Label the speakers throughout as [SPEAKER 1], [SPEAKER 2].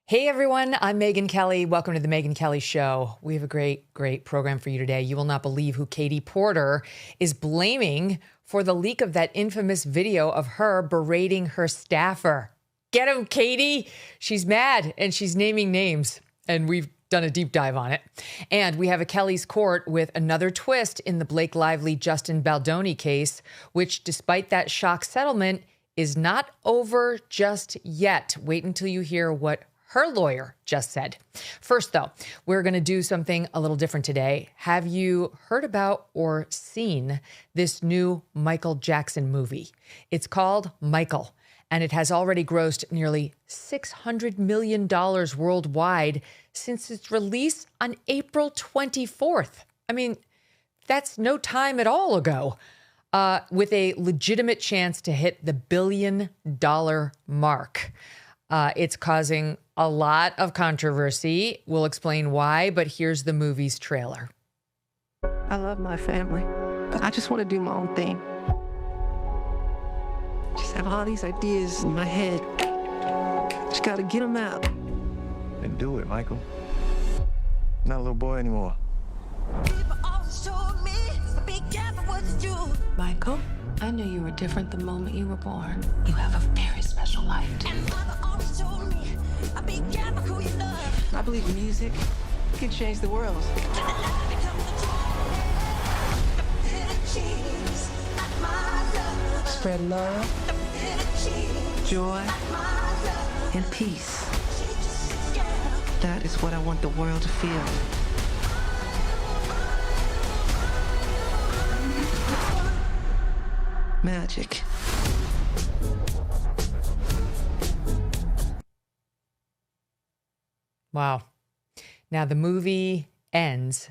[SPEAKER 1] Hey everyone, I'm Megyn Kelly. Welcome to the Megyn Kelly Show. We have a great program for you today. You will not believe who Katie Porter is blaming for the leak of that infamous video of her berating her staffer. Get him, Katie. She's mad and she's naming names, and we've done a deep dive on it. And we have a Kelly's Court with another twist in the Blake Lively Justin Baldoni case, which, despite that shock settlement, is not over just yet. Wait until you hear what her lawyer just said. First, though, we're going to do something a little different today. Have you heard about or seen this new Michael Jackson movie? It's called Michael, and it has already grossed nearly $600 million worldwide since its release on April 24th. I mean, that's no time at all ago, with a legitimate chance to hit the $1 billion mark. It's causing a lot of controversy. We'll explain why, but here's the movie's trailer.
[SPEAKER 2] I love my family, but I just want to do my own thing. Just have all these ideas in my head. Just got to get them out.
[SPEAKER 3] Then do it, Michael. Not a little boy anymore.
[SPEAKER 4] Michael, I knew you were different the moment you were born. You have a very special life, too.
[SPEAKER 2] I believe music can change the world. Spread love, joy, and peace. That is what I want the world to feel. Magic.
[SPEAKER 1] Wow. Now, the movie ends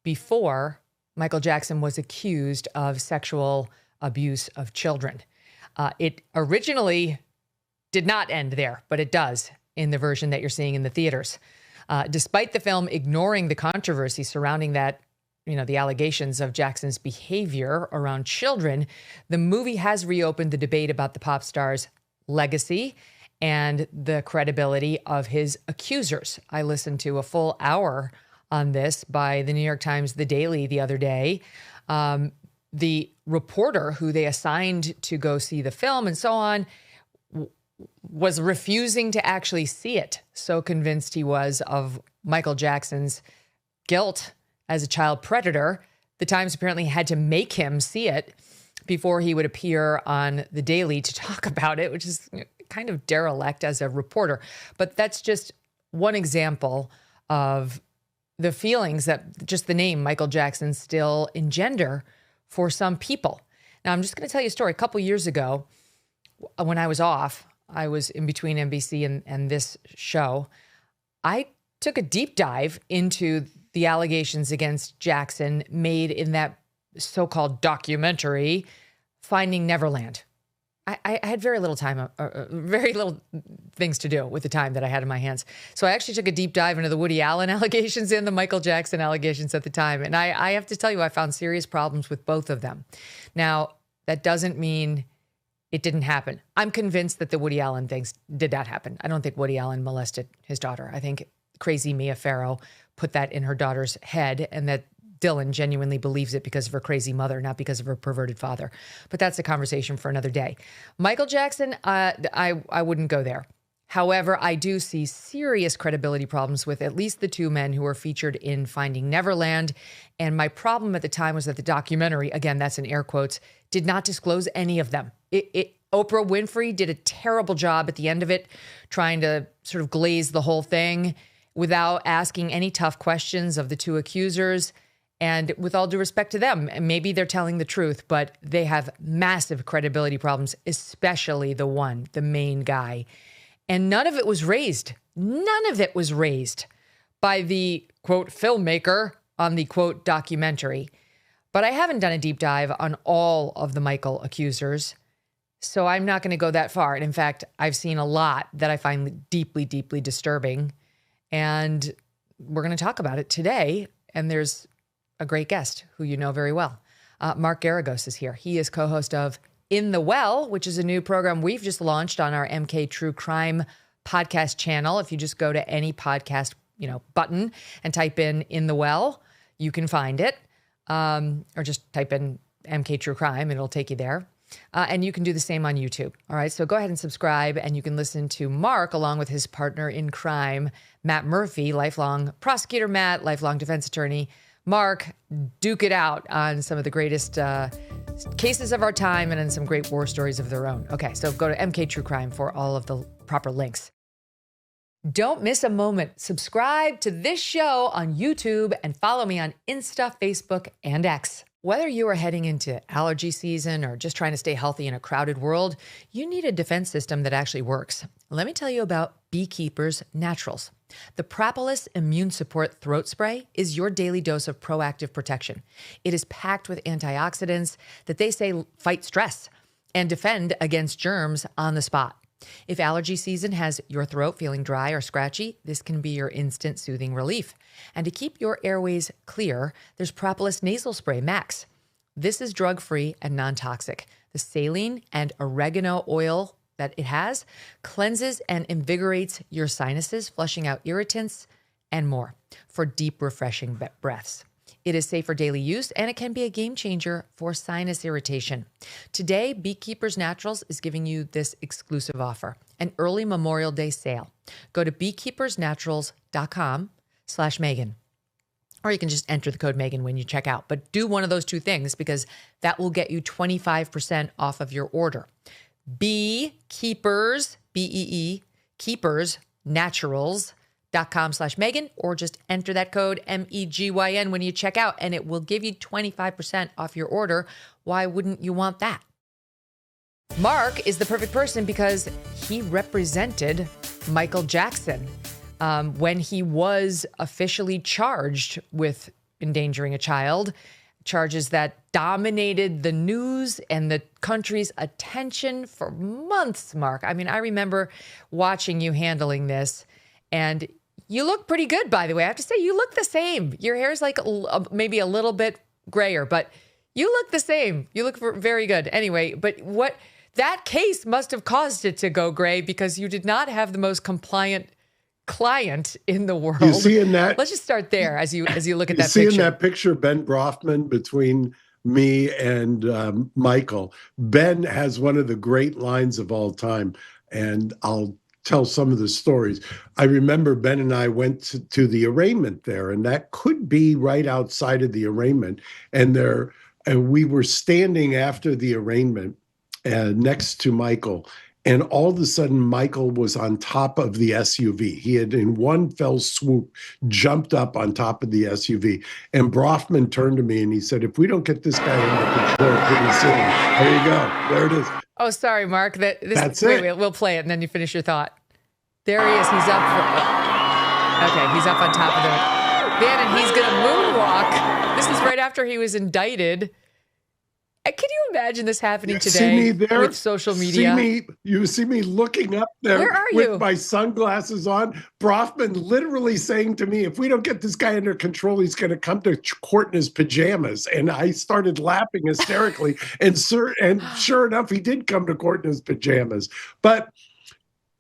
[SPEAKER 1] before Michael Jackson was accused of sexual abuse of children. It originally did not end there, but it does in the version that you're seeing in the theaters. Despite the film ignoring the controversy surrounding that, the allegations of Jackson's behavior around children, the movie has reopened the debate about the pop star's legacy and the credibility of his accusers. I listened to a full hour on this by the New York Times, The Daily, the other day. The reporter who they assigned to go see the film and so on was refusing to actually see it. So convinced he was of Michael Jackson's guilt as a child predator. The Times apparently had to make him see it before he would appear on The Daily to talk about it, which is kind of derelict as a reporter. But that's just one example of the feelings that just the name Michael Jackson still engender for some people. Now, I'm just going to tell you a story. A couple years ago, when I was off, I was in between NBC and this show, I took a deep dive into the allegations against Jackson made in that so-called documentary, Finding Neverland. I had very little time, very little things to do with the time that I had in my hands. So I actually took a deep dive into the Woody Allen allegations and the Michael Jackson allegations at the time. And I have to tell you, I found serious problems with both of them. Now, that doesn't mean it didn't happen. I'm convinced that the Woody Allen things did not happen. I don't think Woody Allen molested his daughter. I think crazy Mia Farrow put that in her daughter's head, and that Dylan genuinely believes it because of her crazy mother, not because of her perverted father. But that's a conversation for another day. Michael Jackson, I wouldn't go there. However, I do see serious credibility problems with at least the two men who were featured in Finding Neverland. And my problem at the time was that the documentary, again, that's in air quotes, did not disclose any of them. Oprah Winfrey did a terrible job at the end of it, trying to sort of glaze the whole thing without asking any tough questions of the two accusers. And with all due respect to them, maybe they're telling the truth, but they have massive credibility problems, especially the main guy. And none of it was raised. None of it was raised by the, quote, filmmaker on the, quote, documentary. But I haven't done a deep dive on all of the Michael accusers, so I'm not going to go that far. And in fact, I've seen a lot that I find deeply, deeply disturbing. And we're going to talk about it today. And there's a great guest who you know very well. Mark Geragos is here. He is co-host of In the Well, which is a new program we've just launched on our MK True Crime podcast channel. If you just go to any podcast, button and type in the well, you can find it. Or just type in MK True Crime, it'll take you there. And you can do the same on YouTube. All right. So go ahead and subscribe, and you can listen to Mark along with his partner in crime, Matt Murphy, lifelong prosecutor Matt, lifelong defense attorney. Mark duke it out on some of the greatest cases of our time and in some great war stories of their own. Okay. So go to MK True Crime for all of the proper links. Don't miss a moment. Subscribe to this show on YouTube and follow me on Insta, Facebook, and X. Whether you are heading into allergy season or just trying to stay healthy in a crowded world, you need a defense system that actually works. Let me tell you about Beekeepers Naturals. The Propolis Immune Support Throat Spray is your daily dose of proactive protection. It is packed with antioxidants that they say fight stress and defend against germs on the spot. If allergy season has your throat feeling dry or scratchy, this can be your instant soothing relief. And to keep your airways clear, there's Propolis Nasal Spray Max. This is drug-free and non-toxic. The saline and oregano oil that it has cleanses and invigorates your sinuses, flushing out irritants and more for deep, refreshing breaths. It is safe for daily use, and it can be a game changer for sinus irritation. Today, Beekeepers Naturals is giving you this exclusive offer, an early Memorial Day sale. Go to beekeepersnaturals.com/Megyn, or you can just enter the code Megyn when you check out. But do one of those two things, because that will get you 25% off of your order. Beekeepers, B-E-E, Keepers Naturals.com/Megyn, or just enter that code MEGYN when you check out, and it will give you 25% off your order. Why wouldn't you want that? Mark is the perfect person because he represented Michael Jackson when he was officially charged with endangering a child, charges that dominated the news and the country's attention for months, Mark. I mean, I remember watching you handling this, and you look pretty good, by the way. I have to say, you look the same. Your hair is like maybe a little bit grayer, but you look the same. You look very good. Anyway, but that case must have caused it to go gray, because you did not have the most compliant client in the world.
[SPEAKER 5] You see in that?
[SPEAKER 1] Let's just start there as you look at that
[SPEAKER 5] picture.
[SPEAKER 1] You see
[SPEAKER 5] in that picture, Ben Brofman, between me and Michael. Ben has one of the great lines of all time, and I'll tell some of the stories. I remember Ben and I went to the arraignment there, and that could be right outside of the arraignment. And we were standing after the arraignment next to Michael. And all of a sudden, Michael was on top of the SUV. He had, in one fell swoop, jumped up on top of the SUV. And Brofman turned to me and he said, "If we don't get this guy under control pretty soon," there you go. There it is.
[SPEAKER 1] Oh, sorry, Mark.
[SPEAKER 5] That's it.
[SPEAKER 1] Wait, we'll play it and then you finish your thought. There he is. He's up. Okay, he's up on top of the van, and he's going to moonwalk. This is right after he was indicted. Can you imagine this happening today with social media?
[SPEAKER 5] You see me looking up there with my sunglasses on. Brofman literally saying to me, "If we don't get this guy under control, he's going to come to court in his pajamas." And I started laughing hysterically. and sure enough, he did come to court in his pajamas. But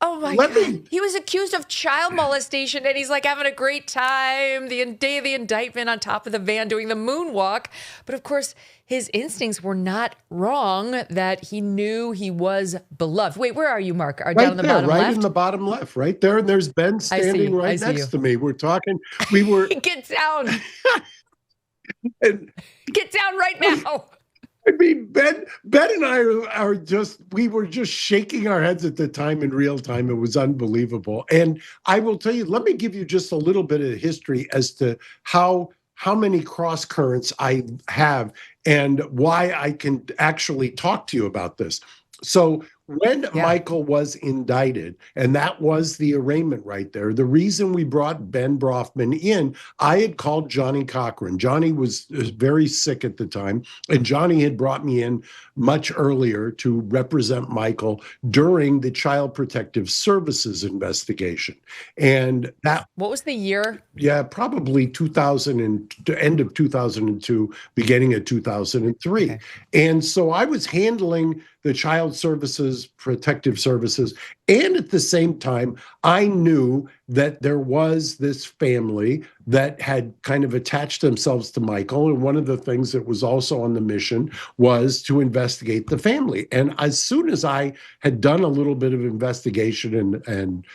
[SPEAKER 1] oh my God. He was accused of child molestation, and he's like having a great time. The day of the indictment, on top of the van doing the moonwalk. But of course, his instincts were not wrong, that he knew he was beloved. Wait, where are you, Mark? Down in the bottom left?
[SPEAKER 5] Right in the bottom left, right there. And there's Ben standing right next to me. We're talking.
[SPEAKER 1] Get down. Get down right now.
[SPEAKER 5] I mean, Ben and I we were just shaking our heads at the time in real time. It was unbelievable. And I will tell you, let me give you just a little bit of history as to how many cross currents I have and why I can actually talk to you about this. So when Michael was indicted, and that was the arraignment right there, the reason we brought Ben Brofman in, I had called Johnny Cochran. Johnny was very sick at the time, and Johnny had brought me in much earlier to represent Michael during the Child Protective Services investigation. And that—
[SPEAKER 1] What was the year?
[SPEAKER 5] Yeah, probably 2000 and end of 2002, beginning of 2003. Okay. And so I was handling the child services protective services. And at the same time, I knew that there was this family that had kind of attached themselves to Michael. And one of the things that was also on the mission was to investigate the family. And as soon as I had done a little bit of investigation and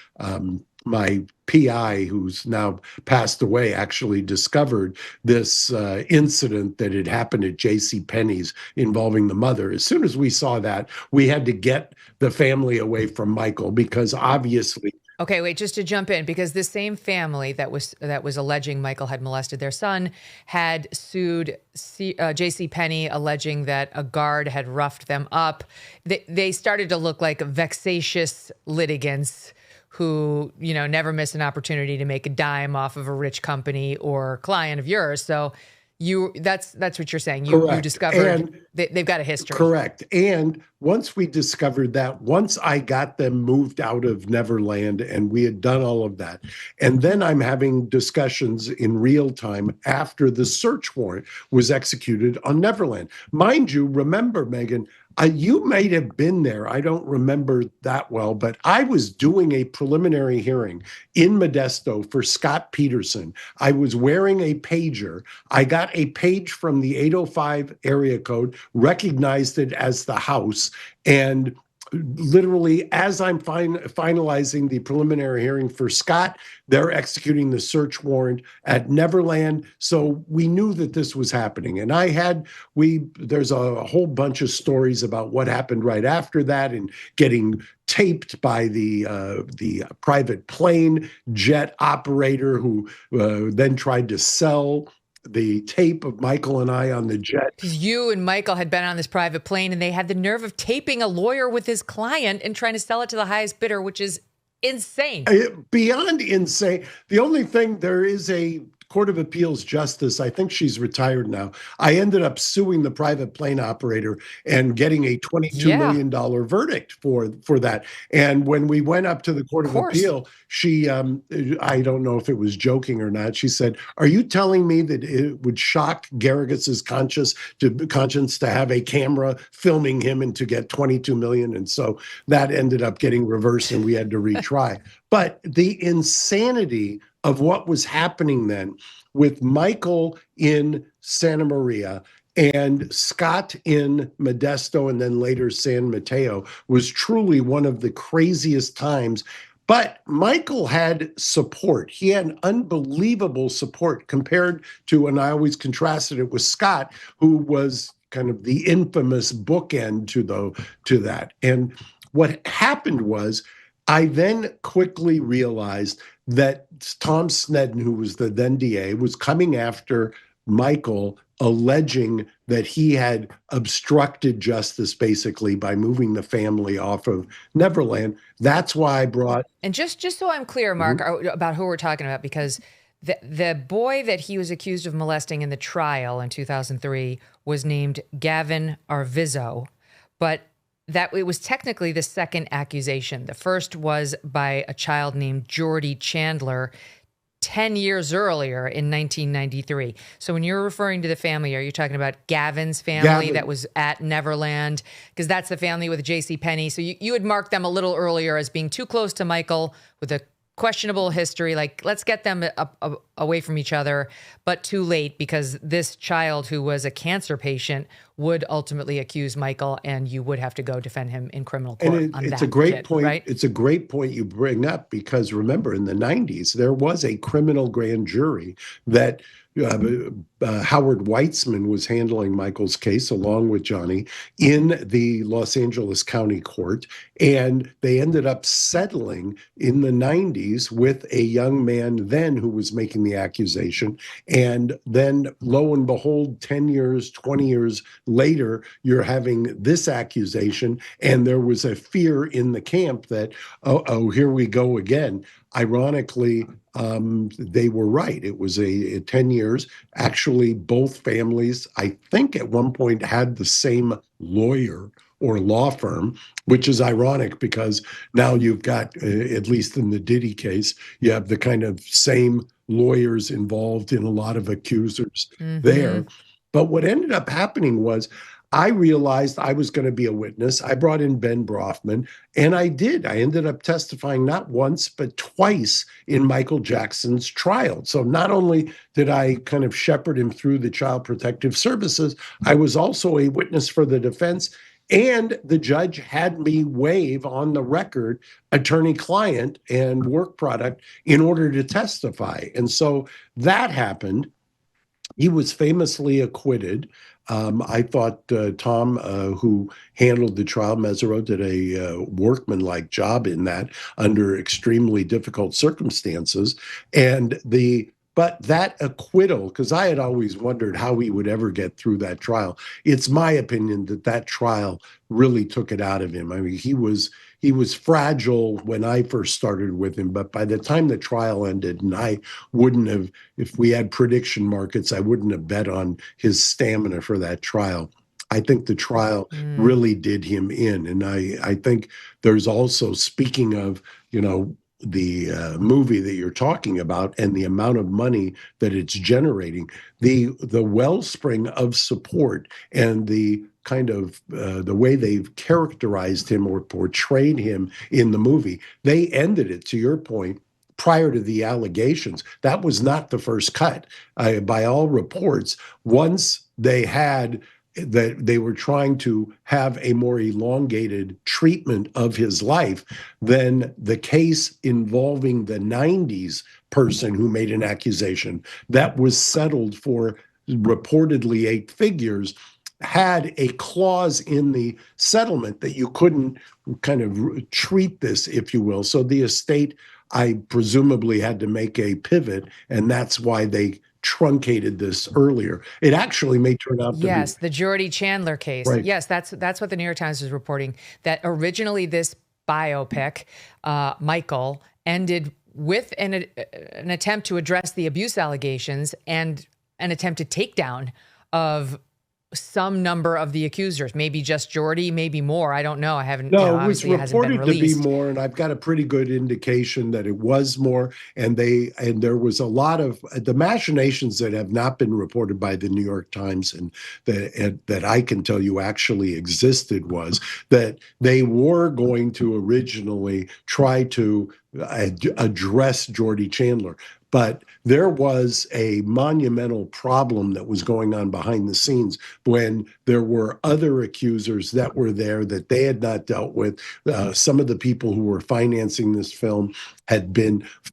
[SPEAKER 5] my PI, who's now passed away, actually discovered this incident that had happened at J.C. Penney's involving the mother. As soon as we saw that, we had to get the family away from Michael because obviously.
[SPEAKER 1] Okay, wait, just to jump in, because the same family that was alleging Michael had molested their son had sued J.C. Penney, alleging that a guard had roughed them up. They started to look like vexatious litigants who, never miss an opportunity to make a dime off of a rich company or client of yours. So that's what you're saying. You discovered they've got a history.
[SPEAKER 5] Correct. And once we discovered that, once I got them moved out of Neverland and we had done all of that, and then I'm having discussions in real time after the search warrant was executed on Neverland. Mind you, remember, Megyn, you might have been there. I don't remember that well, but I was doing a preliminary hearing in Modesto for Scott Peterson. I was wearing a pager. I got a page from the 805 area code, recognized it as the house, and literally, as I'm finalizing the preliminary hearing for Scott, they're executing the search warrant at Neverland. So we knew that this was happening. And there's a whole bunch of stories about what happened right after that and getting taped by the private plane jet operator who then tried to sell the tape of Michael and I on the jet.
[SPEAKER 1] You and Michael had been on this private plane and they had the nerve of taping a lawyer with his client and trying to sell it to the highest bidder, which is insane.
[SPEAKER 5] Beyond insane. The only thing, there is a Court of Appeals justice, I think she's retired now. I ended up suing the private plane operator and getting a $22 million verdict for that. And when we went up to the Court of Appeal, she, I don't know if it was joking or not, she said, "Are you telling me that it would shock Geragos's conscience to have a camera filming him and to get $22 million?" And so that ended up getting reversed and we had to retry. But the insanity of what was happening then with Michael in Santa Maria and Scott in Modesto and then later San Mateo was truly one of the craziest times. But Michael had support. He had unbelievable support compared to, and I always contrasted it with Scott, who was kind of the infamous bookend to that. And what happened was, I then quickly realized that Tom Sneddon, who was the then DA, was coming after Michael, alleging that he had obstructed justice basically by moving the family off of Neverland. That's why I brought...
[SPEAKER 1] And just so I'm clear, Mark, about who we're talking about, because the boy that he was accused of molesting in the trial in 2003 was named Gavin Arvizo, but that it was technically the second accusation. The first was by a child named Jordy Chandler 10 years earlier in 1993. So when you're referring to the family, are you talking about Gavin's family that was at Neverland? Because that's the family with J.C. Penney. So you had marked them a little earlier as being too close to Michael with a questionable history, like let's get them away from each other, but too late because this child who was a cancer patient would ultimately accuse Michael and you would have to go defend him in criminal court.
[SPEAKER 5] And it's a great point. Right? It's a great point you bring up because remember in the 90s, there was a criminal grand jury that Howard Weitzman was handling Michael's case along with Johnny in the Los Angeles County Court. And they ended up settling in the 90s with a young man then who was making the accusation. And then lo and behold, 10 years, 20 years later, you're having this accusation. And there was a fear in the camp that, oh, here we go again. Ironically, they were right. It was a 10 years. Actually, both families, I think at one point had the same lawyer or law firm, which is ironic because now you've got, at least in the Diddy case, you have the kind of same lawyers involved in a lot of accusers there. But what ended up happening was I realized I was going to be a witness. I brought in Ben Brofman, and I did. I ended up testifying not once, but twice in Michael Jackson's trial. So not only did I kind of shepherd him through the Child Protective Services, I was also a witness for the defense. And the judge had me waive on the record attorney-client and work product in order to testify. And so that happened. He was famously acquitted. I thought Tom, who handled the trial, Mesereau, did a workmanlike job in that under extremely difficult circumstances. But that acquittal, because I had always wondered how he would ever get through that trial. It's my opinion that that trial really took it out of him. I mean, he was fragile when I first started with him, but by the time the trial ended, and I wouldn't have, if we had prediction markets, I wouldn't have bet on his stamina for that trial. I think the trial really did him in. And I think there's also, speaking of, the movie that you're talking about and the amount of money that it's generating, the wellspring of support and the kind of the way they've characterized him or portrayed him in the movie, they ended it, to your point, prior to the allegations. That was not the first cut. By all reports, once they had that they were trying to have a more elongated treatment of his life, then the case involving the 90s person who made an accusation that was settled for reportedly 8 figures had a clause in the settlement that you couldn't kind of treat this, if you will. So the estate, I presumably, had to make a pivot, and that's why they truncated this earlier. It actually may turn out to be
[SPEAKER 1] the Jordy Chandler case.
[SPEAKER 5] Right.
[SPEAKER 1] Yes, that's what the New York Times was reporting, that originally this biopic, Michael, ended with an attempt to address the abuse allegations and an attempted takedown of some number of the accusers, maybe just Jordy, maybe more. I don't know. I haven't.
[SPEAKER 5] No, it was
[SPEAKER 1] obviously it hasn't been
[SPEAKER 5] reported to be
[SPEAKER 1] released.
[SPEAKER 5] more, and I've got a pretty good indication that it was more. And there was a lot of the machinations that have not been reported by the New York Times, and that I can tell you actually existed, was that they were going to originally try to address Jordy Chandler. But there was a monumental problem that was going on behind the scenes when there were other accusers that were there that they had not dealt with. Some of the people who were financing this film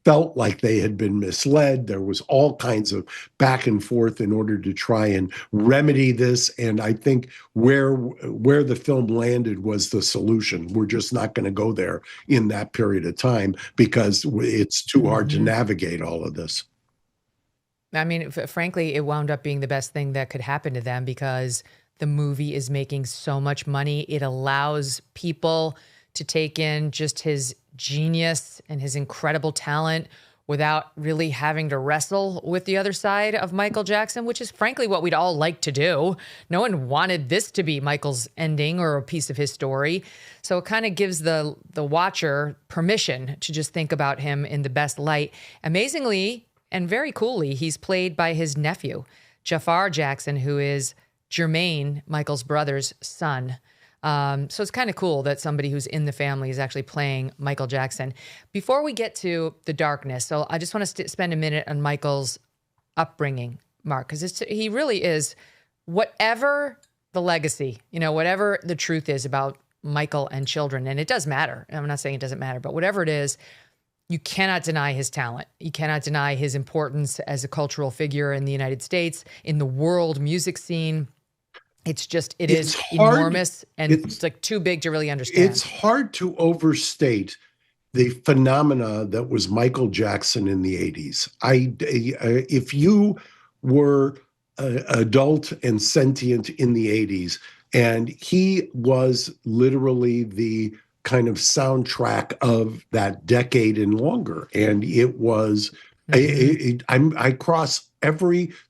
[SPEAKER 5] felt like they had been misled. There was all kinds of back and forth in order to try and remedy this. And I think where the film landed was the solution. We're just not going to go there in that period of time because it's too hard to navigate all of this.
[SPEAKER 1] I mean, frankly, it wound up being the best thing that could happen to them because the movie is making so much money. It allows people to take in just his genius and his incredible talent without really having to wrestle with the other side of Michael Jackson, which is frankly what we'd all like to do. No one wanted this to be Michael's ending or a piece of his story. So it kind of gives the watcher permission to just think about him in the best light. Amazingly, and very coolly, he's played by his nephew, Jafar Jackson, who is Jermaine, Michael's brother's son. So it's kind of cool that somebody who's in the family is actually playing Michael Jackson. Before we get to the darkness, so I just want to spend a minute on Michael's upbringing, Mark, because he really is, whatever the legacy, whatever the truth is about Michael and children, and it does matter. I'm not saying it doesn't matter, but whatever it is, you cannot deny his talent. You cannot deny his importance as a cultural figure in the United States, in the world music scene. It's hard, enormous, and it's like too big to really understand.
[SPEAKER 5] It's hard to overstate the phenomena that was Michael Jackson in the 80s. If you were adult and sentient in the 80s, and he was literally the kind of soundtrack of that decade and longer. And it was, I cross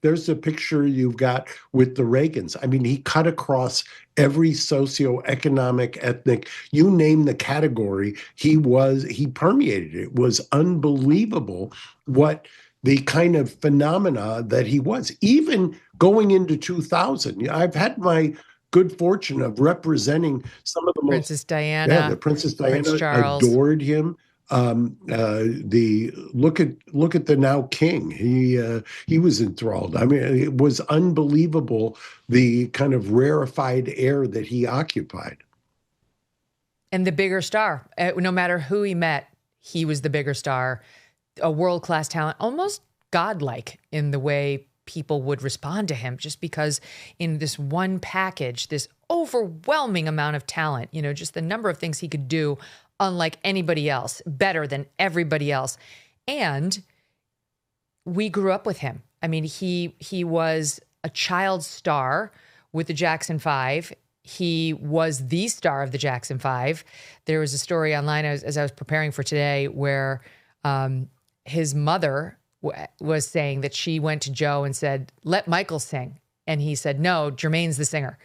[SPEAKER 5] there's a picture you've got with the Reagans. I mean, he cut across every socioeconomic, ethnic, you name the category, he permeated it. It was unbelievable what the kind of phenomena that he was, even going into 2000. I've had my good fortune of representing some of the most
[SPEAKER 1] Princess Diana.
[SPEAKER 5] Yeah, the Princess Diana
[SPEAKER 1] Prince Charles.
[SPEAKER 5] adored him. The look at the now king. He was enthralled. I mean, it was unbelievable the kind of rarefied air that he occupied.
[SPEAKER 1] And the bigger star. No matter who he met, he was the bigger star. A world-class talent, almost godlike in the way people would respond to him, just because in this one package, this overwhelming amount of talent, you know, just the number of things he could do, unlike anybody else, better than everybody else. And we grew up with him. I mean, he was a child star with the Jackson 5. He was the star of the Jackson 5. There was a story online as I was preparing for today where his mother was saying that she went to Joe and said, "Let Michael sing." And he said, "No, Jermaine's the singer."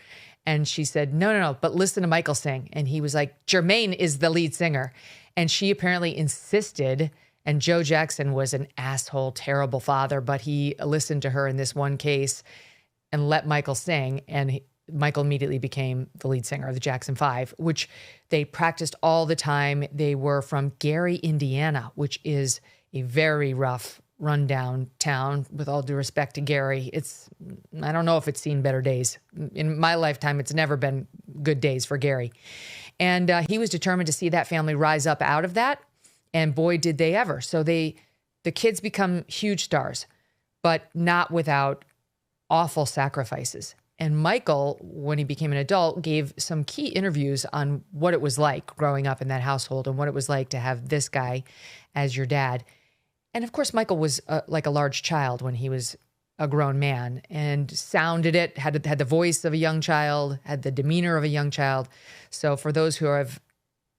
[SPEAKER 1] And she said, no, but listen to Michael sing. And he was like, "Jermaine is the lead singer." And she apparently insisted, and Joe Jackson was an asshole, terrible father, but he listened to her in this one case and let Michael sing. And Michael immediately became the lead singer of the Jackson 5, which they practiced all the time. They were from Gary, Indiana, which is a very rough, rundown town, with all due respect to Gary. I don't know if it's seen better days. In my lifetime, it's never been good days for Gary. And he was determined to see that family rise up out of that. And boy, did they ever. So the kids become huge stars, but not without awful sacrifices. And Michael, when he became an adult, gave some key interviews on what it was like growing up in that household and what it was like to have this guy as your dad. And of course, Michael was like a large child when he was a grown man, and sounded it, had the voice of a young child, had the demeanor of a young child. So for those who have,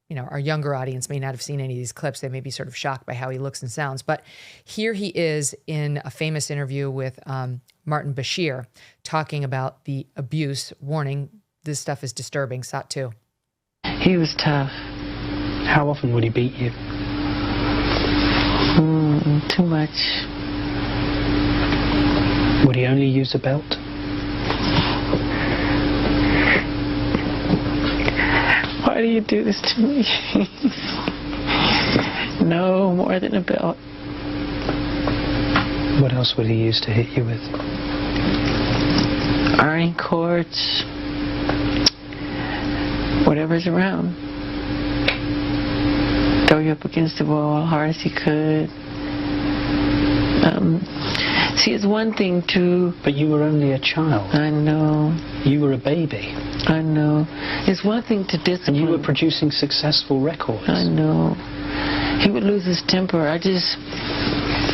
[SPEAKER 1] you know, our younger audience may not have seen any of these clips, they may be sort of shocked by how he looks and sounds. But here he is in a famous interview with Martin Bashir talking about the abuse. Warning, this stuff is disturbing. SOT 2.
[SPEAKER 6] He was tough.
[SPEAKER 7] How often would he beat you?
[SPEAKER 6] Too much.
[SPEAKER 7] Would he only use a belt?
[SPEAKER 6] Why do you do this to me? No, more than a belt.
[SPEAKER 7] What else would he use to hit you with?
[SPEAKER 6] Iron cords. Whatever's around. Throw you up against the wall hard as he could. See, it's one thing to...
[SPEAKER 7] But you were only a child.
[SPEAKER 6] I know.
[SPEAKER 7] You were a baby.
[SPEAKER 6] I know. It's one thing to discipline.
[SPEAKER 7] And you were producing successful records.
[SPEAKER 6] I know. He would lose his temper. I just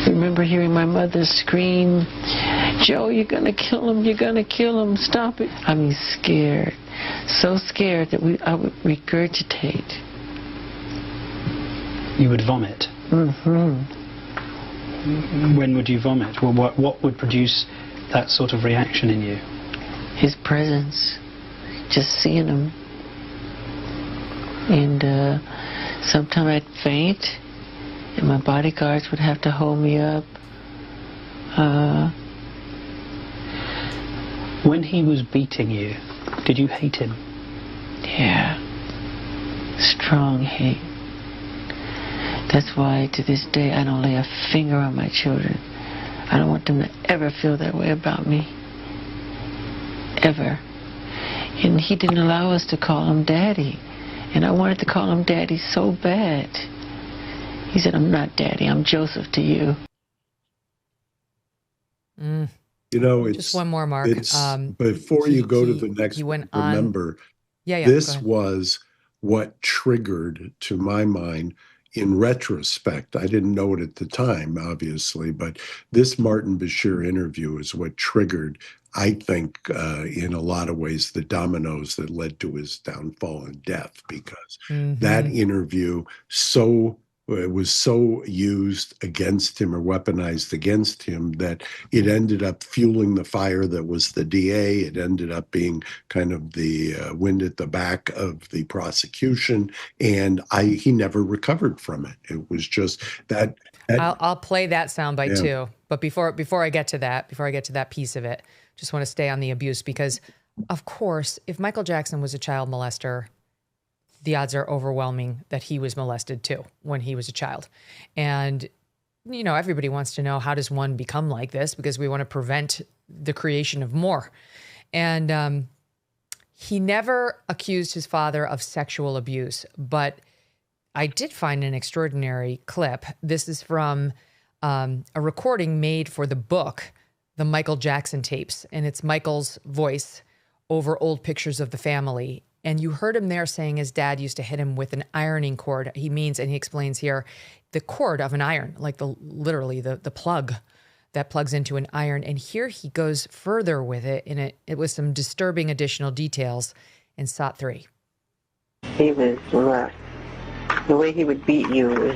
[SPEAKER 6] remember hearing my mother scream, "Joe, you're going to kill him. You're going to kill him. Stop it." I mean, scared. So scared that I would regurgitate.
[SPEAKER 7] You would vomit.
[SPEAKER 6] Mm-hmm.
[SPEAKER 7] When would you vomit? Well, what would produce that sort of reaction in you?
[SPEAKER 6] His presence. Just seeing him. And sometimes I'd faint, and my bodyguards would have to hold me up.
[SPEAKER 7] When he was beating you, did you hate him?
[SPEAKER 6] Yeah. Strong hate. That's why to this day I don't lay a finger on my children. I don't want them to ever feel that way about me. Ever. And he didn't allow us to call him Daddy. And I wanted to call him Daddy so bad. He said, "I'm not Daddy, I'm Joseph to you."
[SPEAKER 5] You know, it's
[SPEAKER 1] just one more, Mark.
[SPEAKER 5] Before you go to the next one, remember, this was what triggered, to my mind, in retrospect, I didn't know it at the time, obviously, but this Martin Bashir interview is what triggered, I think, in a lot of ways, the dominoes that led to his downfall and death, because that interview was so used against him or weaponized against him that it ended up fueling the fire that was the DA. It ended up being kind of the wind at the back of the prosecution, and he never recovered from it. It was just that.
[SPEAKER 1] I'll play that soundbite too. But before I get to that piece of it, just want to stay on the abuse, because of course, if Michael Jackson was a child molester, the odds are overwhelming that he was molested too when he was a child. And, you know, everybody wants to know, how does one become like this? Because we want to prevent the creation of more. And he never accused his father of sexual abuse, but I did find an extraordinary clip. This is from a recording made for the book, The Michael Jackson Tapes, and it's Michael's voice over old pictures of the family. And you heard him there saying his dad used to hit him with an ironing cord. He means, and he explains here, the cord of an iron, like literally the plug that plugs into an iron. And here he goes further with it, and it was some disturbing additional details in SOT 3.
[SPEAKER 8] He was rough. The way he would beat you was,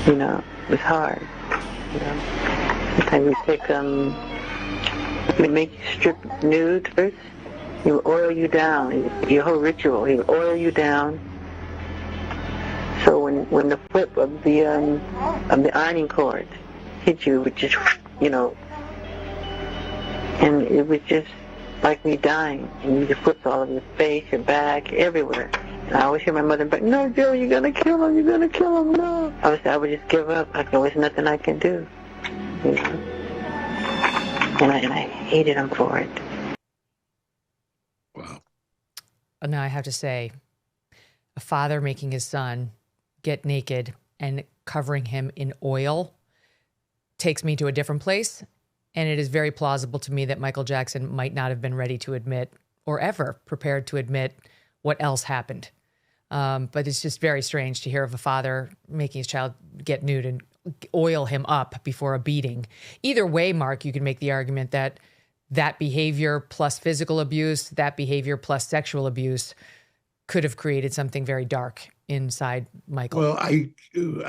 [SPEAKER 8] you know, was hard. You know, sometimes he'd make you strip nude first. He would oil you down. Your whole ritual, he would oil you down. So when the flip of the ironing cord hit you, it would just, you know, and it was just like me dying. And you just flipped all over your face, your back, everywhere. And I always hear my mother, but no, Joe, you're gonna kill him. You're gonna kill him. No. I would just give up. There's nothing I can do. You know. And I hated him for it.
[SPEAKER 5] Wow.
[SPEAKER 1] Now I have to say, a father making his son get naked and covering him in oil takes me to a different place. And it is very plausible to me that Michael Jackson might not have been ready to admit, or ever prepared to admit, what else happened. But it's just very strange to hear of a father making his child get nude and oil him up before a beating. Either way, Mark, you can make the argument that that behavior plus physical abuse, that behavior plus sexual abuse could have created something very dark inside Michael.
[SPEAKER 5] Well, I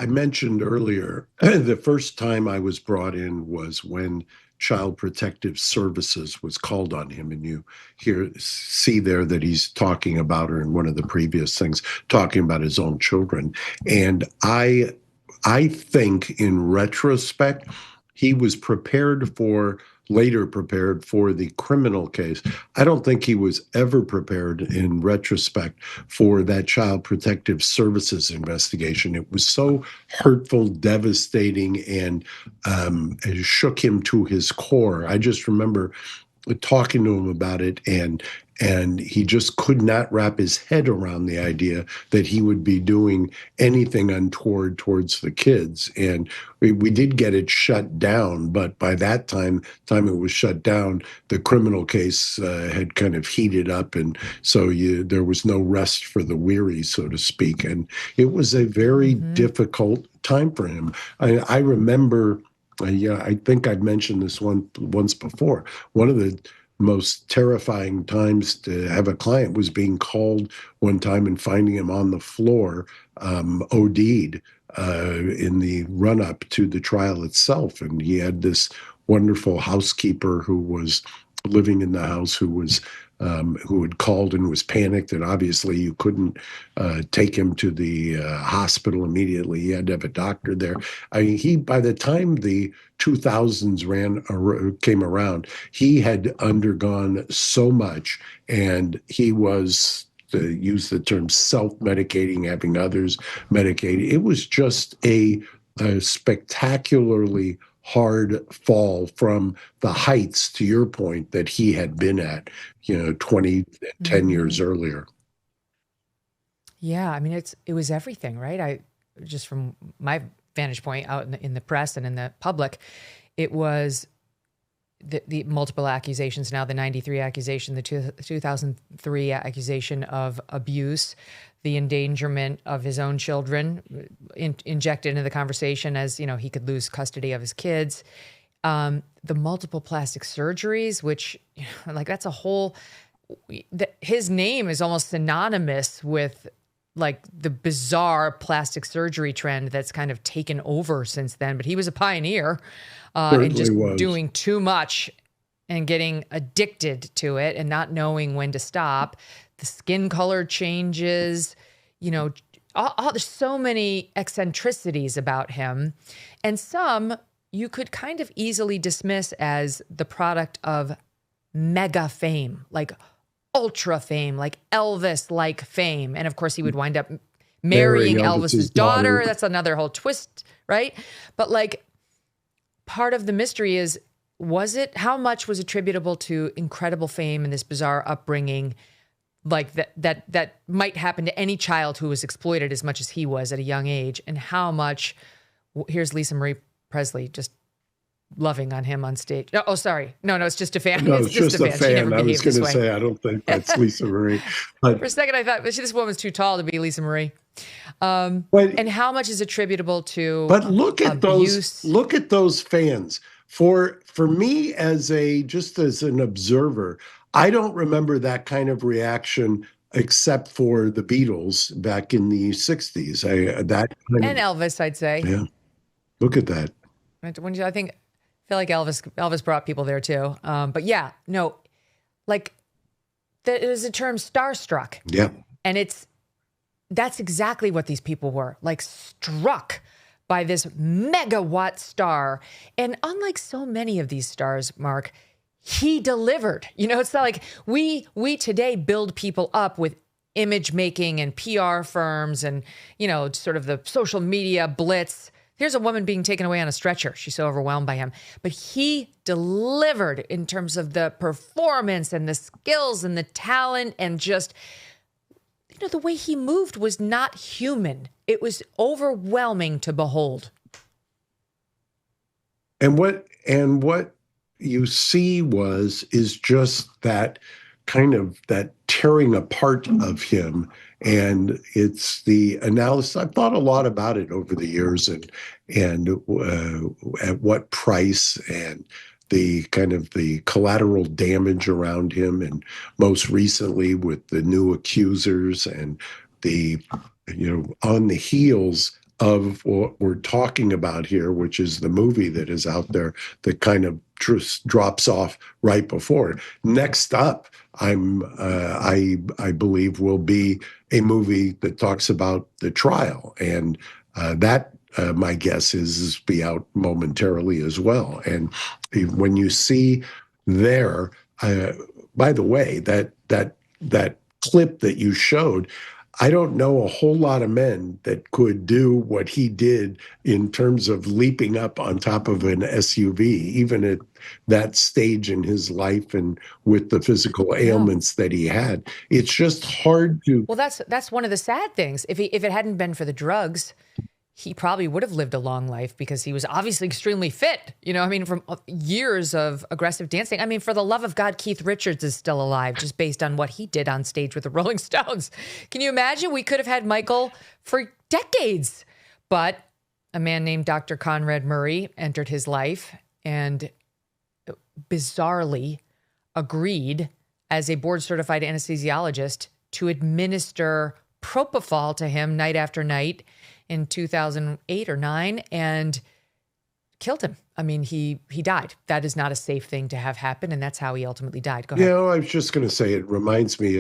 [SPEAKER 5] mentioned earlier, the first time I was brought in was when Child Protective Services was called on him, and you see there that he's talking about her in one of the previous things, talking about his own children. And I think in retrospect, he was later prepared for the criminal case. I don't think he was ever prepared in retrospect for that Child Protective Services investigation. It was so hurtful, devastating, and it shook him to his core. I just remember talking to him about it, and he just could not wrap his head around the idea that he would be doing anything untoward towards the kids. And we did get it shut down, but by that time it was shut down, the criminal case had kind of heated up, and so there was no rest for the weary, so to speak. And it was a very difficult time for him. I remember, I think I've mentioned this once before. One of the most terrifying times to have a client was being called one time and finding him on the floor, OD'd in the run-up to the trial itself. And he had this wonderful housekeeper who was living in the house who had called and was panicked, and obviously you couldn't take him to the hospital immediately. He had to have a doctor there. I mean, by the time the 2000s came around, he had undergone so much, and he was, to use the term, self-medicating, having others medicate. It was just a spectacularly hard fall from the heights, to your point, that he had been at, 10 years earlier.
[SPEAKER 1] Yeah, I mean, it was everything, right? Just from my vantage point out in the press and in the public, it was the multiple accusations, now the 93 accusation, the 2003 accusation of abuse, the endangerment of his own children injected into the conversation as, he could lose custody of his kids. The multiple plastic surgeries, which, that's a whole, his name is almost synonymous with the bizarre plastic surgery trend that's kind of taken over since then. But he was a pioneer in just doing too much and getting addicted to it and not knowing when to stop. The skin color changes, there's so many eccentricities about him. And some you could kind of easily dismiss as the product of mega fame, like ultra fame, like Elvis-like fame. And of course, he would wind up marrying Elvis's daughter. That's another whole twist, right? But like, part of the mystery is, how much was attributable to incredible fame and this bizarre upbringing, like that might happen to any child who was exploited as much as he was at a young age, and how much, here's Lisa Marie Presley just loving on him on stage. Oh, sorry. No, it's just a fan.
[SPEAKER 5] No, it's just a fan.
[SPEAKER 1] She never
[SPEAKER 5] I was
[SPEAKER 1] behaved this
[SPEAKER 5] going to
[SPEAKER 1] way.
[SPEAKER 5] say, I don't think that's Lisa Marie. But
[SPEAKER 1] for a second, I thought, this woman's too tall to be Lisa Marie. And how much is attributable to
[SPEAKER 5] look at
[SPEAKER 1] abuse?
[SPEAKER 5] Look at those fans. For me, as an observer, I don't remember that kind of reaction except for the Beatles back in the 60s. And
[SPEAKER 1] Elvis, I'd say.
[SPEAKER 5] Yeah. Look at that.
[SPEAKER 1] I feel like Elvis brought people there too. But yeah, no, like there's a term, starstruck.
[SPEAKER 5] Yeah.
[SPEAKER 1] And that's exactly what these people were, like struck by this megawatt star. And unlike so many of these stars, Mark, he delivered. It's not like we today build people up with image making and PR firms and, sort of the social media blitz. Here's a woman being taken away on a stretcher. She's so overwhelmed by him. But he delivered in terms of the performance and the skills and the talent, and just, the way he moved was not human. It was overwhelming to behold. And what you see is just that kind of that tearing apart of him. And it's the analysis. I've thought a lot about it over the years, and at what price, and the kind of the collateral damage around him, and most recently with the new accusers, and the, on the heels of what we're talking about here, which is the movie that is out there that kind of just drops off right before. Next up, I believe will be a movie that talks about the trial, and that my guess is be out momentarily as well. And when you see there, by the way, that clip that you showed, I don't know a whole lot of men that could do what he did in terms of leaping up on top of an SUV, even at that stage in his life and with the physical ailments that he had. It's just hard to. Well, that's one of the sad things. If it hadn't been for the drugs, he probably would have lived a long life, because he was obviously extremely fit. From years of aggressive dancing. For the love of God, Keith Richards is still alive, just based on what he did on stage with the Rolling Stones. Can you imagine? We could have had Michael for decades. But a man named Dr. Conrad Murray entered his life and bizarrely agreed, as a board-certified anesthesiologist, to administer propofol to him night after night in 2008 or 9, and killed him. He died. That is not a safe thing to have happen, and that's how he ultimately died. Go ahead.
[SPEAKER 5] I was just going to say, it reminds me,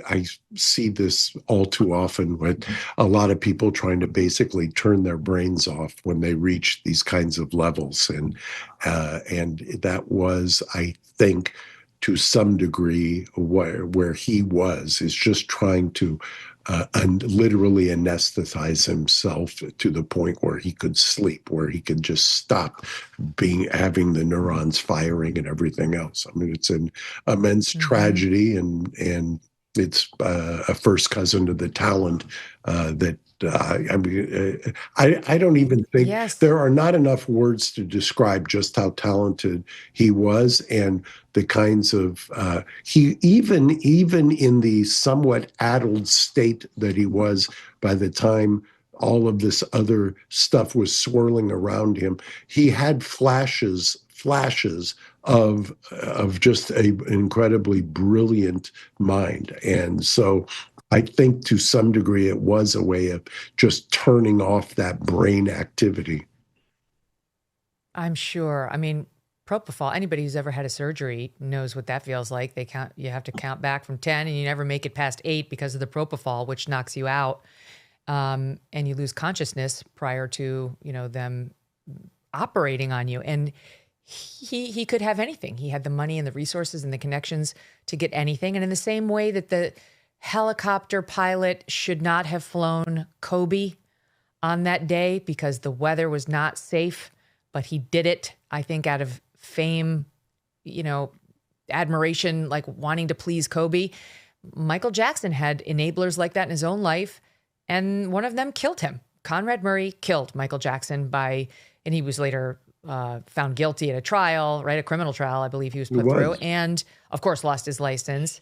[SPEAKER 5] I see this all too often with a lot of people trying to basically turn their brains off when they reach these kinds of levels. And that was, I think, to some degree, where he was, is just trying to literally anesthetize himself to the point where he could sleep, where he could just stop having the neurons firing and everything else. It's an immense tragedy, and it's a first cousin to the talent that I don't even think there are not enough words to describe just how talented he was, and the kinds of he even in the somewhat addled state that he was by the time all of this other stuff was swirling around him, he had flashes of just an incredibly brilliant mind. And so I think to some degree it was a way of just turning off that brain activity.
[SPEAKER 1] I'm sure. Propofol, anybody who's ever had a surgery knows what that feels like. You have to count back from 10, and you never make it past 8 because of the propofol, which knocks you out. And you lose consciousness prior to, them operating on you. And he could have anything. He had the money and the resources and the connections to get anything. And in the same way that the helicopter pilot should not have flown Kobe on that day because the weather was not safe, but he did it, I think, out of fame, admiration, like wanting to please Kobe. Michael Jackson had enablers like that in his own life, and one of them killed him. Conrad Murray killed Michael Jackson and he was later found guilty at a trial, right? A criminal trial, I believe he was put through, and of course lost his license,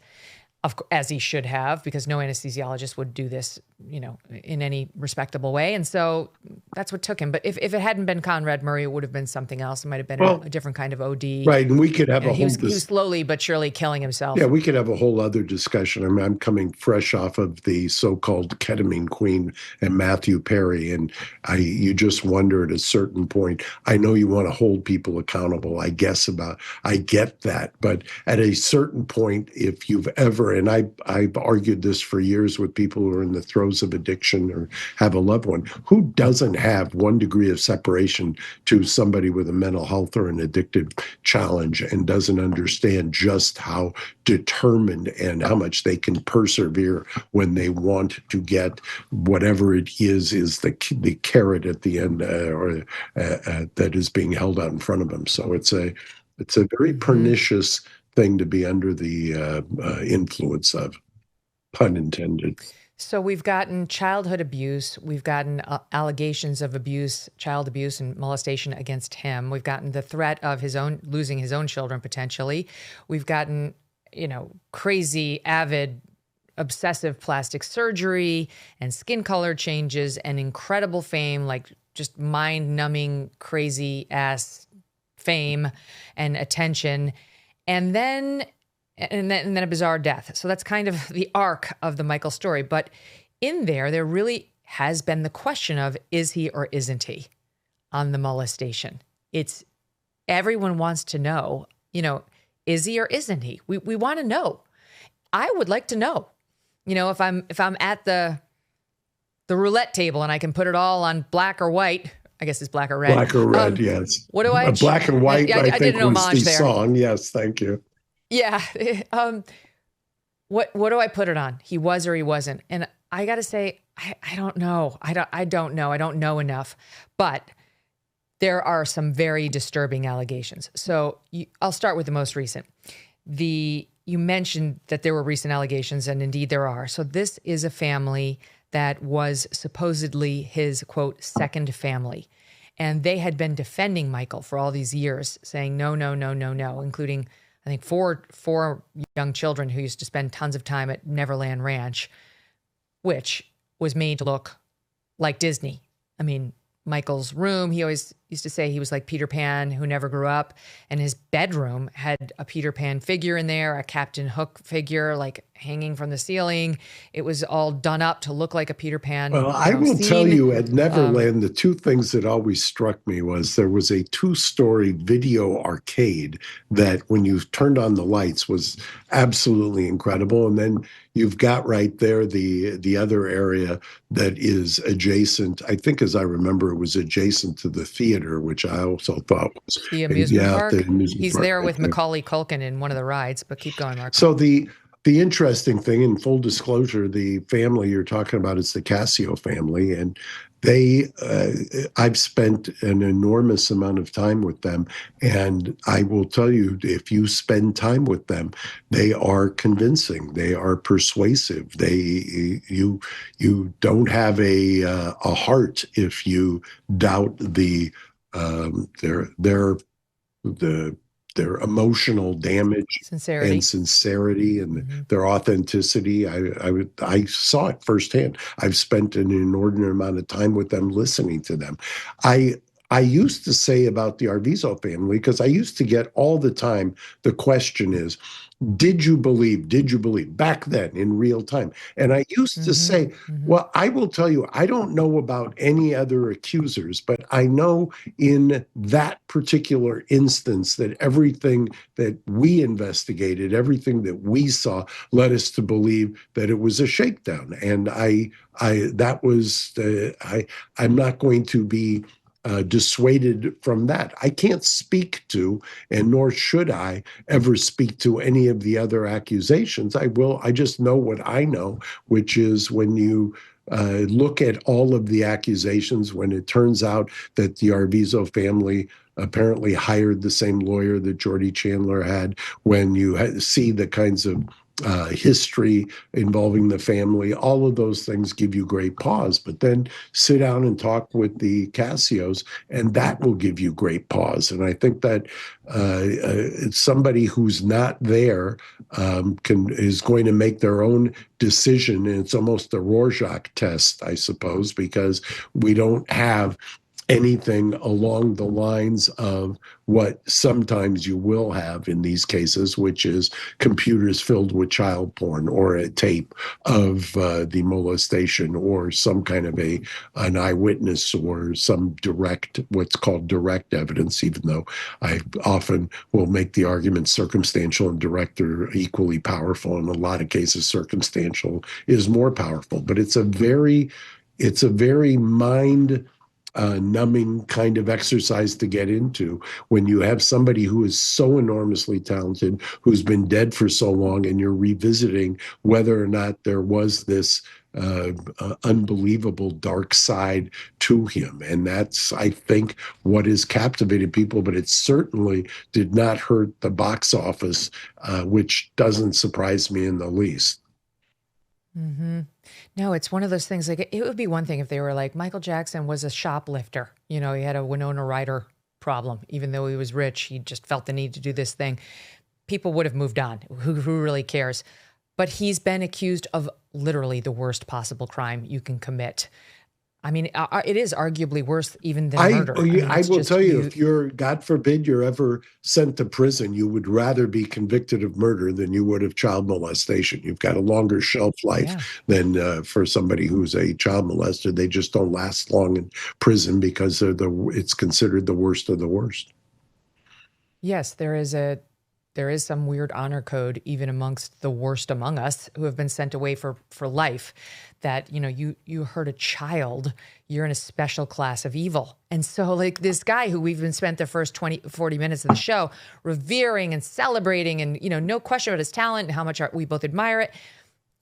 [SPEAKER 1] as he should have, because no anesthesiologist would do this, in any respectable way. And so that's what took him. But if it hadn't been Conrad Murray, it would have been something else. It might have been a different kind of OD.
[SPEAKER 5] Right. And we could have
[SPEAKER 1] he was slowly but surely killing himself.
[SPEAKER 5] Yeah, we could have a whole other discussion. I mean, I'm coming fresh off of the so-called ketamine queen and Matthew Perry. And you just wonder at a certain point, I know you want to hold people accountable, I get that. But at a certain point, if you've ever, and I've argued this for years with people who are in the throes of addiction or have a loved one, who doesn't have one degree of separation to somebody with a mental health or an addictive challenge and doesn't understand just how determined and how much they can persevere when they want to get whatever it is the carrot at the end that is being held out in front of them. So it's a very pernicious thing to be under the influence of, pun intended.
[SPEAKER 1] So we've gotten childhood abuse. We've gotten allegations of abuse, child abuse and molestation against him. We've gotten the threat of losing his own children potentially. We've gotten, crazy, avid, obsessive plastic surgery and skin color changes and incredible fame, like just mind-numbing, crazy ass fame and attention. And then a bizarre death. So that's kind of the arc of the Michael story. But in there really has been the question of, is he or isn't he on the molestation? Everyone wants to know, is he or isn't he? We want to know. I would like to know, if I'm at the roulette table and I can put it all on black or white. I guess it's black or red.
[SPEAKER 5] Black or red, yes.
[SPEAKER 1] What do I?
[SPEAKER 5] Black and white, I think, was the
[SPEAKER 1] there.
[SPEAKER 5] song. Yes, thank you.
[SPEAKER 1] Yeah. What do I put it on? He was or he wasn't. And I got to say, I don't know. I don't know. I don't know enough. But there are some very disturbing allegations. So I'll start with the most recent. You mentioned that there were recent allegations, and indeed there are. So this is a family that was supposedly his, quote, second family. And they had been defending Michael for all these years, saying no, including, I think, four young children who used to spend tons of time at Neverland Ranch, which was made to look like Disney. I mean, Michael's room, he always used to say he was like Peter Pan who never grew up. And his bedroom had a Peter Pan figure in there, a Captain Hook figure, like hanging from the ceiling. It was all done up to look like a Peter Pan.
[SPEAKER 5] Well, I will tell you, at Neverland, the two things that always struck me was there was a 2-story video arcade that when you turned on the lights was absolutely incredible. And then you've got right there the other area that is adjacent. I think, as I remember, it was adjacent to the theater, which I also thought was
[SPEAKER 1] the amusement park.
[SPEAKER 5] The amusement
[SPEAKER 1] He's
[SPEAKER 5] park
[SPEAKER 1] there
[SPEAKER 5] right
[SPEAKER 1] with
[SPEAKER 5] there.
[SPEAKER 1] Macaulay Culkin in one of the rides, but keep going, Mark.
[SPEAKER 5] So the interesting thing, in full disclosure, the family you're talking about is the Casio family, and I've spent an enormous amount of time with them, and I will tell you, if you spend time with them, they are convincing, they are persuasive. You don't have a heart if you doubt their emotional damage, sincerity, and their authenticity. I saw it firsthand. I've spent an inordinate amount of time with them, listening to them. I used to say about the Arvizo family, because I used to get all the time, the question is, did you believe back then in real time? And I used to say, well, I will tell you, I don't know about any other accusers, but I know in that particular instance that everything that we investigated, everything that we saw led us to believe that it was a shakedown. And I'm not going to be dissuaded from that. I can't speak to, and nor should I ever speak to any of the other accusations. I just know what I know, which is when you look at all of the accusations, when it turns out that the Arvizo family apparently hired the same lawyer that Jordy Chandler had, when you see the kinds of history involving the family, all of those things give you great pause. But then sit down and talk with the Cassios, and that will give you great pause. And I think that somebody who's not there is going to make their own decision. And it's almost a Rorschach test, I suppose, because we don't have anything along the lines of what sometimes you will have in these cases, which is computers filled with child porn or a tape of the molestation or some kind of an eyewitness or some what's called direct evidence, even though I often will make the argument circumstantial and direct are equally powerful. In a lot of cases, circumstantial is more powerful, but it's a very mind numbing kind of exercise to get into when you have somebody who is so enormously talented, who's been dead for so long, and you're revisiting whether or not there was this unbelievable dark side to him. And that's, I think, what has captivated people, but it certainly did not hurt the box office, which doesn't surprise me in the least.
[SPEAKER 1] Mm-hmm. No, it's one of those things, like it would be one thing if they were like, Michael Jackson was a shoplifter. You know, he had a Winona Ryder problem. Even though he was rich, he just felt the need to do this thing. People would have moved on. Who really cares? But he's been accused of literally the worst possible crime you can commit. I mean, it is arguably worse even than murder.
[SPEAKER 5] I will tell you, if you're, God forbid, you're ever sent to prison, you would rather be convicted of murder than you would of child molestation. You've got a longer shelf life than for somebody who's a child molester. They just don't last long in prison because it's considered the worst of the worst. Yes,
[SPEAKER 1] there is some weird honor code even amongst the worst among us who have been sent away for life, that, you know, you hurt a child, you're in a special class of evil. And so like this guy who we've been spent the first 40 minutes of the show revering and celebrating, and, you know, no question about his talent and how much we both admire it,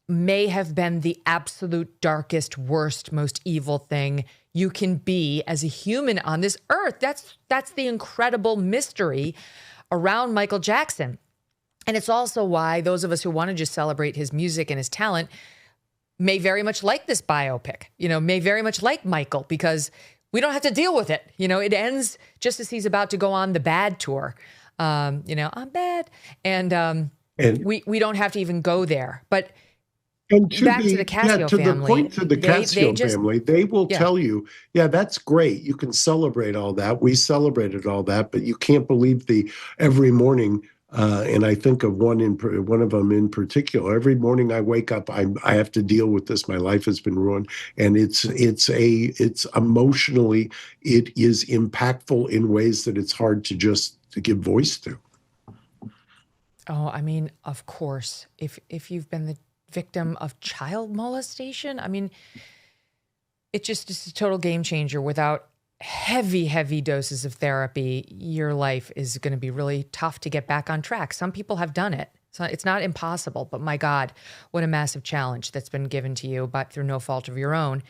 [SPEAKER 1] may have been the absolute darkest, worst, most evil thing you can be as a human on this earth. That's the incredible mystery around Michael Jackson. And it's also why those of us who want to just celebrate his music and his talent may very much like this biopic, you know, may very much like Michael, because we don't have to deal with it. You know, it ends just as he's about to go on the bad tour. You know, I'm bad. And we don't have to even go there. But back to the Cassio family.
[SPEAKER 5] To the Cassio family, they will tell you, yeah, that's great. You can celebrate all that. We celebrated all that, but you can't believe every morning. And I think of one of them in particular. Every morning I wake up, I have to deal with this. My life has been ruined, and it's emotionally, it is impactful in ways that it's hard to give voice to.
[SPEAKER 1] Oh, I mean, of course, if you've been the victim of child molestation, I mean, it just is a total game changer. Without heavy doses of therapy, your life is going to be really tough to get back on track. Some people have done it. So it's not impossible, but my God, what a massive challenge that's been given to you, but through no fault of your own.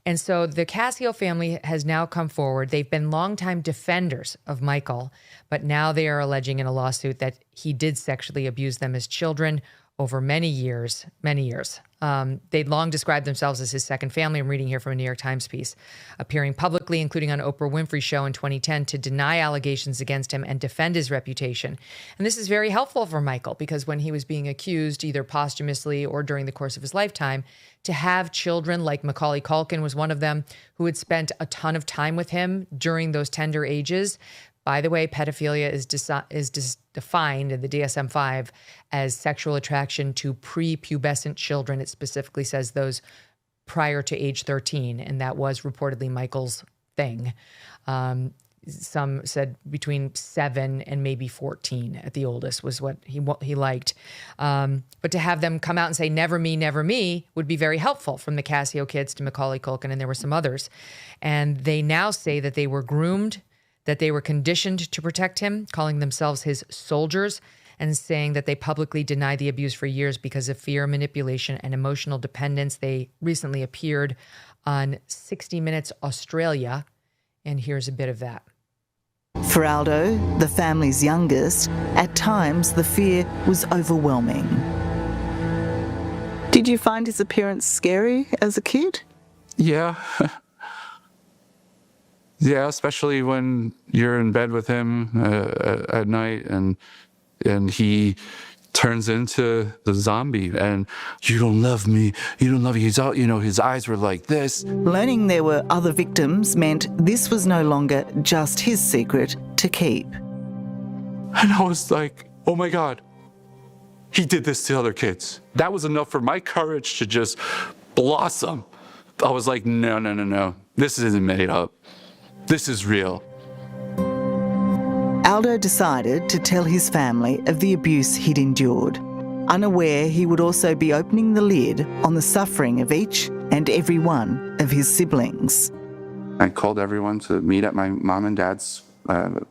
[SPEAKER 1] And so the Cassio family has now come forward. They've been longtime defenders of Michael, but now they are alleging in a lawsuit that he did sexually abuse them as children over many years. They'd long described themselves as his second family. I'm reading here from a New York Times piece, appearing publicly, including on Oprah Winfrey's show in 2010, to deny allegations against him and defend his reputation. And this is very helpful for Michael, because when he was being accused, either posthumously or during the course of his lifetime, to have children like Macaulay Culkin was one of them, who had spent a ton of time with him during those tender ages. By the way, pedophilia is defined in the DSM-5 as sexual attraction to prepubescent children. It specifically says those prior to age 13, and that was reportedly Michael's thing. some said between 7 and maybe 14 at the oldest was what he liked. But to have them come out and say, never me, would be very helpful, from the Casio kids to Macaulay Culkin, and there were some others. And they now say that they were groomed, that they were conditioned to protect him, calling themselves his soldiers, and saying that they publicly denied the abuse for years because of fear, manipulation, and emotional dependence. They recently appeared on 60 Minutes Australia, and here's a bit of that.
[SPEAKER 9] For Aldo, the family's youngest, at times the fear was overwhelming. Did you find his appearance scary as a kid?
[SPEAKER 10] Yeah. Yeah, especially when you're in bed with him at night and he turns into the zombie and you don't love me. He's all, his eyes were like this.
[SPEAKER 9] Learning there were other victims meant this was no longer just his secret to keep.
[SPEAKER 10] And I was like, oh my God, he did this to other kids. That was enough for my courage to just blossom. I was like, no. This isn't made up. This is real.
[SPEAKER 9] Aldo decided to tell his family of the abuse he'd endured, unaware he would also be opening the lid on the suffering of each and every one of his siblings.
[SPEAKER 10] I called everyone to meet at my mom and dad's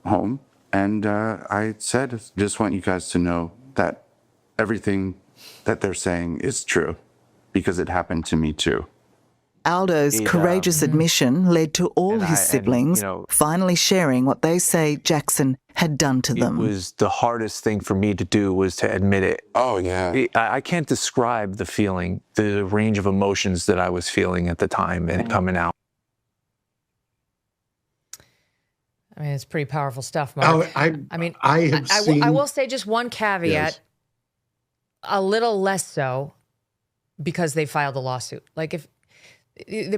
[SPEAKER 10] home, and I said, just want you guys to know that everything that they're saying is true, because it happened to me too.
[SPEAKER 9] Aldo's courageous admission led to all his siblings finally sharing what they say Jackson had done to them.
[SPEAKER 11] It was the hardest thing for me to do, was to admit it.
[SPEAKER 10] Oh, yeah.
[SPEAKER 11] I can't describe the feeling, the range of emotions that I was feeling at the time and coming out.
[SPEAKER 1] I mean, it's pretty powerful stuff, Mark. I will say just one caveat, yes. A little less so, because they filed a lawsuit. Like if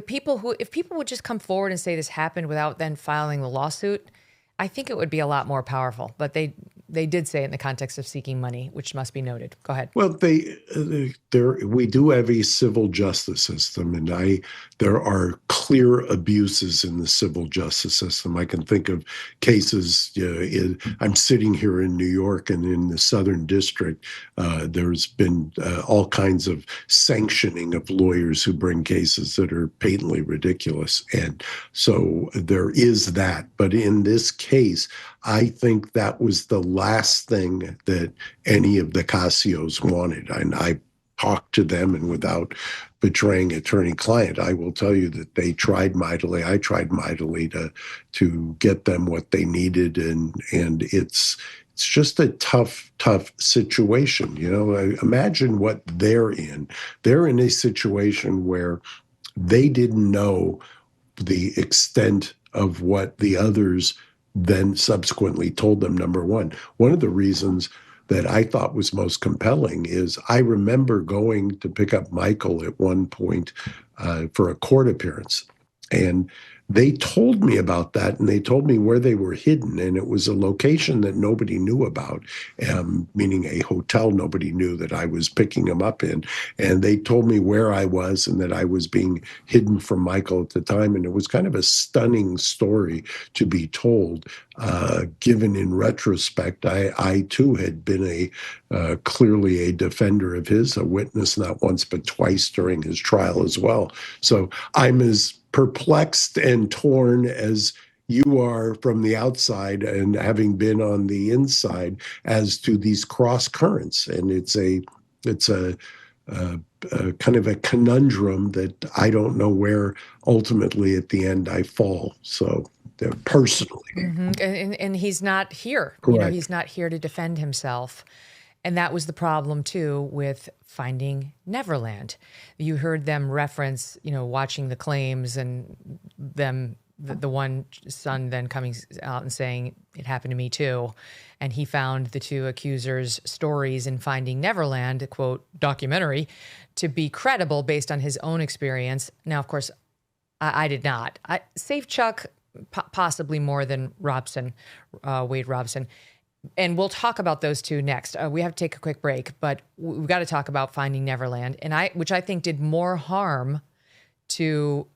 [SPEAKER 1] people would just come forward and say this happened without then filing the lawsuit, I think it would be a lot more powerful. But they did say it in the context of seeking money, which must be noted. Go ahead.
[SPEAKER 5] Well, we do have a civil justice system, and there are clear abuses in the civil justice system. I can think of cases. I'm sitting here in New York, and in the Southern District, there's been all kinds of sanctioning of lawyers who bring cases that are patently ridiculous, and so there is that. But in this case, I think that was the last thing that any of the Casios wanted. And I talked to them, and without betraying attorney-client, I will tell you that they tried mightily. I tried mightily to get them what they needed, and it's just a tough situation. Imagine what they're in. They're in a situation where they didn't know the extent of what the others then subsequently told them. Number one of the reasons that I thought was most compelling is I remember going to pick up Michael at one point for a court appearance, and they told me about that, and they told me where they were hidden, and it was a location that nobody knew about, meaning a hotel nobody knew that I was picking them up in, and they told me where I was and that I was being hidden from Michael at the time, and it was kind of a stunning story to be told, given in retrospect. I too had been clearly a defender of his, a witness not once but twice during his trial as well. So I'm as perplexed and torn as you are from the outside, and having been on the inside, as to these cross currents. And it's a kind of a conundrum that I don't know where ultimately at the end I fall. So personally,
[SPEAKER 1] and he's not here.
[SPEAKER 5] Correct.
[SPEAKER 1] He's not here to defend himself. And that was the problem, too, with Finding Neverland. You heard them reference, watching the claims, and them, the one son then coming out and saying, it happened to me, too. And he found the two accusers' stories in Finding Neverland, a quote, documentary, to be credible based on his own experience. Now, of course, I did not. Save Chuck, possibly more than Wade Robson. And we'll talk about those two next. We have to take a quick break, but we've got to talk about Finding Neverland, which I think did more harm to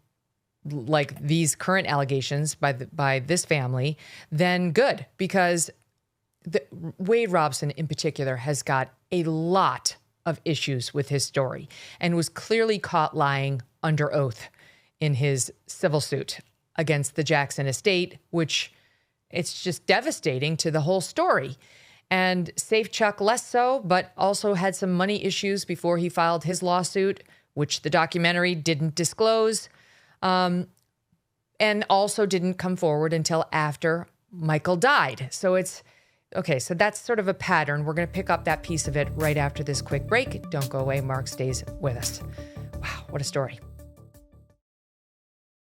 [SPEAKER 1] like these current allegations by this family, then good, because Wade Robson in particular has got a lot of issues with his story and was clearly caught lying under oath in his civil suit against the Jackson estate, which it's just devastating to the whole story. And Safe Chuck less so, but also had some money issues before he filed his lawsuit, which the documentary didn't disclose. And also didn't come forward until after Michael died. So it's, okay, so that's sort of a pattern. We're going to pick up that piece of it right after this quick break. Don't go away. Mark stays with us. Wow, what a story.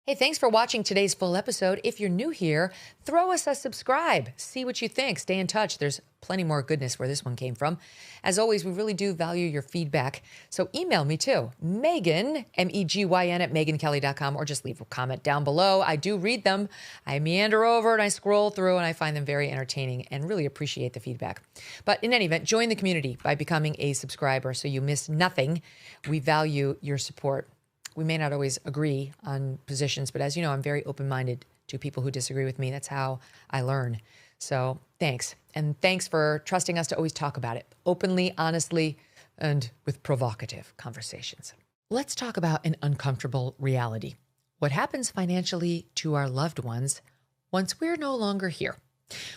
[SPEAKER 1] Hey, thanks for watching today's full episode. If you're new here, throw us a subscribe. See what you think. Stay in touch. There's plenty more goodness where this one came from. As always, we really do value your feedback. So email me too, Megyn, Megyn at megynkelly.com, or just leave a comment down below. I do read them. I meander over and I scroll through and I find them very entertaining and really appreciate the feedback. But in any event, join the community by becoming a subscriber so you miss nothing. We value your support. We may not always agree on positions, but as you know, I'm very open-minded to people who disagree with me. That's how I learn. So thanks. And thanks for trusting us to always talk about it openly, honestly, and with provocative conversations. Let's talk about an uncomfortable reality. What happens financially to our loved ones once we're no longer here?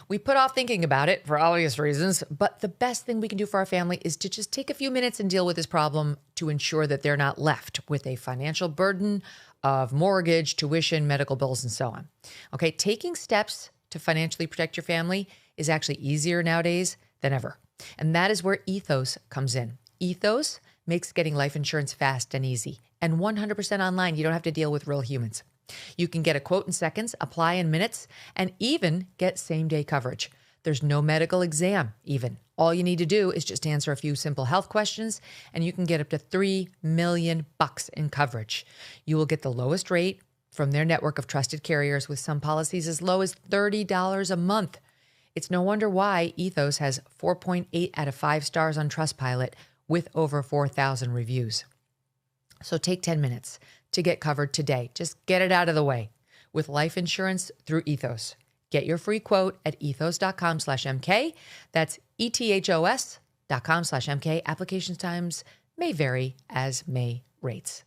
[SPEAKER 1] We put off thinking about it for obvious reasons, but the best thing we can do for our family is to just take a few minutes and deal with this problem to ensure that they're not left with a financial burden of mortgage, tuition, medical bills, and so on. Okay, taking steps to financially protect your family is actually easier nowadays than ever. And that is where Ethos comes in. Ethos makes getting life insurance fast and easy and 100% online. You don't have to deal with real humans. You can get a quote in seconds, apply in minutes, and even get same-day coverage. There's no medical exam even. All you need to do is just answer a few simple health questions, and you can get up to $3 million in coverage. You will get the lowest rate from their network of trusted carriers with some policies as low as $30 a month. It's no wonder why Ethos has 4.8 out of 5 stars on Trustpilot with over 4,000 reviews. So take 10 minutes to get covered today. Just get it out of the way with life insurance through Ethos. Get your free quote at ethos.com/MK. That's ethos.com/MK. Application times may vary, as may rates.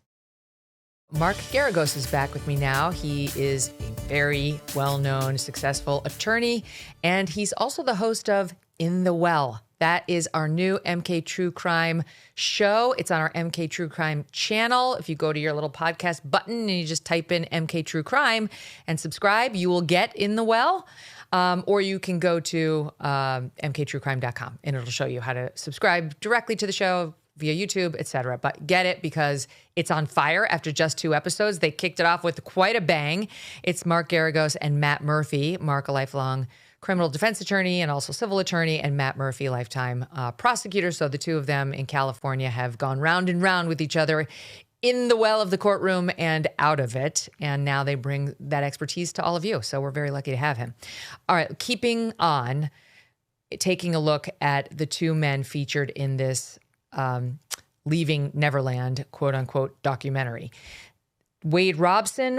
[SPEAKER 1] Mark Geragos is back with me now. He is a very well-known, successful attorney, and he's also the host of In the Well. That is our new MK True Crime show. It's on our MK True Crime channel. If you go to your little podcast button and you just type in MK True Crime and subscribe, you will get In the Well. Or you can go to mktruecrime.com and it'll show you how to subscribe directly to the show via YouTube, etc. But get it because it's on fire after just 2 episodes. They kicked it off with quite a bang. It's Mark Geragos and Matt Murphy. Mark, a lifelong criminal defense attorney and also civil attorney, and Matt Murphy, lifetime prosecutor. So the two of them in California have gone round and round with each other in the well of the courtroom and out of it. And now they bring that expertise to all of you. So we're very lucky to have him. All right, keeping on, taking a look at the 2 men featured in this Leaving Neverland, quote unquote, documentary. Wade Robson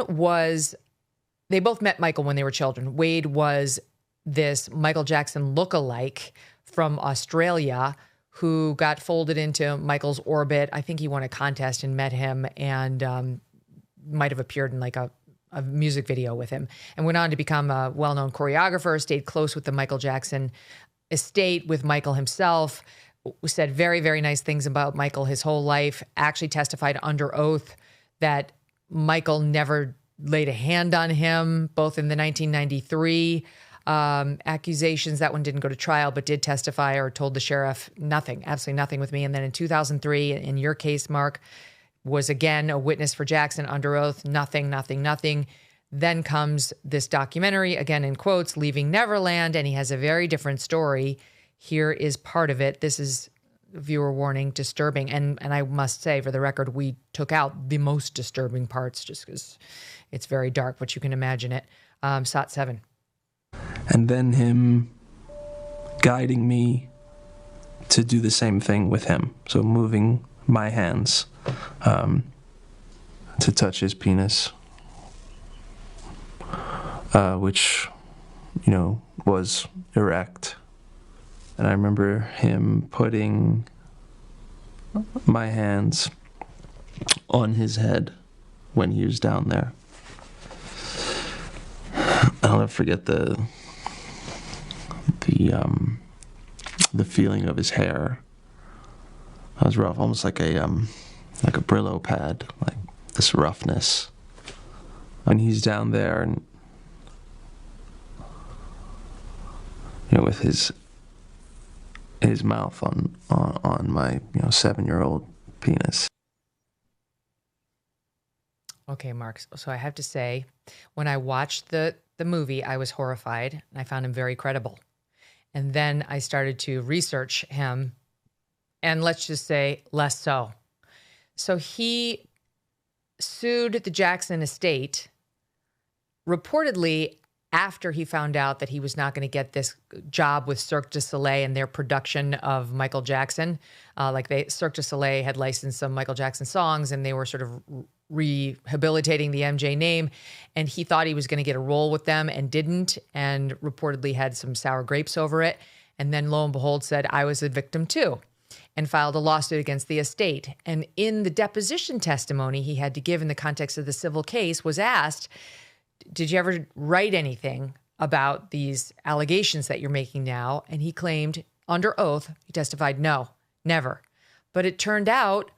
[SPEAKER 1] they both met Michael when they were children. Wade was this Michael Jackson lookalike from Australia who got folded into Michael's orbit. I think he won a contest and met him and might have appeared in like a music video with him and went on to become a well-known choreographer, stayed close with the Michael Jackson estate, with Michael himself, said very, very nice things about Michael his whole life, actually testified under oath that Michael never laid a hand on him, both in the 1993 accusations. That one didn't go to trial, but did testify or told the sheriff nothing, absolutely nothing with me. And then in 2003, in your case, Mark, was again a witness for Jackson under oath, nothing. Then comes this documentary, again in quotes, Leaving Neverland, and he has a very different story. Here is part of it. This is, viewer warning, disturbing. And I must say, for the record, we took out the most disturbing parts just because it's very dark, but you can imagine it. SOT 7.
[SPEAKER 12] And then him guiding me to do the same thing with him. So moving my hands to touch his penis which, was erect. And I remember him putting my hands on his head when he was down there. I'll never forget the feeling of his hair. That was rough, almost like a Brillo pad, like this roughness. And he's down there, and with his mouth on my 7-year-old penis.
[SPEAKER 1] Okay, Mark. So I have to say, when I watched the movie, I was horrified, and I found him very credible. And then I started to research him, and let's just say less so. So he sued the Jackson estate reportedly after he found out that he was not going to get this job with Cirque du Soleil and their production of Michael Jackson. Cirque du Soleil had licensed some Michael Jackson songs, and they were sort of rehabilitating the MJ name. And he thought he was going to get a role with them and didn't, and reportedly had some sour grapes over it. And then lo and behold said, I was a victim too, and filed a lawsuit against the estate. And in the deposition testimony he had to give in the context of the civil case was asked, did you ever write anything about these allegations that you're making now? And he claimed under oath, he testified, no, never. But it turned out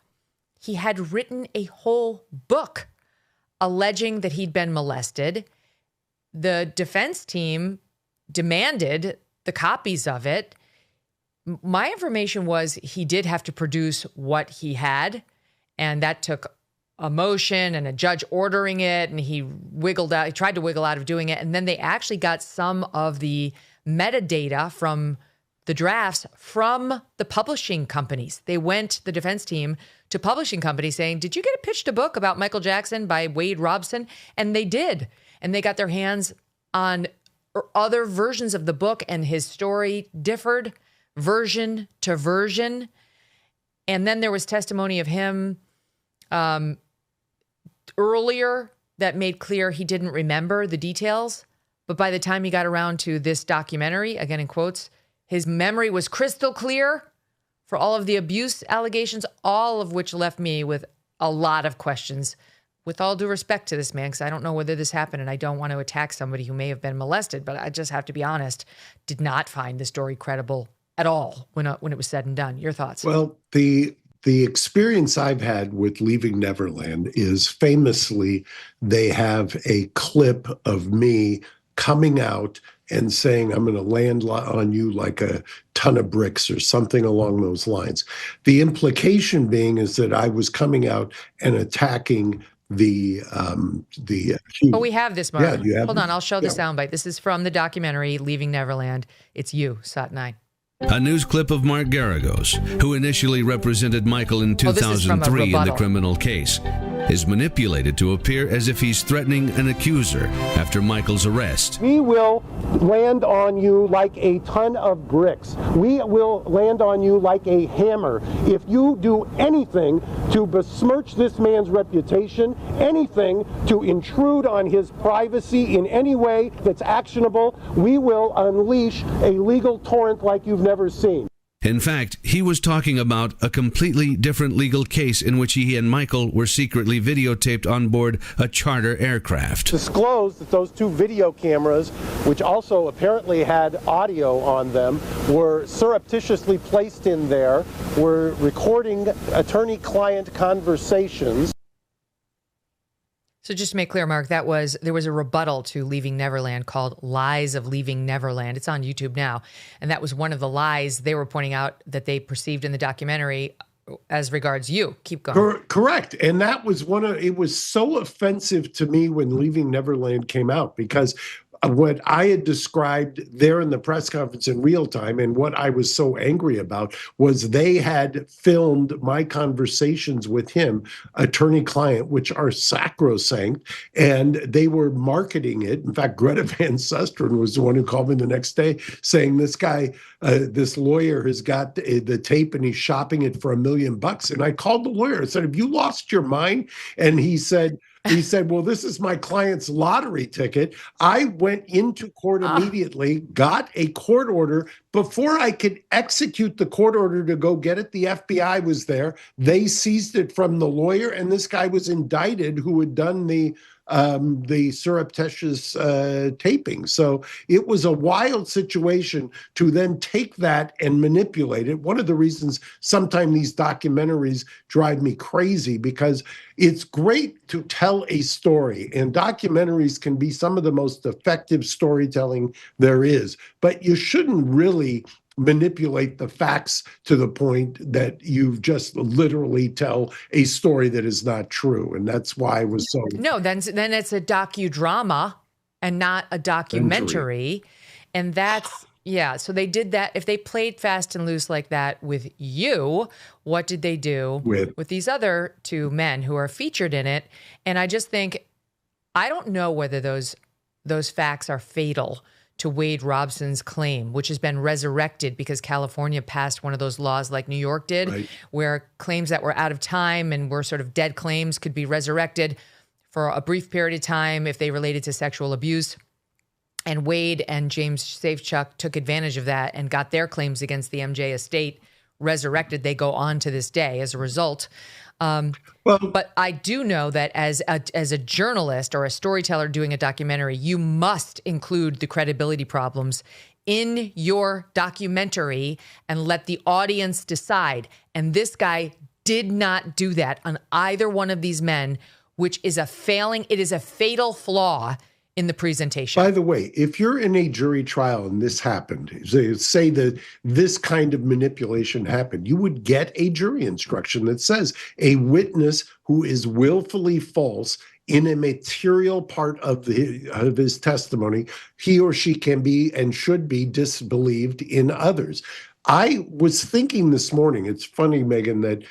[SPEAKER 1] he had written a whole book alleging that he'd been molested. The defense team demanded the copies of it. My information was he did have to produce what he had, and that took a motion and a judge ordering it, and he tried to wiggle out of doing it. And then they actually got some of the metadata from the drafts from the publishing companies. They went, the defense team, to publishing companies saying, did you get pitched a book about Michael Jackson by Wade Robson? And they did. And they got their hands on other versions of the book, and his story differed version to version. And then there was testimony of him earlier that made clear he didn't remember the details. But by the time he got around to this documentary, again in quotes, his memory was crystal clear for all of the abuse allegations, all of which left me with a lot of questions. With all due respect to this man, because I don't know whether this happened, and I don't want to attack somebody who may have been molested, but I just have to be honest, did not find the story credible at all when it was said and done. Your thoughts?
[SPEAKER 5] Well, the experience I've had with Leaving Neverland is famously they have a clip of me coming out and saying, I'm going to land on you like a ton of bricks or something along those lines. The implication being is that I was coming out and attacking the
[SPEAKER 1] Oh, we have this, Mark.
[SPEAKER 5] Yeah,
[SPEAKER 1] hold on, I'll show the soundbite. This is from the documentary Leaving Neverland. It's you, Sat 9.
[SPEAKER 13] A news clip of Mark Geragos, who initially represented Michael in 2003 in the criminal case, is manipulated to appear as if he's threatening an accuser after Michael's arrest.
[SPEAKER 14] We will land on you like a ton of bricks. We will land on you like a hammer. If you do anything to besmirch this man's reputation, anything to intrude on his privacy in any way that's actionable, we will unleash a legal torrent like you've never seen.
[SPEAKER 13] In fact, he was talking about a completely different legal case in which he and Michael were secretly videotaped on board a charter aircraft.
[SPEAKER 14] Disclosed that those two video cameras, which also apparently had audio on them, were surreptitiously placed in there, were recording attorney-client conversations.
[SPEAKER 1] So just to make clear, Mark, there was a rebuttal to Leaving Neverland called Lies of Leaving Neverland. It's on YouTube now. And that was one of the lies they were pointing out that they perceived in the documentary as regards you. Keep going.
[SPEAKER 5] Correct. And that was it was so offensive to me when Leaving Neverland came out, because what I had described there in the press conference in real time, and what I was so angry about, was they had filmed my conversations with him, attorney-client, which are sacrosanct, and they were marketing it. In fact, Greta Van Susteren was the one who called me the next day saying, this guy, this lawyer has got the tape and he's shopping it for $1 million. And I called the lawyer and said, have you lost your mind? And he said, He said, well, this is my client's lottery ticket. I went into court immediately, got a court order. Before I could execute the court order to go get it, the FBI was there. They seized it from the lawyer, and this guy was indicted who had done the surreptitious taping. So it was a wild situation to then take that and manipulate it. One of the reasons sometimes these documentaries drive me crazy, because it's great to tell a story, and documentaries can be some of the most effective storytelling there is, but you shouldn't really manipulate the facts to the point that you just literally tell a story that is not true. And that's why I was so...
[SPEAKER 1] No, then it's a docudrama and not a documentary. And that's, yeah, so they did that. If they played fast and loose like that with you, what did they do with these other two men who are featured in it? And I just think, I don't know whether those facts are fatal to Wade Robson's claim, which has been resurrected because California passed one of those laws like New York did, where claims that were out of time and were sort of dead claims could be resurrected for a brief period of time if they related to sexual abuse. And Wade and James Safechuck took advantage of that and got their claims against the MJ estate resurrected. They go on to this day as a result. But I do know that as a journalist or a storyteller doing a documentary, you must include the credibility problems in your documentary and let the audience decide. And this guy did not do that on either one of these men, which is it is a fatal flaw in the presentation.
[SPEAKER 5] By the way, if you're in a jury trial and this happened, say that this kind of manipulation happened, you would get a jury instruction that says a witness who is willfully false in a material part of his testimony, he or she can be and should be disbelieved in others. I was thinking this morning, it's funny, Megyn, that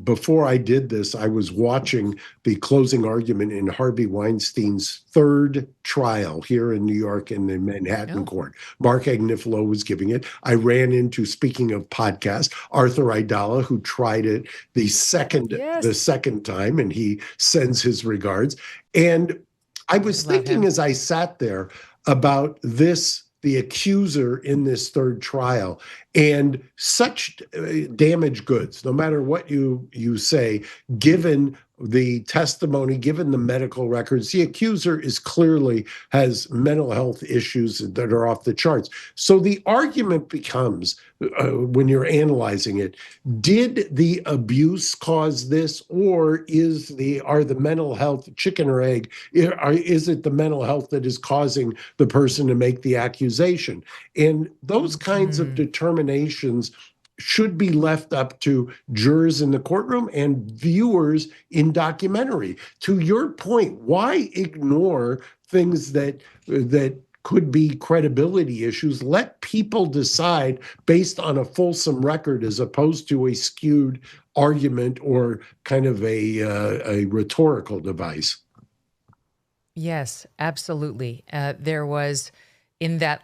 [SPEAKER 5] before I did this, I was watching the closing argument in Harvey Weinstein's third trial here in New York in the Manhattan court. Mark Agnifilo was giving it. I ran into, speaking of podcasts, Arthur Aidala, who tried it the second time, and he sends his regards. And I was thinking as I sat there about the accuser in this third trial, and such damaged goods, no matter what you say, given the testimony, given the medical records, the accuser has mental health issues that are off the charts. So the argument becomes, when you're analyzing it, did the abuse cause this, or are the mental health chicken or egg? Is it the mental health that is causing the person to make the accusation? And those kinds of determinations should be left up to jurors in the courtroom and viewers in documentary. To your point, why ignore things that could be credibility issues? Let people decide based on a fulsome record as opposed to a skewed argument or kind of a rhetorical device.
[SPEAKER 1] Yes, absolutely. There was, in that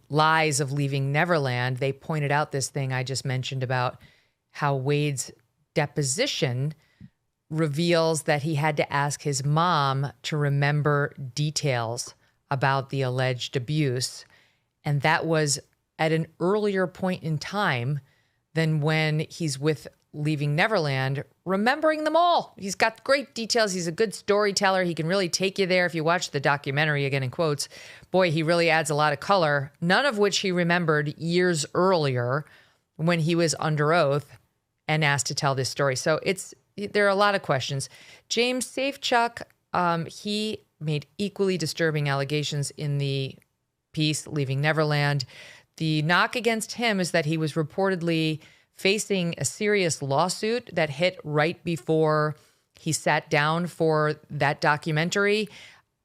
[SPEAKER 1] Lies of Leaving Neverland, they pointed out this thing I just mentioned about how Wade's deposition reveals that he had to ask his mom to remember details about the alleged abuse. And that was at an earlier point in time than when he's with Leaving Neverland, remembering them all. He's got great details. He's a good storyteller. He can really take you there. If you watch the documentary, again in quotes, boy, he really adds a lot of color, none of which he remembered years earlier when he was under oath and asked to tell this story. So there are a lot of questions. James Safechuck, he made equally disturbing allegations in the piece, Leaving Neverland. The knock against him is that he was reportedly facing a serious lawsuit that hit right before he sat down for that documentary,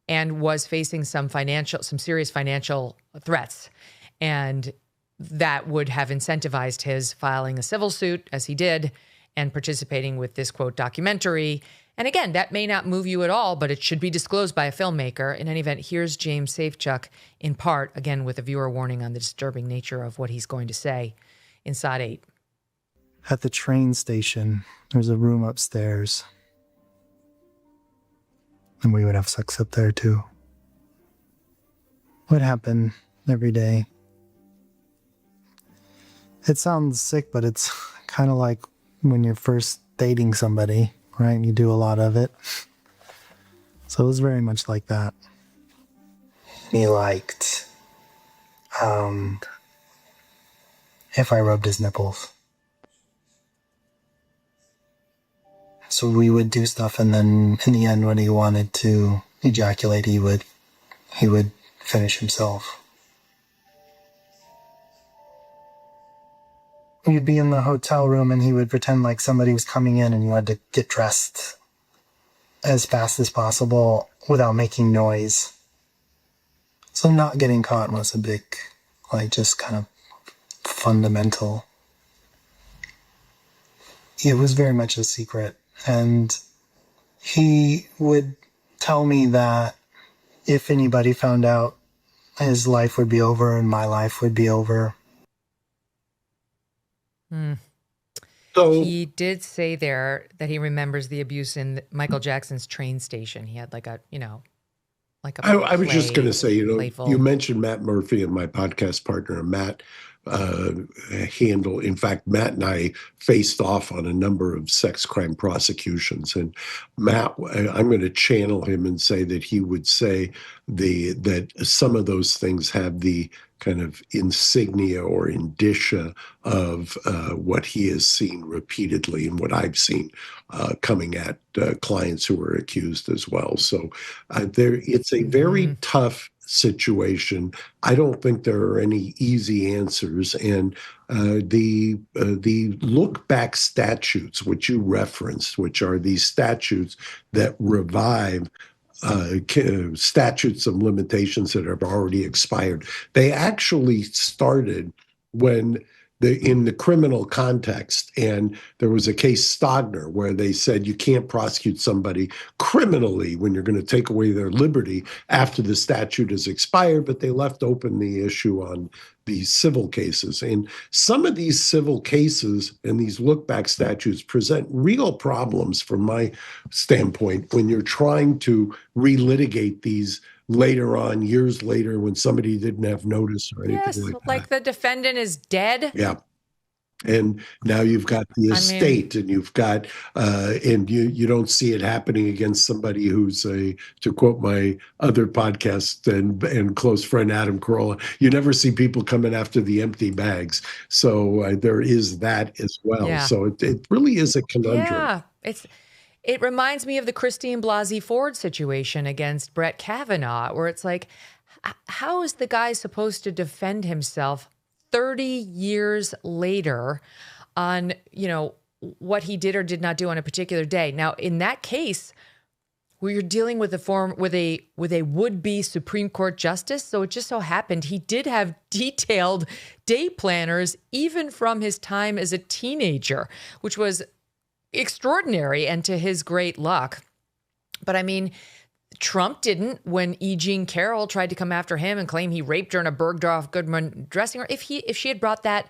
[SPEAKER 1] and was facing some serious financial threats. And that would have incentivized his filing a civil suit, as he did, and participating with this, quote, documentary. And again, that may not move you at all, but it should be disclosed by a filmmaker. In any event, here's James Safechuck, in part, again, with a viewer warning on the disturbing nature of what he's going to say in Sod 8.
[SPEAKER 15] At the train station, there's a room upstairs. And we would have sex up there too. Would happen every day. It sounds sick, but it's kind of like when you're first dating somebody, right? You do a lot of it. So it was very much like that. He liked if I rubbed his nipples. So we would do stuff, and then in the end, when he wanted to ejaculate, he would finish himself. We'd be in the hotel room, and he would pretend like somebody was coming in, and you had to get dressed as fast as possible without making noise. So not getting caught was a big, just kind of fundamental. It was very much a secret. And he would tell me that if anybody found out, his life would be over and my life would be over.
[SPEAKER 1] So he did say there that he remembers the abuse in Michael Jackson's train station. He had
[SPEAKER 5] I was just going to say,
[SPEAKER 1] playful.
[SPEAKER 5] You mentioned Matt Murphy, and my podcast partner, Matt, in fact, Matt and I faced off on a number of sex crime prosecutions. And Matt, I'm going to channel him and say that he would say that some of those things have the kind of insignia or indicia of what he has seen repeatedly and what I've seen coming at clients who are accused as well. So it's a very tough situation. I don't think there are any easy answers. And the look back statutes, which you referenced, which are these statutes that revive statutes of limitations that have already expired. They actually started when in the criminal context, and there was a case, Stogner, where they said you can't prosecute somebody criminally when you're going to take away their liberty after the statute has expired, but they left open the issue on these civil cases. And some of these civil cases and these look-back statutes present real problems from my standpoint when you're trying to relitigate these later on, years later, when somebody didn't have notice or anything
[SPEAKER 1] like the defendant is dead.
[SPEAKER 5] Yeah. And now you've got the estate, and you've got, and you don't see it happening against somebody who's to quote my other podcast and close friend Adam Carolla, you never see people coming after the empty bags. So there is that as well.
[SPEAKER 1] Yeah.
[SPEAKER 5] So it really is a conundrum.
[SPEAKER 1] Yeah, it reminds me of the Christine Blasey Ford situation against Brett Kavanaugh, where it's like, how is the guy supposed to defend himself 30 years later on, what he did or did not do on a particular day? Now, in that case, where you're dealing with a would-be Supreme Court justice, so it just so happened he did have detailed day planners even from his time as a teenager, which was extraordinary and to his great luck. But I mean, Trump didn't when E. Jean Carroll tried to come after him and claim he raped her in a Bergdorf Goodman dressing room. If she had brought that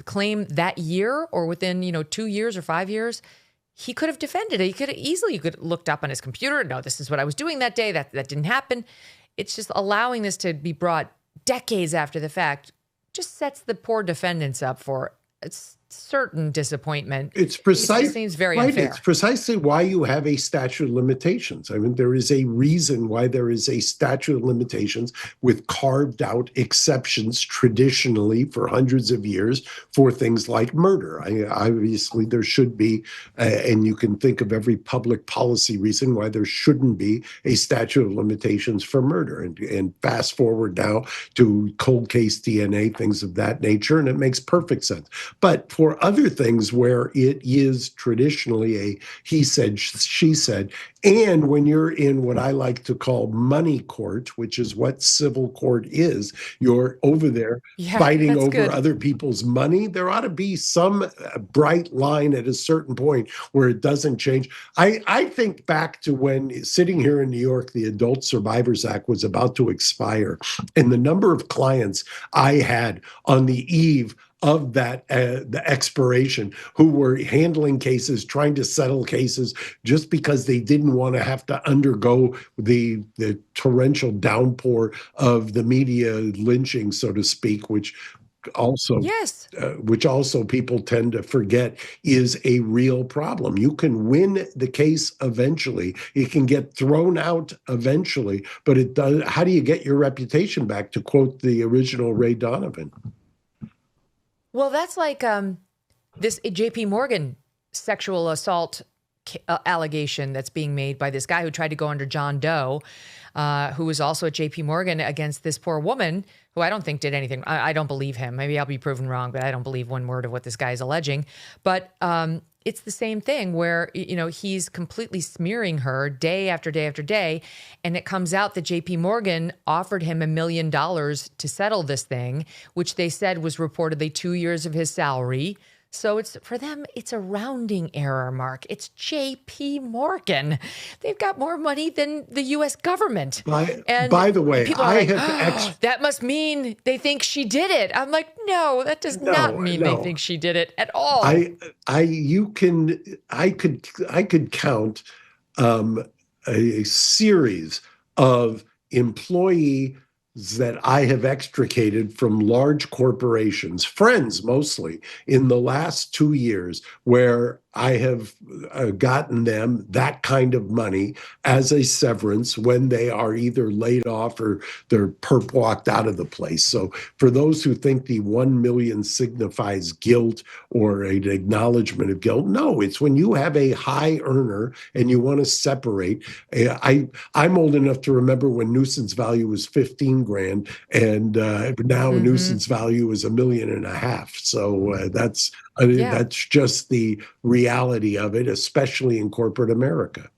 [SPEAKER 1] claim that year or within 2 years or 5 years, he could have defended it. He could have easily looked up on his computer. No, this is what I was doing that day. That didn't happen. It's just allowing this to be brought decades after the fact just sets the poor defendants up for certain disappointment.
[SPEAKER 5] It
[SPEAKER 1] seems very unfair.
[SPEAKER 5] It's precisely why you have a statute of limitations. I mean, there is a reason why there is a statute of limitations with carved out exceptions traditionally for hundreds of years for things like murder. Obviously, there should be, and you can think of every public policy reason why there shouldn't be a statute of limitations for murder. And fast forward now to cold case DNA, things of that nature, and it makes perfect sense. But for other things where it is traditionally a he said, she said, and when you're in what I like to call money court, which is what civil court is, you're over there fighting over other people's money, there ought to be some bright line at a certain point where it doesn't change. I think back to when sitting here in New York, the Adult Survivors Act was about to expire, and the number of clients I had on the eve of that, the expiration, who were handling cases, trying to settle cases just because they didn't want to have to undergo the torrential downpour of the media lynching, so to speak, which also people tend to forget is a real problem. You can win the case eventually. It can get thrown out eventually, but it does. How do you get your reputation back, to quote the original Ray Donovan?
[SPEAKER 1] Well, that's like this JP Morgan sexual assault allegation that's being made by this guy who tried to go under John Doe, who was also at JP Morgan, against this poor woman who I don't think did anything. I don't believe him. Maybe I'll be proven wrong, but I don't believe one word of what this guy is alleging. But it's the same thing where, you know, he's completely smearing her day after day after day. And it comes out that JP Morgan offered him $1 million to settle this thing, which they said was reportedly 2 years of his salary. So it's, for them, it's a rounding error, Mark. It's JP Morgan. They've got more money than the U.S. government.
[SPEAKER 5] By the way,
[SPEAKER 1] that must mean they think she did it. I'm like, no, that does not mean they think she did it at all.
[SPEAKER 5] I could count a series of employees that I have extricated from large corporations, friends mostly, in the last 2 years, where I have gotten them that kind of money as a severance when they are either laid off or they're perp walked out of the place. So for those who think the 1 million signifies guilt or an acknowledgement of guilt, no, it's when you have a high earner and you want to separate. I'm old enough to remember when nuisance value was 15 grand, and now nuisance value is $1.5 million. So that's just the reality of it, especially in corporate America.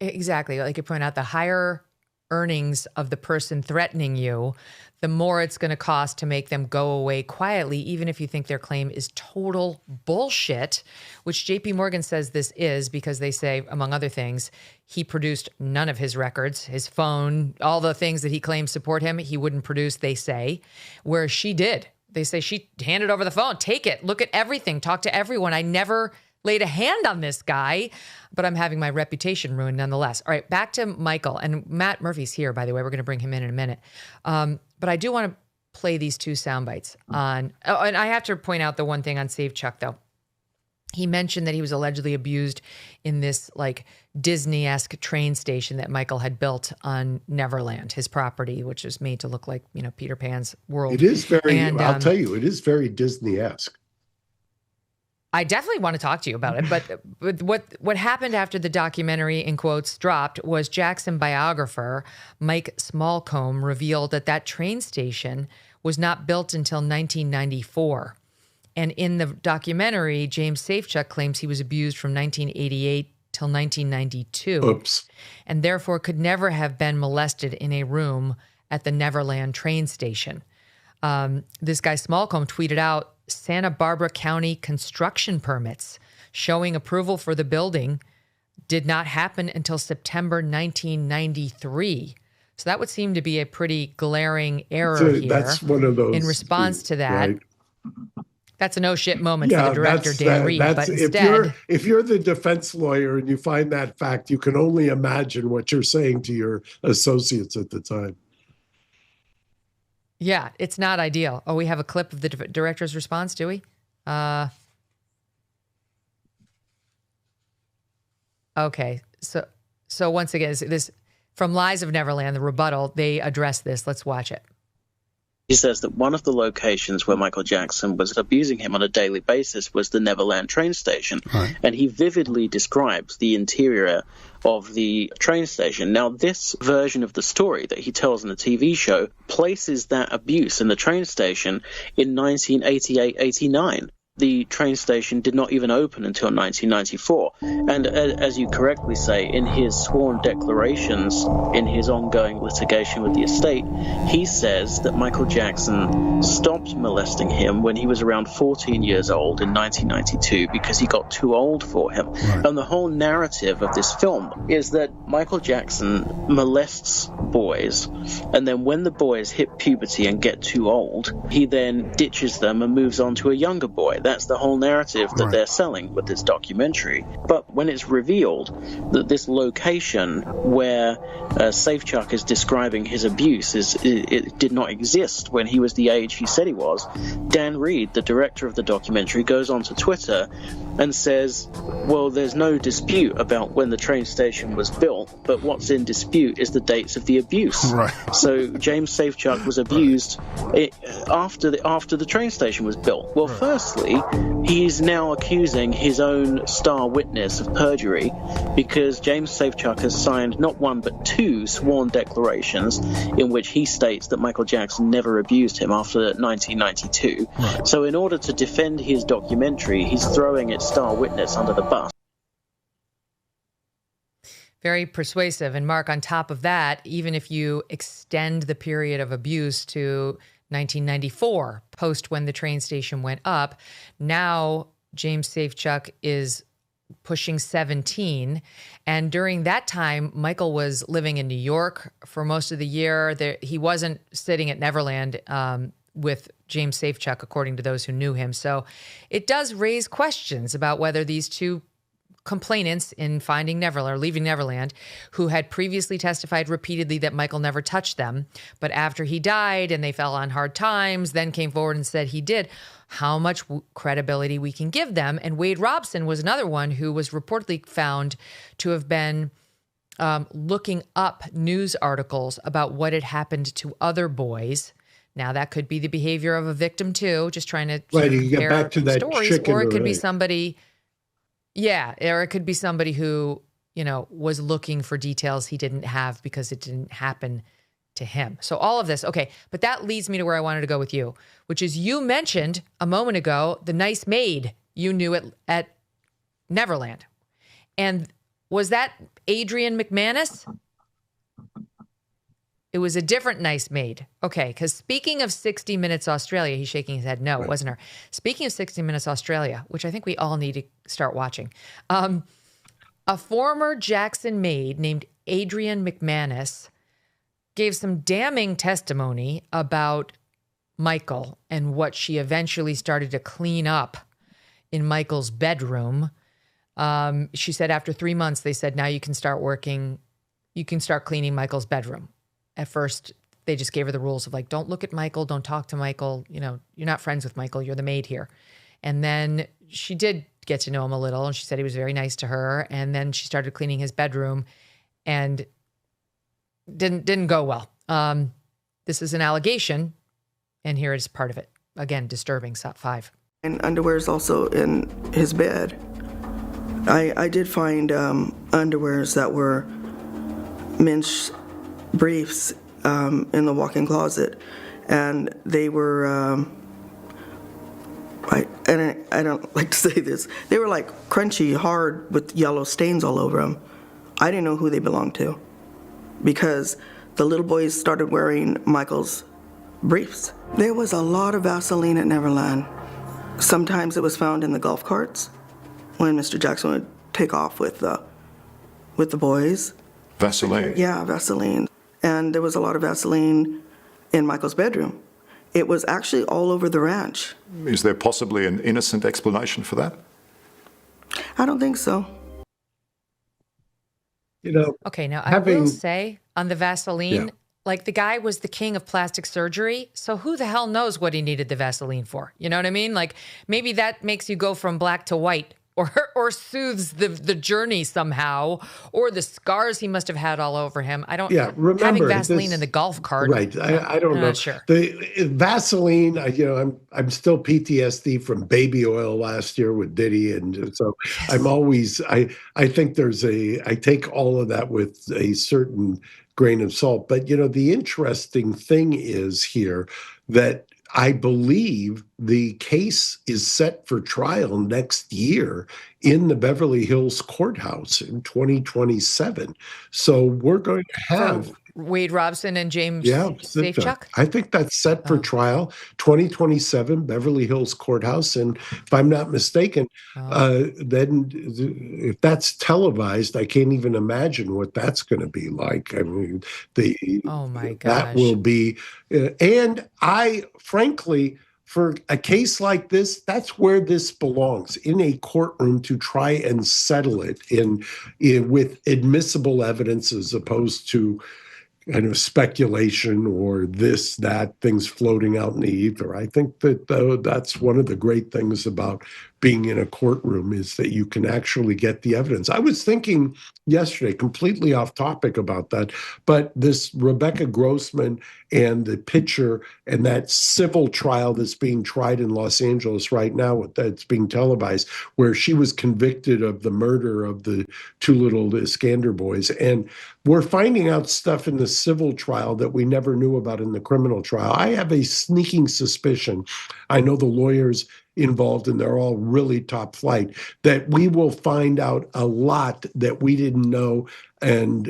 [SPEAKER 1] Exactly. Like you point out, the higher earnings of the person threatening you, the more it's going to cost to make them go away quietly, even if you think their claim is total bullshit, which JP Morgan says this is, because they say, among other things, he produced none of his records, his phone, all the things that he claims support him, he wouldn't produce, they say, whereas she did. They say she handed over the phone. Take it. Look at everything. Talk to everyone. I never laid a hand on this guy, but I'm having my reputation ruined nonetheless. All right, back to Michael. And Matt Murphy's here, by the way. We're going to bring him in a minute. But I do want to play these two sound bites on. Oh, and I have to point out the one thing on Save Chuck, though. He mentioned that he was allegedly abused in this like Disney-esque train station that Michael had built on Neverland, his property, which is made to look like, you know, Peter Pan's world.
[SPEAKER 5] It is very, I'll tell you, it is very Disney-esque.
[SPEAKER 1] I definitely want to talk to you about it, but what happened after the documentary, in quotes, dropped was Jackson biographer Mike Smallcombe revealed that train station was not built until 1994. And in the documentary, James Safechuck claims he was abused from 1988 till 1992.
[SPEAKER 5] Oops.
[SPEAKER 1] And therefore could never have been molested in a room at the Neverland train station. This guy Smallcombe tweeted out Santa Barbara County construction permits showing approval for the building did not happen until September 1993. So that would seem to be a pretty glaring error here.
[SPEAKER 5] That's one of those.
[SPEAKER 1] In response to that.
[SPEAKER 5] Right.
[SPEAKER 1] That's a no shit moment for the director, Dan Reed. But
[SPEAKER 5] instead, if you're the defense lawyer and you find that fact, you can only imagine what you're saying to your associates at the time.
[SPEAKER 1] Yeah, it's not ideal. Oh, we have a clip of the director's response, do we? Okay, so once again, this from Lies of Neverland, the rebuttal, they address this. Let's watch it.
[SPEAKER 16] He says that one of the locations where Michael Jackson was abusing him on a daily basis was the Neverland train station. Right. And he vividly describes the interior of the train station. Now, this version of the story that he tells in the TV show places that abuse in the train station in 1988-89. The train station did not even open until 1994. And as you correctly say, in his sworn declarations, in his ongoing litigation with the estate, he says that Michael Jackson stopped molesting him when he was around 14 years old in 1992 because he got too old for him. Right. And the whole narrative of this film is that Michael Jackson molests boys, and then when the boys hit puberty and get too old, he then ditches them and moves on to a younger boy. That's the whole narrative that they're selling with this documentary. But when it's revealed that this location where Safechuck is describing his abuse it did not exist when he was the age he said he was, Dan Reed, the director of the documentary, goes onto Twitter and says, well, there's no dispute about when the train station was built, but what's in dispute is the dates of the abuse.
[SPEAKER 17] Right.
[SPEAKER 16] So James Safechuck was abused after the train station was built. Well, firstly, he's now accusing his own star witness of perjury because James Safechuck has signed not one but two sworn declarations in which he states that Michael Jackson never abused him after 1992.
[SPEAKER 17] Right.
[SPEAKER 16] So in order to defend his documentary, he's throwing its star witness under the bus.
[SPEAKER 1] Very persuasive. And Mark, on top of that, even if you extend the period of abuse to 1994, post when the train station went up, now James Safechuck is pushing 17. And during that time, Michael was living in New York for most of the year. He wasn't sitting at Neverland with James Safechuck, according to those who knew him. So it does raise questions about whether these two complainants in Finding Neverland or Leaving Neverland, who had previously testified repeatedly that Michael never touched them, but after he died and they fell on hard times, then came forward and said he did, how much credibility we can give them. And Wade Robson was another one who was reportedly found to have been looking up news articles about what had happened to other boys. Now, that could be the behavior of a victim too, just trying to
[SPEAKER 5] get back to that
[SPEAKER 1] stories, or it could be somebody. Yeah, or it could be somebody who, was looking for details he didn't have because it didn't happen to him. So all of this, okay, but that leads me to where I wanted to go with you, which is you mentioned a moment ago the nice maid you knew at Neverland. And was that Adrienne McManus? It was a different nice maid. Okay, because speaking of 60 Minutes Australia, he's shaking his head. No, it wasn't her. Speaking of 60 Minutes Australia, which I think we all need to start watching, a former Jackson maid named Adrienne McManus gave some damning testimony about Michael and what she eventually started to clean up in Michael's bedroom. She said after 3 months, they said, now you can start working, you can start cleaning Michael's bedroom. At first, they just gave her the rules of don't look at Michael, don't talk to Michael. You're not friends with Michael, you're the maid here. And then she did get to know him a little, and she said he was very nice to her. And then she started cleaning his bedroom and didn't go well. This is an allegation, and here is part of it. Again, disturbing, 5.
[SPEAKER 18] And underwear is also in his bed. I did find underwears that were men's briefs in the walk-in closet, and they were I don't like to say this, they were like crunchy, hard with yellow stains all over them. I didn't know who they belonged to because the little boys started wearing Michael's briefs. There was a lot of Vaseline at Neverland. Sometimes it was found in the golf carts when Mr. Jackson would take off with the boys.
[SPEAKER 17] Vaseline?
[SPEAKER 18] Yeah, Vaseline. And there was a lot of Vaseline in Michael's bedroom. It was actually all over the ranch.
[SPEAKER 17] Is there possibly an innocent explanation for that?
[SPEAKER 18] I don't think so.
[SPEAKER 1] Okay, now I will say on the Vaseline, the guy was the king of plastic surgery, so who the hell knows what he needed the Vaseline for? You know what I mean? Maybe that makes you go from black to white, or soothes the journey somehow, or the scars he must have had all over him. I don't.
[SPEAKER 5] Yeah, remember
[SPEAKER 1] having Vaseline in the golf cart.
[SPEAKER 5] Right, I don't know.
[SPEAKER 1] Not sure.
[SPEAKER 5] The Vaseline, I'm still PTSD from baby oil last year with Diddy, and so I'm always. I think I take all of that with a certain grain of salt. But the interesting thing is here that I believe the case is set for trial next year in the Beverly Hills courthouse in 2027. So we're going to have
[SPEAKER 1] Wade Robson and James
[SPEAKER 5] Safechuck. I think that's set for trial 2027, Beverly Hills Courthouse. And if I'm not mistaken, then if that's televised, I can't even imagine what that's going to be like. I mean,
[SPEAKER 1] oh my gosh,
[SPEAKER 5] that will be. And I, frankly, for a case like this, that's where this belongs, in a courtroom to try and settle it with admissible evidence as opposed to kind of speculation or this, that, things floating out in the ether. I think that that's one of the great things about being in a courtroom is that you can actually get the evidence. I was thinking yesterday, completely off topic about that, but this Rebecca Grossman and the pitcher and that civil trial that's being tried in Los Angeles right now, that's being televised, where she was convicted of the murder of the two little Iskander boys. And we're finding out stuff in the civil trial that we never knew about in the criminal trial. I have a sneaking suspicion, I know the lawyers involved, and they're all really top flight, that we will find out a lot that we didn't know and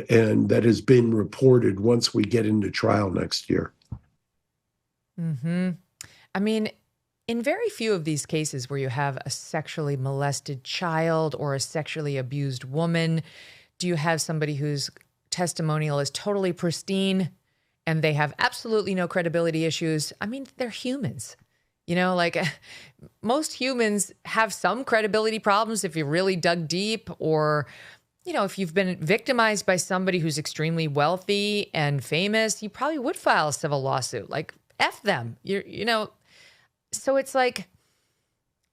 [SPEAKER 5] that has been reported once we get into trial next year.
[SPEAKER 1] Mm-hmm. I mean, in very few of these cases where you have a sexually molested child or a sexually abused woman, do you have somebody whose testimonial is totally pristine and they have absolutely no credibility issues. I mean, they're humans. You know, like most humans have some credibility problems if you really dug deep, or, you know, if you've been victimized by somebody who's extremely wealthy and famous, you probably would file a civil lawsuit. Like, F them, you know. So it's like,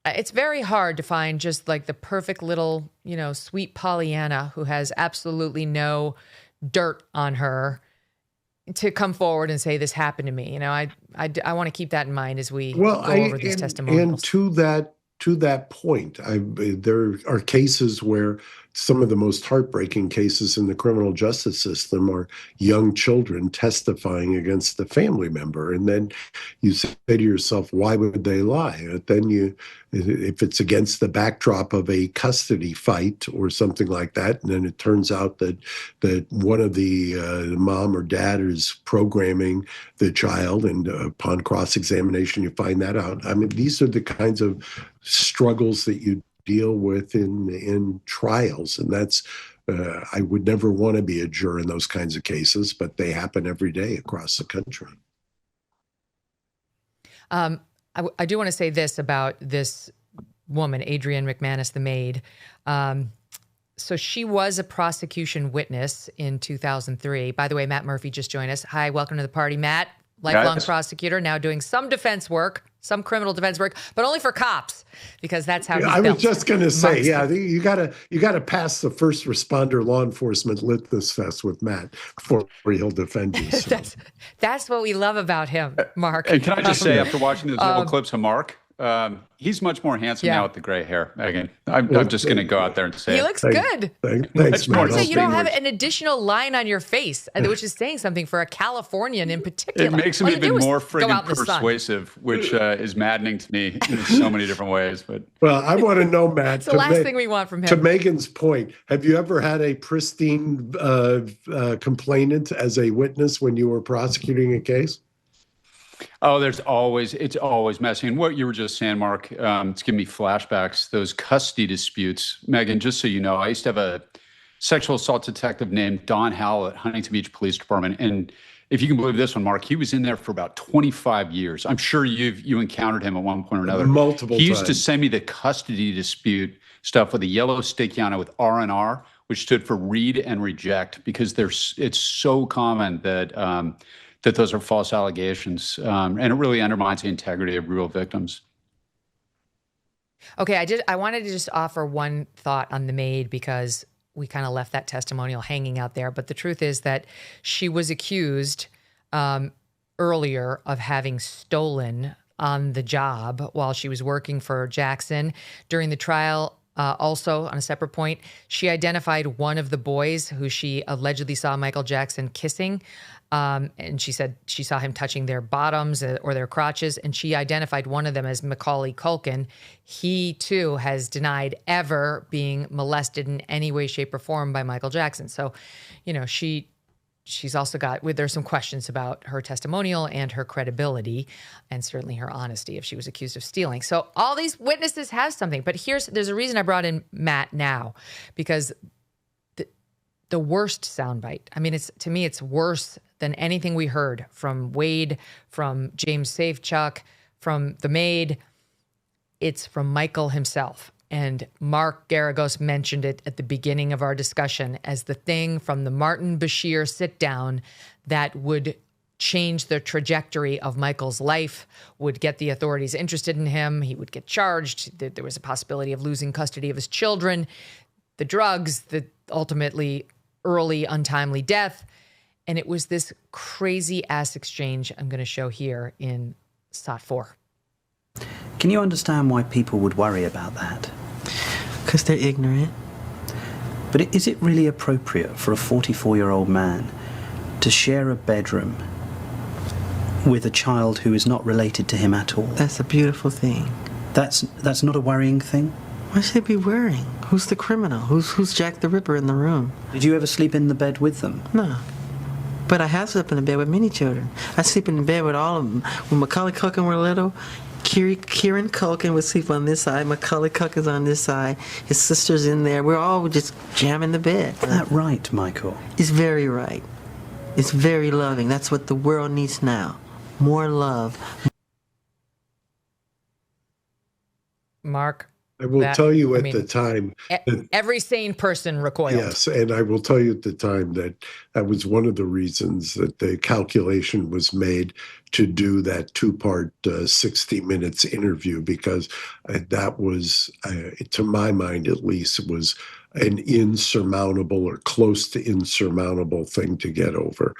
[SPEAKER 1] it's very hard to find just like the perfect little, you know, sweet Pollyanna who has absolutely no dirt on her to come forward and say this happened to me. You know, I want to keep that in mind as we go over these testimonials.
[SPEAKER 5] And to that point, there are cases where some of the most heartbreaking cases in the criminal justice system are young children testifying against the family member. And then you say to yourself, why would they lie? But then if it's against the backdrop of a custody fight or something like that, and then it turns out that one of the mom or dad is programming the child, and upon cross-examination, you find that out. I mean, these are the kinds of struggles that you deal with in trials, and that's I would never want to be a juror in those kinds of cases, but they happen every day across the country.
[SPEAKER 1] I do want to say this about this woman, Adrienne McManus, the maid. So she was a prosecution witness in 2003. By the way, Matt Murphy just joined us. Hi, welcome to the party, Matt. Lifelong prosecutor, now doing some defense work, some criminal defense work, but only for cops, because that's how
[SPEAKER 5] I was just going to say, you gotta pass the first responder law enforcement litmus test with Matt before he'll defend you. So.
[SPEAKER 1] that's what we love about him, Mark.
[SPEAKER 10] And can I just say, after watching those little clips of Mark, he's much more handsome now with the gray hair, Megyn. I'm just going to go out there and say
[SPEAKER 1] he looks good.
[SPEAKER 5] Thanks,
[SPEAKER 1] I would say you don't have an additional line on your face, which is saying something for a Californian in particular.
[SPEAKER 10] It makes him even more friggin' persuasive, which is maddening to me in so many different ways. But
[SPEAKER 5] well, I want to know, Matt.
[SPEAKER 1] It's the last thing we want from him.
[SPEAKER 5] To Megan's point, have you ever had a pristine complainant as a witness when you were prosecuting a case?
[SPEAKER 10] Oh, it's always messy. And what you were just saying, Mark, it's giving me flashbacks, those custody disputes. Megyn, just so you know, I used to have a sexual assault detective named Don Howell at Huntington Beach Police Department. And if you can believe this one, Mark, he was in there for about 25 years. I'm sure you encountered him at one point or another.
[SPEAKER 5] Multiple times.
[SPEAKER 10] He used to send me the custody dispute stuff with a yellow sticky on it with R&R, which stood for read and reject, because it's so common that that those are false allegations, and it really undermines the integrity of real victims.
[SPEAKER 1] Okay, I wanted to just offer one thought on the maid, because we kind of left that testimonial hanging out there. But the truth is that she was accused earlier of having stolen on the job while she was working for Jackson. During the trial, also, on a separate point, she identified one of the boys who she allegedly saw Michael Jackson kissing. And she said she saw him touching their bottoms or their crotches, and she identified one of them as Macaulay Culkin. He, too, has denied ever being molested in any way, shape, or form by Michael Jackson. So, you know, she she's also there's some questions about her testimonial and her credibility, and certainly her honesty if she was accused of stealing. So all these witnesses have something. But there's a reason I brought in Matt now, because the worst soundbite, I mean, to me, it's worse than anything we heard from Wade, from James Safechuck, from the maid. It's from Michael himself. And Mark Geragos mentioned it at the beginning of our discussion as the thing from the Martin Bashir sit-down that would change the trajectory of Michael's life, would get the authorities interested in him. He would get charged. There was a possibility of losing custody of his children, the drugs, the ultimately early, untimely death. And it was this crazy-ass exchange I'm going to show here in SOT 4.
[SPEAKER 19] Can you understand why people would worry about that?
[SPEAKER 20] Because they're ignorant.
[SPEAKER 19] But is it really appropriate for a 44-year-old man to share a bedroom with a child who is not related to him at all?
[SPEAKER 20] That's a beautiful thing.
[SPEAKER 19] That's not a worrying thing?
[SPEAKER 20] Why should they be worrying? Who's the criminal? Who's Jack the Ripper in the room?
[SPEAKER 19] Did you ever sleep in the bed with them?
[SPEAKER 20] No. But I have slept in the bed with many children. I sleep in the bed with all of them. When Macaulay Culkin were little, Kieran Culkin would sleep on this side, Macaulay Culkin's on this side, his sister's in there. We're all just jamming the bed.
[SPEAKER 19] Is that right, Michael?
[SPEAKER 20] It's very right. It's very loving. That's what the world needs now. More love.
[SPEAKER 1] Mark?
[SPEAKER 5] I will tell you at the time.
[SPEAKER 1] Every sane person recoiled.
[SPEAKER 5] Yes, and I will tell you at the time that was one of the reasons that the calculation was made to do that two-part 60 minutes interview, because that was, to my mind at least, was an insurmountable or close to insurmountable thing to get over.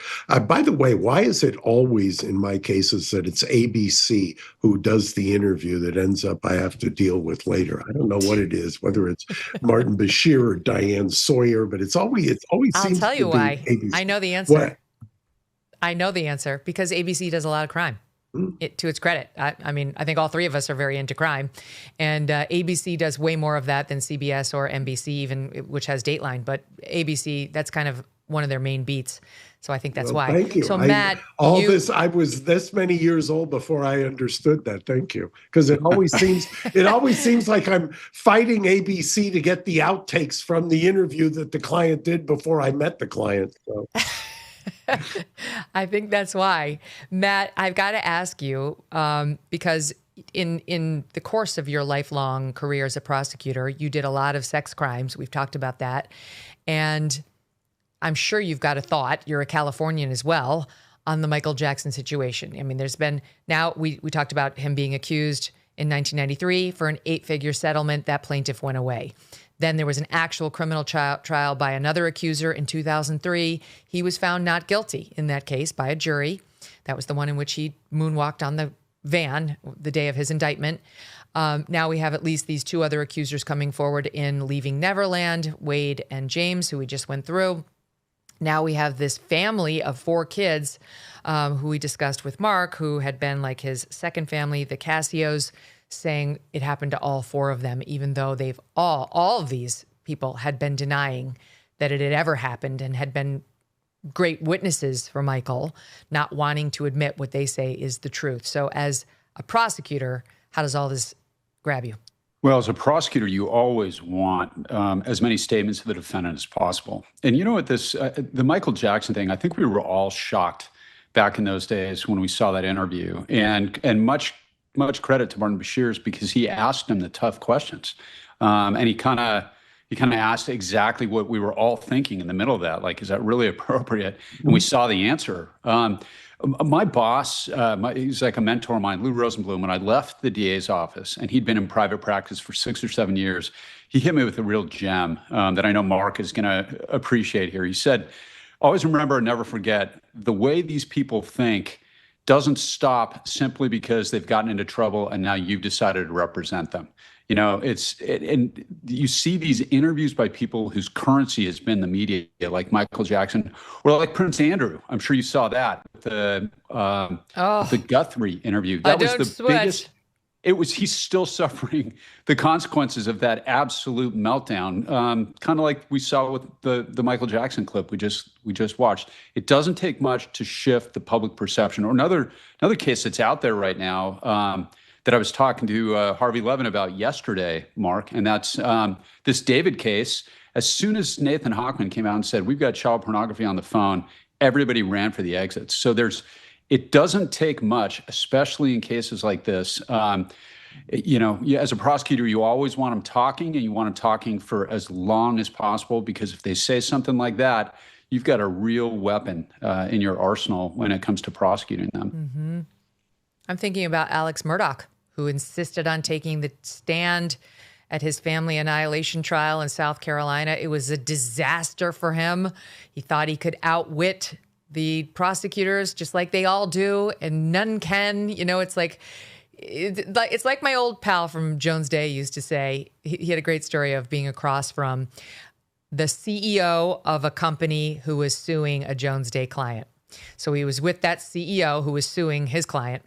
[SPEAKER 5] By the way, why is it always in my cases that it's ABC who does the interview that ends up I have to deal with later? I don't know what it is, whether it's Martin Bashir or Diane Sawyer, but it always
[SPEAKER 1] I'll
[SPEAKER 5] seems
[SPEAKER 1] tell you
[SPEAKER 5] to be
[SPEAKER 1] why.
[SPEAKER 5] ABC.
[SPEAKER 1] I know the answer.
[SPEAKER 5] What?
[SPEAKER 1] I know the answer because ABC does a lot of crime. To its credit. I mean, I think all three of us are very into crime, and ABC does way more of that than CBS or NBC even, which has Dateline, but ABC, that's kind of one of their main beats. So I think that's why.
[SPEAKER 5] Thank you.
[SPEAKER 1] So Matt,
[SPEAKER 5] I was this many years old before I understood that. Thank you. Because it always seems like I'm fighting ABC to get the outtakes from the interview that the client did before I met the client. So.
[SPEAKER 1] I think that's why. Matt, I've got to ask you, because in the course of your lifelong career as a prosecutor, you did a lot of sex crimes. We've talked about that. And I'm sure you've got a thought, you're a Californian as well, on the Michael Jackson situation. I mean, there's been, now we talked about him being accused in 1993 for an 8-figure settlement. That plaintiff went away. Then there was an actual criminal trial by another accuser in 2003. He was found not guilty in that case by a jury. That was the one in which he moonwalked on the van the day of his indictment. Now we have at least these two other accusers coming forward in Leaving Neverland, Wade and James, who we just went through. Now we have this family of 4 kids who we discussed with Mark, who had been like his second family, the Cassios, saying it happened to all 4 of them, even though they've all of these people had been denying that it had ever happened and had been great witnesses for Michael, not wanting to admit what they say is the truth. So as a prosecutor, how does all this grab you?
[SPEAKER 21] Well, as a prosecutor, you always want as many statements of the defendant as possible. And you know what, the Michael Jackson thing, I think we were all shocked back in those days when we saw that interview. And much credit to Martin Bashir because he asked him the tough questions. And he kind of asked exactly what we were all thinking in the middle of that. Like, is that really appropriate? And we saw the answer. My boss, he's like a mentor of mine, Lou Rosenblum, when I left the DA's office, and he'd been in private practice for 6 or 7 years, he hit me with a real gem that I know Mark is going to appreciate here. He said, always remember and never forget, the way these people think doesn't stop simply because they've gotten into trouble and now you've decided to represent them. You know, and you see these interviews by people whose currency has been the media, like Michael Jackson or like Prince Andrew. I'm sure you saw that, the Guthrie interview. That was the biggest. he's still suffering the consequences of that absolute meltdown, kind of like we saw with the Michael Jackson clip we just watched. It doesn't take much to shift the public perception. Or another case that's out there right now that I was talking to Harvey Levin about yesterday, Mark, and that's this David case. As soon as Nathan Hochman came out and said, we've got child pornography on the phone, everybody ran for the exits. So it doesn't take much, especially in cases like this. As a prosecutor, you always want them talking, and you want them talking for as long as possible, because if they say something like that, you've got a real weapon in your arsenal when it comes to prosecuting them.
[SPEAKER 1] Mm-hmm. I'm thinking about Alex Murdaugh, who insisted on taking the stand at his family annihilation trial in South Carolina. It was a disaster for him. He thought he could outwit the prosecutors, just like they all do, and none can. It's like my old pal from Jones Day used to say. He had a great story of being across from the CEO of a company who was suing a Jones Day client. So he was with that CEO who was suing his client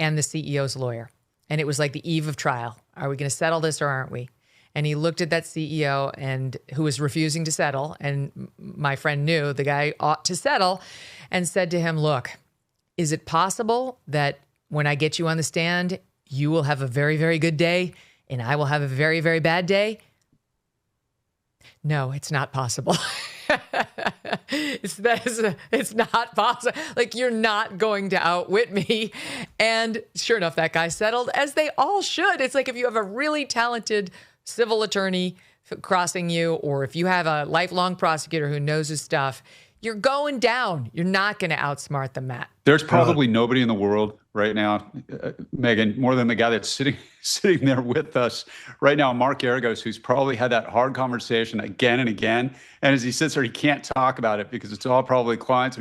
[SPEAKER 1] and the CEO's lawyer. And it was like the eve of trial. Are we going to settle this or aren't we? And he looked at that CEO and who was refusing to settle. And my friend knew the guy ought to settle and said to him, look, is it possible that when I get you on the stand, you will have a very, very good day and I will have a very, very bad day? No, it's not possible. It's not possible. Like, you're not going to outwit me. And sure enough, that guy settled, as they all should. It's like if you have a really talented civil attorney crossing you, or if you have a lifelong prosecutor who knows his stuff, you're going down. You're not going to outsmart the Matt.
[SPEAKER 21] There's probably nobody in the world right now, Megyn, more than the guy that's sitting there with us right now, Mark Geragos, who's probably had that hard conversation again and again. And as he sits there, he can't talk about it because it's all probably clients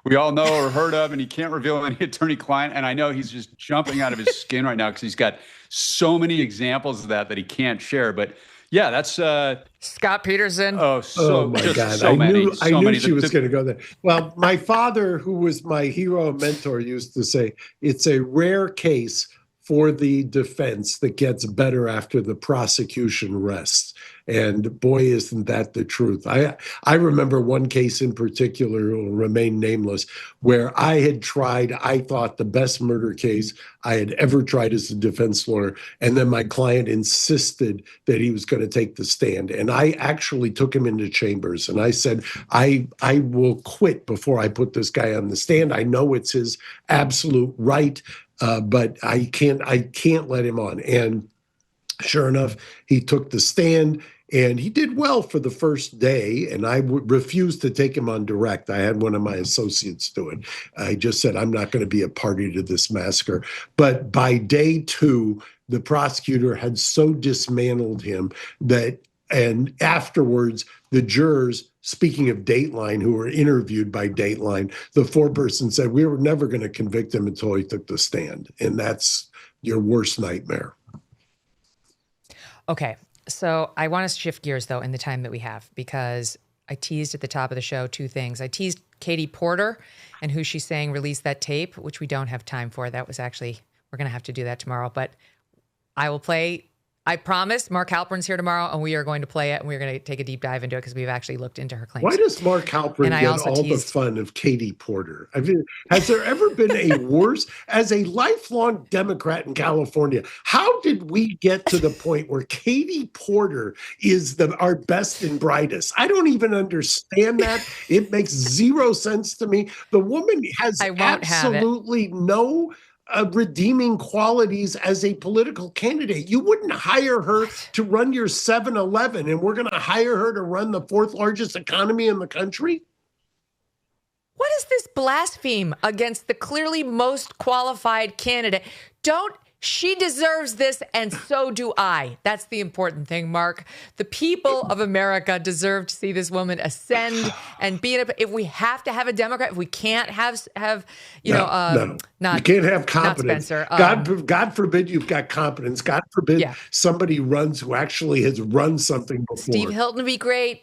[SPEAKER 21] we all know or heard of, and he can't reveal any attorney-client. And I know he's just jumping out of his skin right now because he's got so many examples of that he can't share. But yeah, that's
[SPEAKER 1] Scott Peterson.
[SPEAKER 5] Oh my God!
[SPEAKER 21] So
[SPEAKER 5] I knew
[SPEAKER 21] many.
[SPEAKER 5] she was going to go there. Well, my father, who was my hero and mentor, used to say, "It's a rare case for the defense that gets better after the prosecution rests." And boy, isn't that the truth. I remember one case in particular, will remain nameless, where I had tried, I thought, the best murder case I had ever tried as a defense lawyer. And then my client insisted that he was going to take the stand. And I actually took him into chambers. And I said, I will quit before I put this guy on the stand. I know it's his absolute right, but I can't let him on. And sure enough, he took the stand. And he did well for the first day, and I refused to take him on direct. I had one of my associates do it. I just said, I'm not going to be a party to this massacre. But by day 2, the prosecutor had so dismantled him and afterwards, the jurors, speaking of Dateline, who were interviewed by Dateline, the foreperson said, we were never going to convict him until he took the stand. And that's your worst nightmare.
[SPEAKER 1] Okay. So I want to shift gears, though, in the time that we have, because I teased at the top of the show 2 things. I teased Katie Porter and who she's saying released that tape, which we don't have time for. That was actually, we're going to have to do that tomorrow. But I will play, I promise, Mark Halpern's here tomorrow, and we are going to play it, and we're going to take a deep dive into it because we've actually looked into her claims.
[SPEAKER 5] Why does Mark Halpern get all the fun of Katie Porter? I mean, has there ever been a worse? As a lifelong Democrat in California, how did we get to the point where Katie Porter is our best and brightest? I don't even understand that. It makes zero sense to me. The woman has absolutely no redeeming qualities as a political candidate. You wouldn't hire her to run your 7-Eleven, and we're going to hire her to run the 4th largest economy in the country?
[SPEAKER 1] What is this blaspheme against the clearly most qualified candidate? She deserves this, and so do I. That's the important thing, Mark. The people of America deserve to see this woman ascend and be in if we have to have a Democrat, if we can't have you can't have
[SPEAKER 5] competence.
[SPEAKER 1] Not Spencer.
[SPEAKER 5] God forbid you've got competence. God forbid somebody runs who actually has run something before.
[SPEAKER 1] Steve Hilton would be great.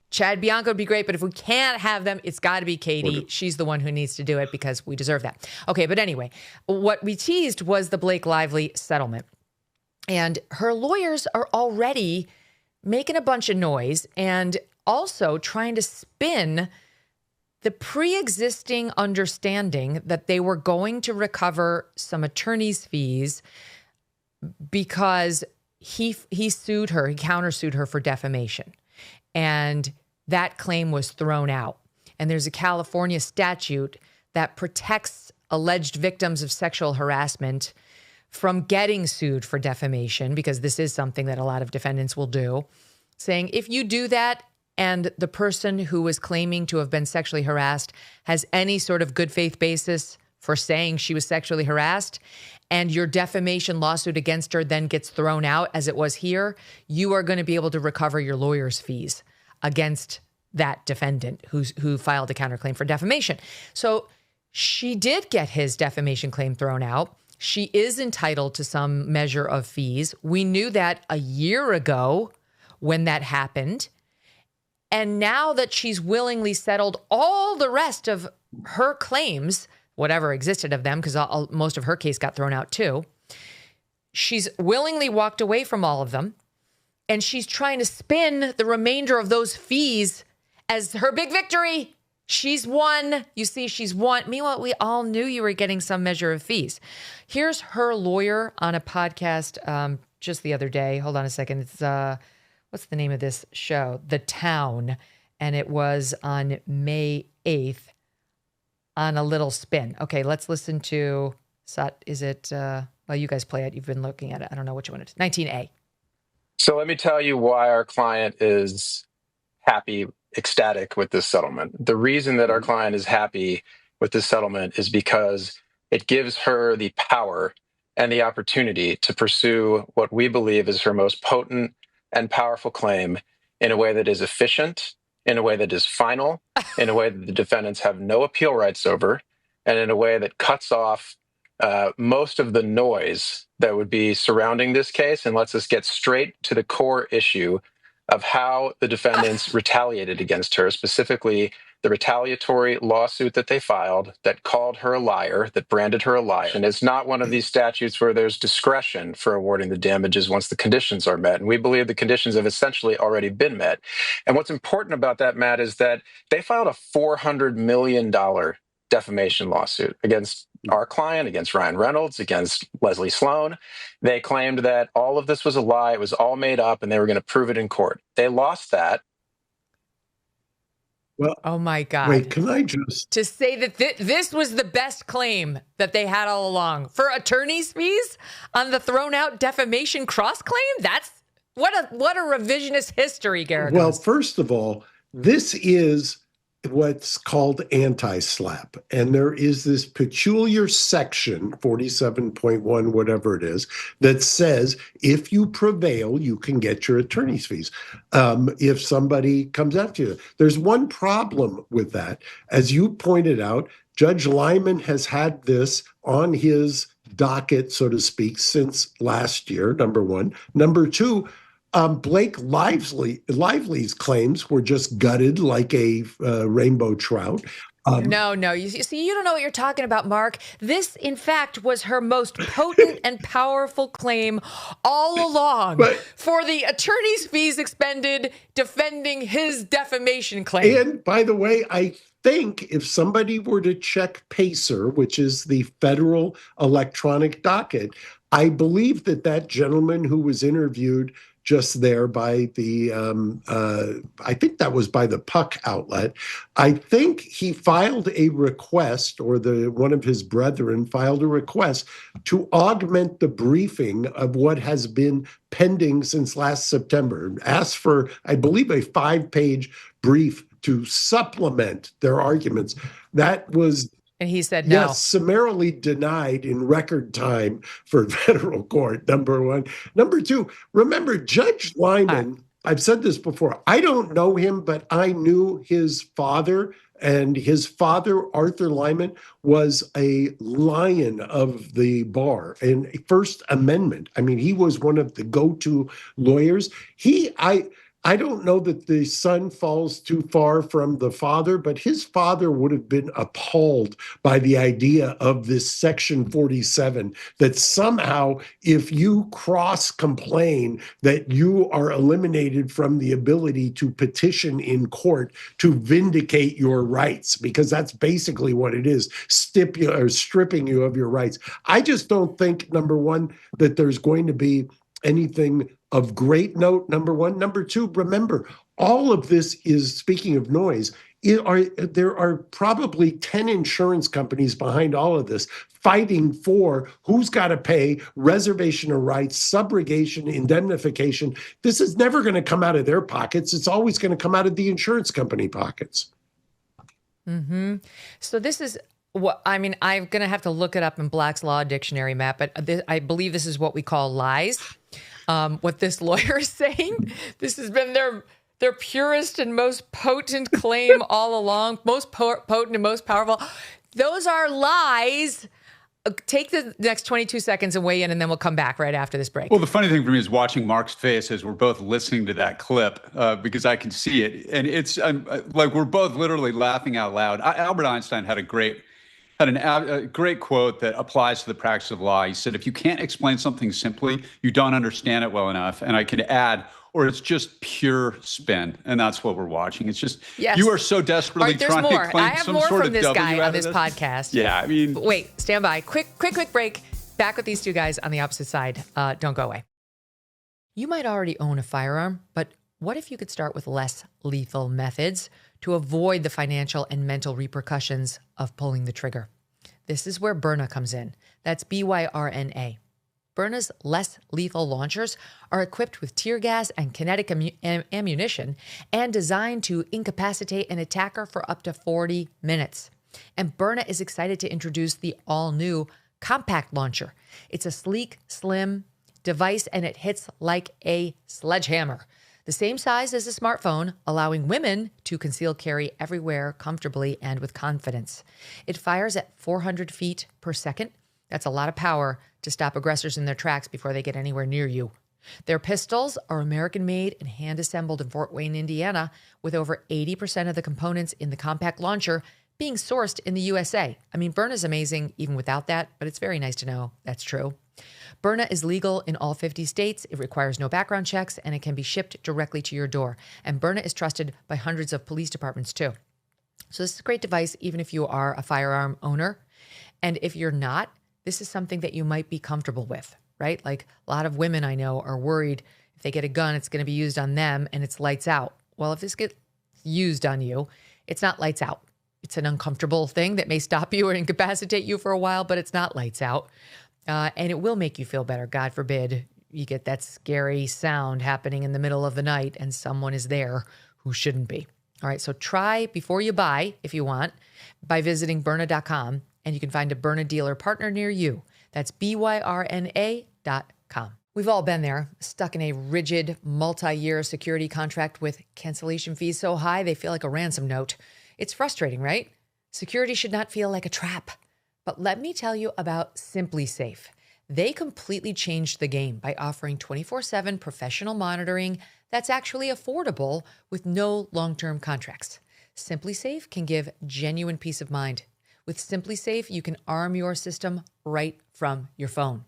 [SPEAKER 1] Chad Bianco would be great, but if we can't have them, it's got to be Katie. She's the one who needs to do it because we deserve that. Okay, but anyway, what we teased was the Blake Lively settlement. And her lawyers are already making a bunch of noise and also trying to spin the pre-existing understanding that they were going to recover some attorney's fees because he sued her, he countersued her for defamation. And that claim was thrown out. And there's a California statute that protects alleged victims of sexual harassment from getting sued for defamation, because this is something that a lot of defendants will do, saying if you do that and the person who was claiming to have been sexually harassed has any sort of good faith basis for saying she was sexually harassed, and your defamation lawsuit against her then gets thrown out as it was here, you are going to be able to recover your lawyer's fees against that defendant who filed a counterclaim for defamation. So she did get his defamation claim thrown out. She is entitled to some measure of fees. We knew that a year ago when that happened. And now that she's willingly settled all the rest of her claims, whatever existed of them, because most of her case got thrown out too, she's willingly walked away from all of them. And she's trying to spin the remainder of those fees as her big victory. She's won. You see, she's won. Meanwhile, we all knew you were getting some measure of fees. Here's her lawyer on a podcast just the other day. Hold on a second. It's what's the name of this show? The Town. And it was on May 8th on a little spin. Okay, let's listen to, is it, well, you guys play it. You've been looking at it. I don't know which one it is. 19A.
[SPEAKER 3] So let me tell you why our client is happy, ecstatic with this settlement. The reason that our client is happy with this settlement is because it gives her the power and the opportunity to pursue what we believe is her most potent and powerful claim in a way that is efficient, in a way that is final, in a way that the defendants have no appeal rights over, and in a way that cuts off most of the noise that would be surrounding this case and lets us get straight to the core issue of how the defendants retaliated against her, specifically the retaliatory lawsuit that they filed that called her a liar, that branded her a liar. And it's not one of these statutes where there's discretion for awarding the damages once the conditions are met. And we believe the conditions have essentially already been met. And what's important about that, Matt, is that they filed a $400 million defamation lawsuit against our client, against Ryan Reynolds, against Leslie Sloan. They claimed that all of this was a lie, it was all made up, and they were going to prove it in court. They lost that.
[SPEAKER 5] Well,
[SPEAKER 1] oh my God.
[SPEAKER 5] Wait, can I just...
[SPEAKER 1] To say that this was the best claim that they had all along for attorney's fees on the thrown out defamation cross claim? That's what a revisionist history, Geragos.
[SPEAKER 5] Well, first of all, this is what's called anti-SLAPP. And there is this peculiar section, 47.1, whatever it is, that says if you prevail, you can get your attorney's fees if somebody comes after you. There's one problem with that. As you pointed out, Judge Lyman has had this on his docket, so to speak, since last year, number one. Number two, Blake Lively's claims were just gutted like a rainbow trout.
[SPEAKER 1] No. You see, you don't know what you're talking about, Mark. This, in fact, was her most potent and powerful claim all along for the attorney's fees expended defending his defamation claim.
[SPEAKER 5] And by the way, I think if somebody were to check PACER, which is the federal electronic docket, I believe that gentleman who was interviewed just there by the, I think that was by the Puck outlet. I think he filed a request, or one of his brethren filed a request to augment the briefing of what has been pending since last September. Asked for, I believe, a 5-page brief to supplement their arguments. That was...
[SPEAKER 1] And he said no.
[SPEAKER 5] Yes, summarily denied in record time for federal court, number one. Number two, remember, Judge Lyman, I've said this before, I don't know him, but I knew his father, and his father, Arthur Lyman, was a lion of the bar and First Amendment. I mean, he was one of the go-to lawyers. I I don't know that the son falls too far from the father, but his father would have been appalled by the idea of this Section 47, that somehow if you cross-complain, that you are eliminated from the ability to petition in court to vindicate your rights, because that's basically what it is, stripping you of your rights. I just don't think, number one, that there's going to be anything of great note, number one. Number two, remember, all of this is, speaking of noise, there are probably 10 insurance companies behind all of this, fighting for who's got to pay reservation of rights, subrogation, indemnification. This is never going to come out of their pockets. It's always going to come out of the insurance company pockets.
[SPEAKER 1] Mm-hmm. So this is what, I mean, I'm going to have to look it up in Black's Law Dictionary, Matt, but I believe this is what we call lies. What this lawyer is saying, this has been their purest and most potent claim all along, most potent and most powerful. Those are lies. Take the next 22 seconds and weigh in, and then we'll come back right after this break.
[SPEAKER 21] Well, the funny thing for me is watching Mark's face as we're both listening to that clip, because I can see it. And it's like we're both literally laughing out loud. Albert Einstein had a great quote that applies to the practice of law. He said, if you can't explain something simply, you don't understand it well enough. And I could add, or it's just pure spin. And that's what we're watching. It's just,
[SPEAKER 1] yes.
[SPEAKER 21] You are so desperately trying to claim some sort of W out of this. I have more from this guy on this podcast. Yeah, I mean.
[SPEAKER 1] Wait, stand by. Quick break. Back with these two guys on the opposite side. Don't go away. You might already own a firearm, but what if you could start with less lethal methods to avoid the financial and mental repercussions of pulling the trigger? This is where Byrna comes in. That's BYRNA. Byrna's less lethal launchers are equipped with tear gas and kinetic ammunition and designed to incapacitate an attacker for up to 40 minutes. And Byrna is excited to introduce the all-new compact launcher. It's a sleek, slim device, and it hits like a sledgehammer. The same size as a smartphone, allowing women to conceal carry everywhere comfortably and with confidence. It fires at 400 feet per second. That's a lot of power to stop aggressors in their tracks before they get anywhere near you. Their pistols are American-made and hand-assembled in Fort Wayne, Indiana, with over 80% of the components in the compact launcher being sourced in the USA. I mean, Byrna's amazing even without that, but it's very nice to know that's true. Byrna is legal in all 50 states. It requires no background checks, and it can be shipped directly to your door. And Byrna is trusted by hundreds of police departments too. So this is a great device, even if you are a firearm owner. And if you're not, this is something that you might be comfortable with, right? Like a lot of women I know are worried if they get a gun, it's going to be used on them and it's lights out. Well, if this gets used on you, it's not lights out. It's an uncomfortable thing that may stop you or incapacitate you for a while, but it's not lights out. And it will make you feel better. God forbid you get that scary sound happening in the middle of the night and someone is there who shouldn't be. All right, so try before you buy, if you want, by visiting Byrna.com, and you can find a Byrna dealer partner near you. That's BYRNA.com. We've all been there, stuck in a rigid, multi-year security contract with cancellation fees so high they feel like a ransom note. It's frustrating, right? Security should not feel like a trap. But let me tell you about SimpliSafe. They completely changed the game by offering 24/7 professional monitoring that's actually affordable with no long-term contracts. SimpliSafe can give genuine peace of mind. With SimpliSafe, you can arm your system right from your phone.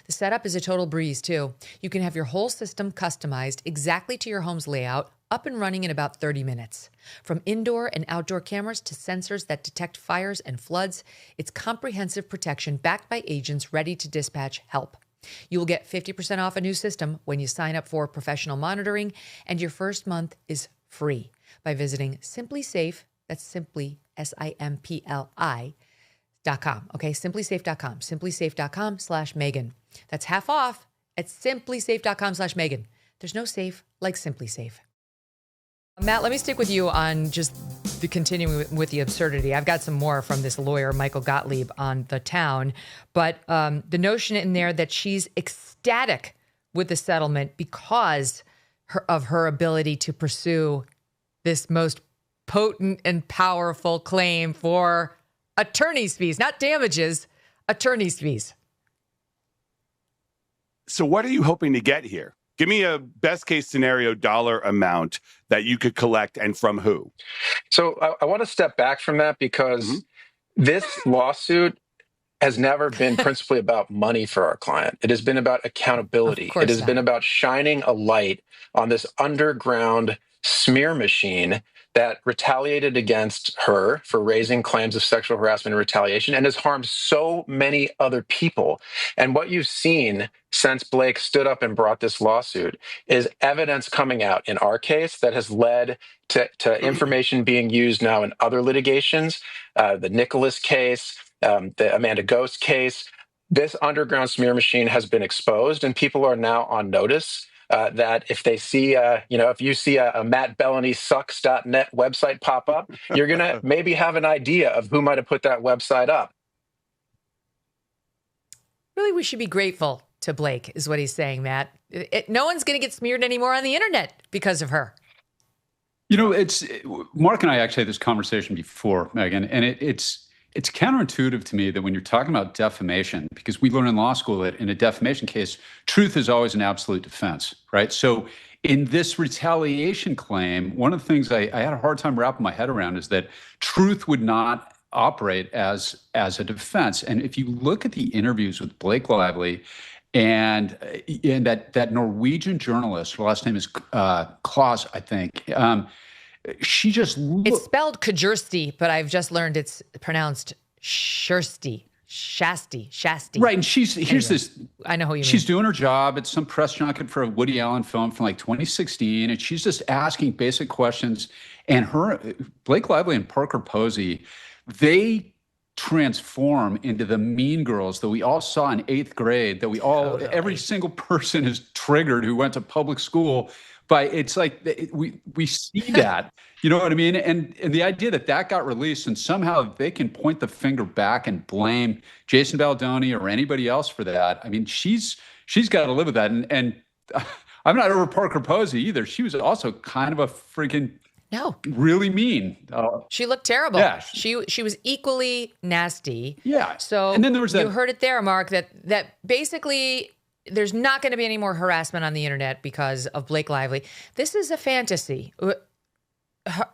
[SPEAKER 1] The setup is a total breeze, too. You can have your whole system customized exactly to your home's layout, up and running in about 30 minutes. From indoor and outdoor cameras to sensors that detect fires and floods, it's comprehensive protection backed by agents ready to dispatch help. You will get 50% off a new system when you sign up for professional monitoring, and your first month is free by visiting SimpliSafe, that's simply SIMPLI.com. Okay, SimpliSafe.com, SimpliSafe.com/Megyn. That's half off at SimpliSafe.com/Megyn. There's no safe like SimpliSafe. Matt, let me stick with you on just the continuing with the absurdity. I've got some more from this lawyer, Michael Gottlieb, on The Town. But the notion in there that she's ecstatic with the settlement because of her ability to pursue this most potent and powerful claim for attorney's fees, not damages, attorney's fees.
[SPEAKER 4] So what are you hoping to get here? Give me a best case scenario dollar amount that you could collect and from who.
[SPEAKER 3] So I want to step back from that because this lawsuit has never been principally about money for our client. It has been about accountability. It has been about shining a light on this underground smear machine that retaliated against her for raising claims of sexual harassment and retaliation and has harmed so many other people. And what you've seen since Blake stood up and brought this lawsuit is evidence coming out in our case that has led to information being used now in other litigations, the Nicholas case, the Amanda Ghost case. This underground smear machine has been exposed, and people are now on notice that if they see, if you see a mattbellanysucks.net website pop up, you're going to maybe have an idea of who might have put that website up.
[SPEAKER 1] Really, we should be grateful to Blake, is what he's saying, Matt. No one's going to get smeared anymore on the internet because of her.
[SPEAKER 21] It's Mark and I actually had this conversation before, Megyn, and it's counterintuitive to me that when you're talking about defamation, because we learn in law school that in a defamation case, truth is always an absolute defense, right? So in this retaliation claim, one of the things I had a hard time wrapping my head around is that truth would not operate as a defense. And if you look at the interviews with Blake Lively and that Norwegian journalist, her last name is Klaus, I think, she just
[SPEAKER 1] it's spelled Kajursti, but I've just learned it's pronounced Shasti.
[SPEAKER 21] Right, and here's this.
[SPEAKER 1] I know who you mean.
[SPEAKER 21] She's doing her job at some press junket for a Woody Allen film from like 2016, and she's just asking basic questions. And Blake Lively and Parker Posey, they transform into the mean girls that we all saw in 8th grade, that every single person is triggered who went to public school. But it's like we see that, you know what I mean? And the idea that got released and somehow they can point the finger back and blame Jason Baldoni or anybody else for that. I mean, she's got to live with that. And I'm not over Parker Posey either. She was also kind of a freaking really mean.
[SPEAKER 1] She looked terrible.
[SPEAKER 21] Yeah.
[SPEAKER 1] She was equally nasty.
[SPEAKER 21] Yeah.
[SPEAKER 1] So
[SPEAKER 21] and then there was
[SPEAKER 1] you heard it there, Mark, that basically there's not going to be any more harassment on the internet because of Blake Lively. This is a fantasy.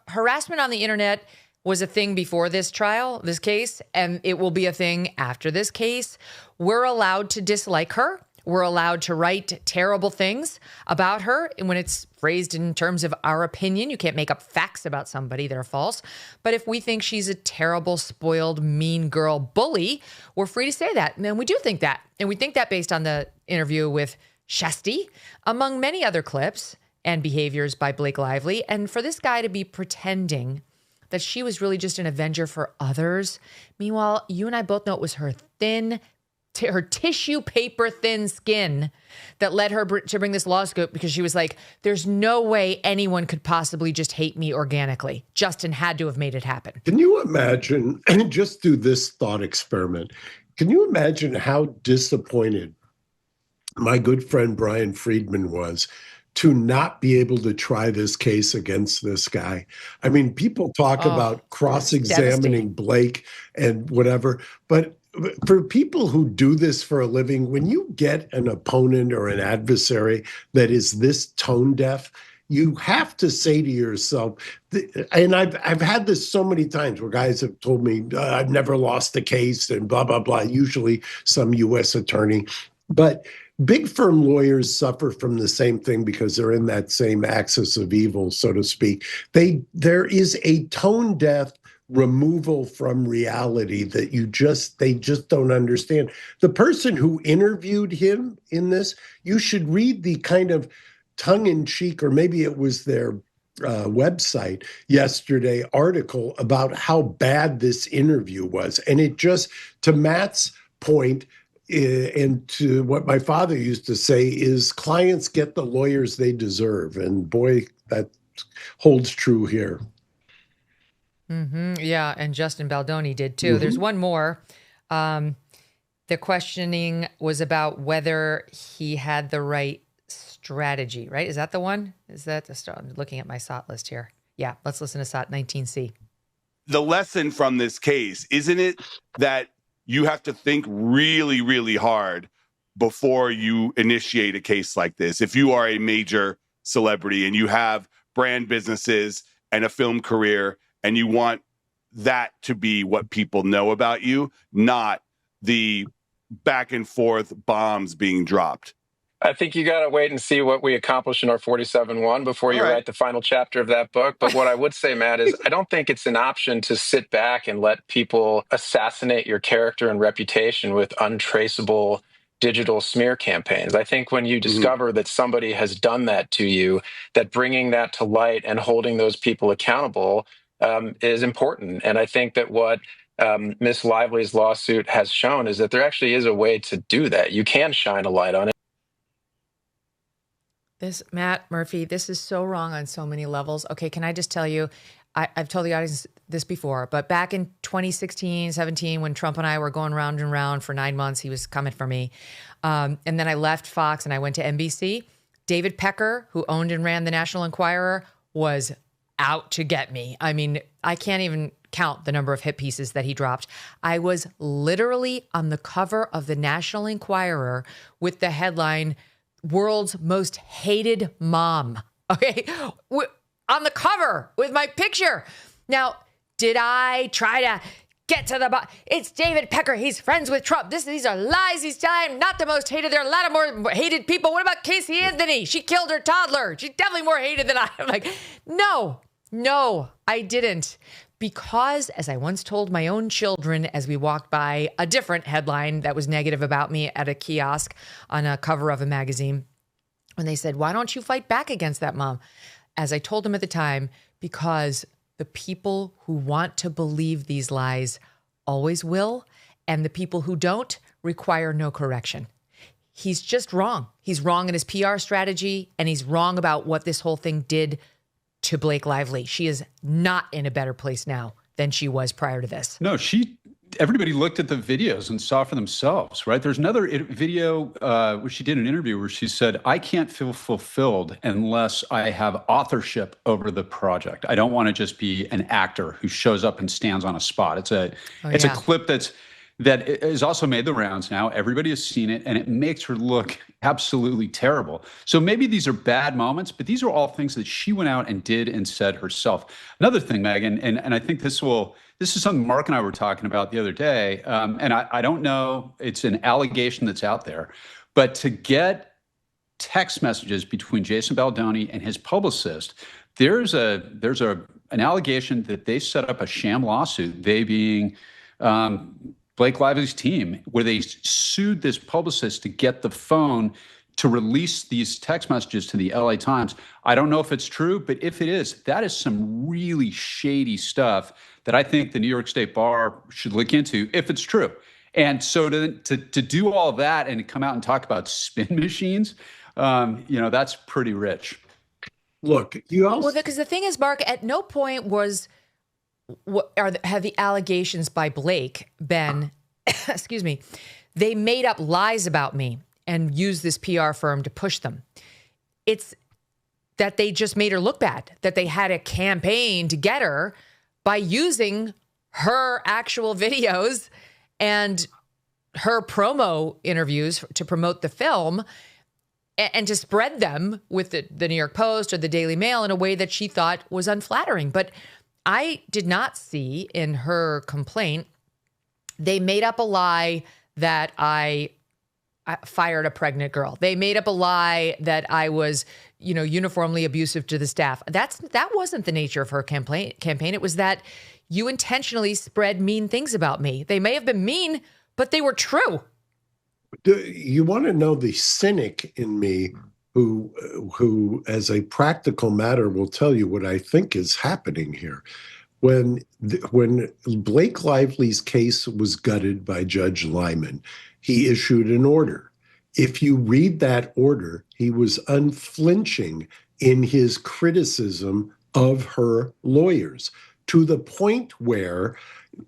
[SPEAKER 1] Harassment on the internet was a thing before this case, and it will be a thing after this case. We're allowed to dislike her. We're allowed to write terrible things about her. And when it's phrased in terms of our opinion, you can't make up facts about somebody that are false. But if we think she's a terrible, spoiled, mean girl bully, we're free to say that. And we do think that. And we think that based on the interview with Shasti, among many other clips and behaviors by Blake Lively. And for this guy to be pretending that she was really just an avenger for others. Meanwhile, you and I both know it was her her tissue paper thin skin that led her to bring this lawsuit, because she was like, there's no way anyone could possibly just hate me organically. Justin had to have made it happen.
[SPEAKER 5] Can you imagine, and just do this thought experiment, can you imagine how disappointed my good friend Brian Friedman was to not be able to try this case against this guy? I mean, people talk about cross-examining Blake and whatever, but for people who do this for a living, when you get an opponent or an adversary that is this tone deaf, you have to say to yourself, and I've had this so many times where guys have told me, I've never lost a case and blah, blah, blah, usually some U.S. attorney. But big firm lawyers suffer from the same thing because they're in that same axis of evil, so to speak. There is a tone deaf removal from reality that they just don't understand. The person who interviewed him in this, you should read the kind of tongue-in-cheek, or maybe it was their website yesterday, article about how bad this interview was. And it just, to Matt's point, and to what my father used to say, is clients get the lawyers they deserve. And boy, that holds true here.
[SPEAKER 1] Mm-hmm. Yeah, and Justin Baldoni did too. Mm-hmm. There's one more. The questioning was about whether he had the right strategy, right? Is that the one? Is that the start? I'm looking at my SOT list here. Yeah, let's listen to SOT 19C.
[SPEAKER 4] The lesson from this case, isn't it that you have to think really, really hard before you initiate a case like this? If you are a major celebrity and you have brand businesses and a film career, and you want that to be what people know about you, not the back and forth bombs being dropped?
[SPEAKER 3] I think you got to wait and see what we accomplish in our 47-1 before you write the final chapter of that book. But what I would say, Matt, is I don't think it's an option to sit back and let people assassinate your character and reputation with untraceable digital smear campaigns. I think when you discover that somebody has done that to you, that bringing that to light and holding those people accountable is important. And I think that what Miss Lively's lawsuit has shown is that there actually is a way to do that. You can shine a light on it.
[SPEAKER 1] This, Matt Murphy, this is so wrong on so many levels. Okay, can I just tell you, I've told the audience this before, but back in 2016, 17, when Trump and I were going round and round for 9 months, he was coming for me. And then I left Fox and I went to NBC. David Pecker, who owned and ran the National Enquirer, was out to get me. I mean, I can't even count the number of hit pieces that he dropped. I was literally on the cover of the National Enquirer with the headline, "World's Most Hated Mom." Okay, on the cover with my picture. Now, did I try to get to the bottom? It's David Pecker. He's friends with Trump. These are lies he's telling. Not the most hated. There are a lot of more hated people. What about Casey Anthony? She killed her toddler. She's definitely more hated than I am. Like, no, I didn't. Because, as I once told my own children as we walked by a different headline that was negative about me at a kiosk on a cover of a magazine, when they said, "Why don't you fight back against that, Mom?" As I told them at the time, because the people who want to believe these lies always will, and the people who don't require no correction. He's just wrong. He's wrong in his PR strategy, and he's wrong about what this whole thing did to Blake Lively. She is not in a better place now than she was prior to this.
[SPEAKER 21] No, everybody looked at the videos and saw for themselves, right? There's another video where she did an interview where she said, "I can't feel fulfilled unless I have authorship over the project. I don't want to just be an actor who shows up and stands on a spot." It's a clip that has also made the rounds now. Everybody has seen it, and it makes her look absolutely terrible. So maybe these are bad moments, but these are all things that she went out and did and said herself. Another thing, Megyn, and I think this is something Mark and I were talking about the other day, and I don't know, it's an allegation that's out there, but to get text messages between Jason Baldoni and his publicist, there's an allegation that they set up a sham lawsuit, they being Blake Lively's team, where they sued this publicist to get the phone to release these text messages to the LA Times. I don't know if it's true, but if it is, that is some really shady stuff that I think the New York State Bar should look into if it's true. And so to do all that and to come out and talk about spin machines, that's pretty rich.
[SPEAKER 5] Look, you also...
[SPEAKER 1] Well, because the thing is, Mark, at no point have the allegations by Blake been, excuse me, they made up lies about me and used this PR firm to push them. It's that they just made her look bad, that they had a campaign to get her by using her actual videos and her promo interviews to promote the film and to spread them with the New York Post or the Daily Mail in a way that she thought was unflattering. But I did not see in her complaint, they made up a lie that I fired a pregnant girl. They made up a lie that I was, uniformly abusive to the staff. That wasn't the nature of her campaign. It was that you intentionally spread mean things about me. They may have been mean, but they were true.
[SPEAKER 5] You want to know the cynic in me who, as a practical matter, will tell you what I think is happening here. When Blake Lively's case was gutted by Judge Lyman, he issued an order. If you read that order, he was unflinching in his criticism of her lawyers, to the point where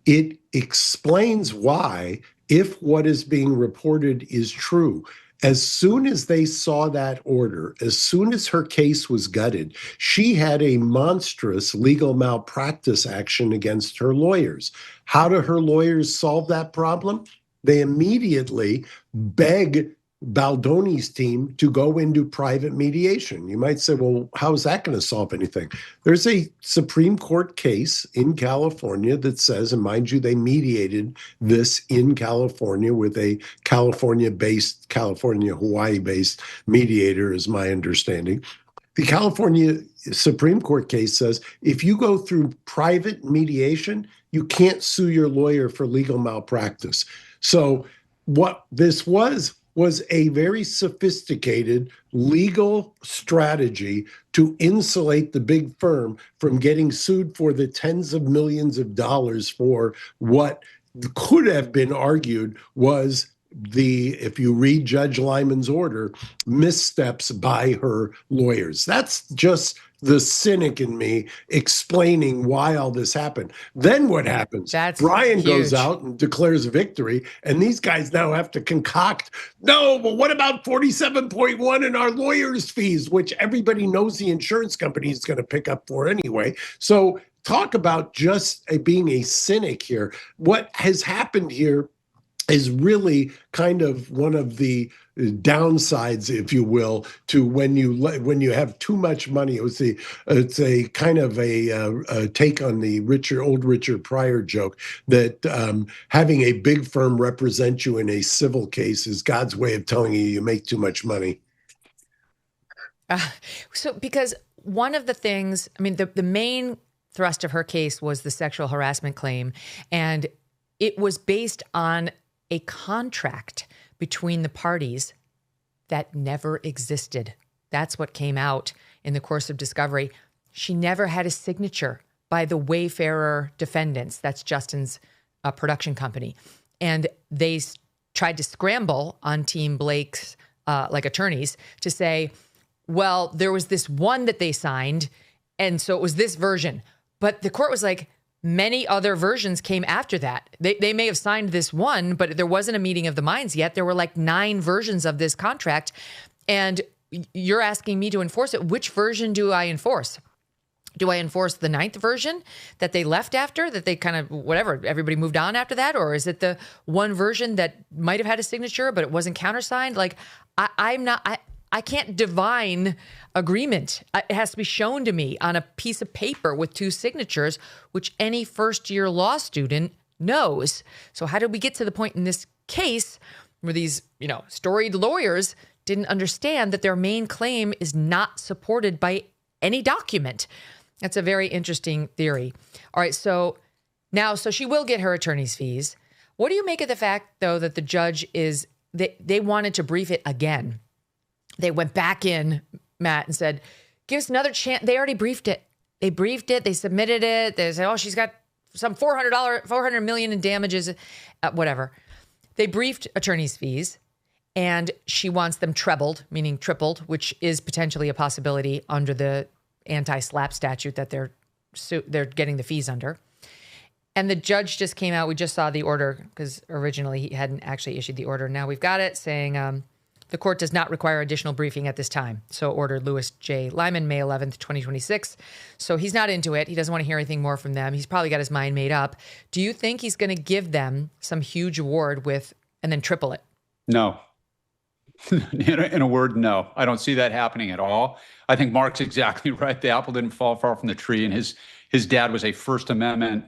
[SPEAKER 5] it explains why, if what is being reported is true, as soon as they saw that order, as soon as her case was gutted, she had a monstrous legal malpractice action against her lawyers. How do her lawyers solve that problem? They immediately beg Baldoni's team to go into private mediation. You might say, well, how is that going to solve anything? There's a Supreme Court case in California that says, and mind you, they mediated this in California with a California-based, Hawaii-based mediator, is my understanding. The California Supreme Court case says if you go through private mediation, you can't sue your lawyer for legal malpractice. So what this was a very sophisticated legal strategy to insulate the big firm from getting sued for the tens of millions of dollars for what could have been argued was if you read Judge Lyman's order, missteps by her lawyers. That's just the cynic in me explaining why all this happened. Then what happens? Brian goes out and declares victory, and these guys now have to concoct, no, but what about 47.1 in our lawyers' fees, which everybody knows the insurance company is going to pick up for anyway. So talk about just being a cynic here. What has happened here is really kind of one of the downsides, if you will, to when you have too much money. It's a kind of a take on the old Richard Pryor joke that having a big firm represent you in a civil case is God's way of telling you make too much money.
[SPEAKER 1] So because one of the things, I mean, the main thrust of her case was the sexual harassment claim, and it was based on a contract between the parties that never existed. That's what came out in the course of discovery. She never had a signature by the Wayfarer defendants. That's Justin's production company. And they tried to scramble on Team Blake's attorneys to say, well, there was this one that they signed, and so it was this version. But the court was like, many other versions came after that. They may have signed this one, but there wasn't a meeting of the minds yet. There were like 9 versions of this contract, and you're asking me to enforce it. Which version do I enforce? Do I enforce the 9th version that they left after, that they kind of, whatever, everybody moved on after that? Or is it the one version that might have had a signature, but it wasn't countersigned? Like, I can't divine agreement. It has to be shown to me on a piece of paper with 2 signatures, which any first-year law student knows. So how did we get to the point in this case where these, storied lawyers didn't understand that their main claim is not supported by any document? That's a very interesting theory. All right, so she will get her attorney's fees. What do you make of the fact, though, that the judge they wanted to brief it again? They went back in, Matt, and said, give us another chance. They already briefed it. They briefed it. They submitted it. They said, oh, she's got some $400 million in damages, whatever. They briefed attorney's fees, and she wants them trebled, meaning tripled, which is potentially a possibility under the anti-SLAPP statute that they're getting the fees under. And the judge just came out. We just saw the order because originally he hadn't actually issued the order. Now we've got it saying, the court does not require additional briefing at this time. So ordered Louis J. Lyman, May 11th, 2026. So he's not into it. He doesn't want to hear anything more from them. He's probably got his mind made up. Do you think he's going to give them some huge award and then triple it?
[SPEAKER 21] No. In a word, no. I don't see that happening at all. I think Mark's exactly right. The apple didn't fall far from the tree, and his dad was a First Amendment,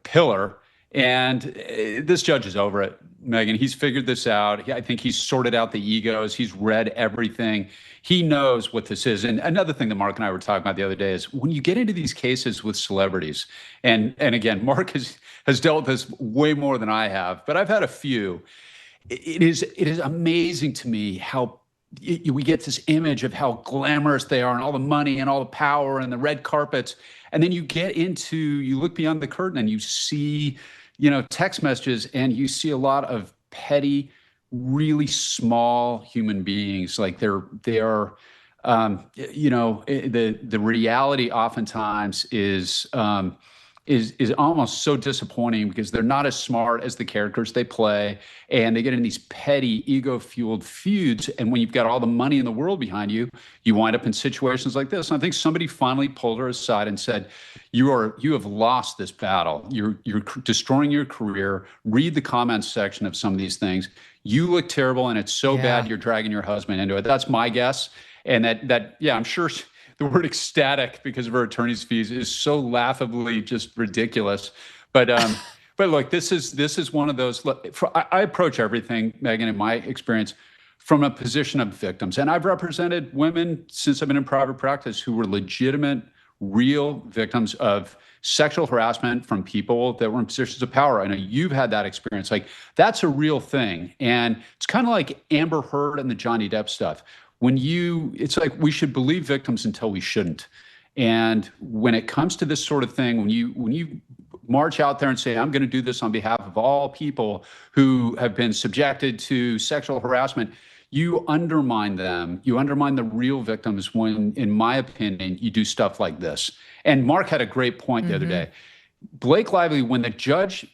[SPEAKER 21] pillar. And this judge is over it, Megyn. He's figured this out. I think he's sorted out the egos. He's read everything. He knows what this is. And another thing that Mark and I were talking about the other day is when you get into these cases with celebrities, and again, Mark has dealt with this way more than I have, but I've had a few. It is amazing to me how we get this image of how glamorous they are and all the money and all the power and the red carpets. And then you look beyond the curtain and you see text messages, and you see a lot of petty, really small human beings. Like they are, the reality oftentimes is almost so disappointing because they're not as smart as the characters they play, and they get in these petty, ego-fueled feuds. And when you've got all the money in the world behind you, you wind up in situations like this. And I think somebody finally pulled her aside and said, you have lost this battle. You're destroying your career. Read the comments section of some of these things. you look terrible and it's so bad you're dragging your husband into it. That's my guess. And I'm sure the word ecstatic because of her attorney's fees is so laughably just ridiculous. But look, this is one of those. I approach everything, Megyn, in my experience, from a position of victims. And I've represented women since I've been in private practice who were legitimate, real victims of sexual harassment from people that were in positions of power. I know you've had that experience. Like, that's a real thing. And it's kind of like Amber Heard and the Johnny Depp stuff. It's like we should believe victims until we shouldn't. And when it comes to this sort of thing, when you march out there and say, I'm going to do this on behalf of all people who have been subjected to sexual harassment, you undermine them. You undermine the real victims when, in my opinion, you do stuff like this. And Mark had a great point the other day. Blake Lively, when the judge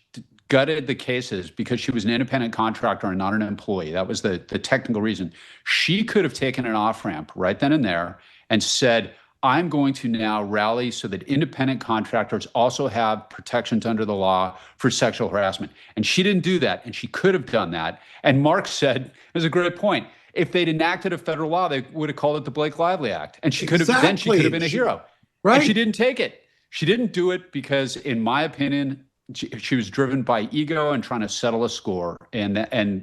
[SPEAKER 21] gutted the cases because she was an independent contractor and not an employee, that was the technical reason, she could have taken an off-ramp right then and there and said, I'm going to now rally so that independent contractors also have protections under the law for sexual harassment. And she didn't do that, and she could have done that. And Mark said, it was a great point, if they'd enacted a federal law, they would have called it the Blake Lively Act. And she could have, then she could have been a hero.
[SPEAKER 5] Right.
[SPEAKER 21] And she didn't take it. She didn't do it because, in my opinion, she was driven by ego and trying to settle a score. And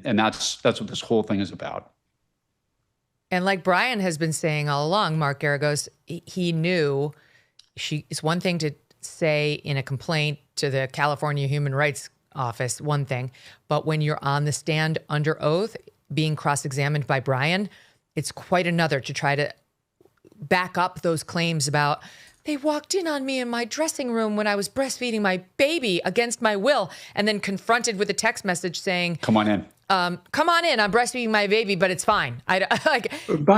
[SPEAKER 21] that's what this whole thing is about.
[SPEAKER 1] And like Brian has been saying all along, Mark Geragos, he knew it's one thing to say in a complaint to the California Human Rights Office, one thing, but when you're on the stand under oath, being cross-examined by Brian, it's quite another to try to back up those claims about they walked in on me in my dressing room when I was breastfeeding my baby against my will, and then confronted with a text message saying,
[SPEAKER 21] come on in.
[SPEAKER 1] Come on in. I'm breastfeeding my baby, but it's fine.
[SPEAKER 5] By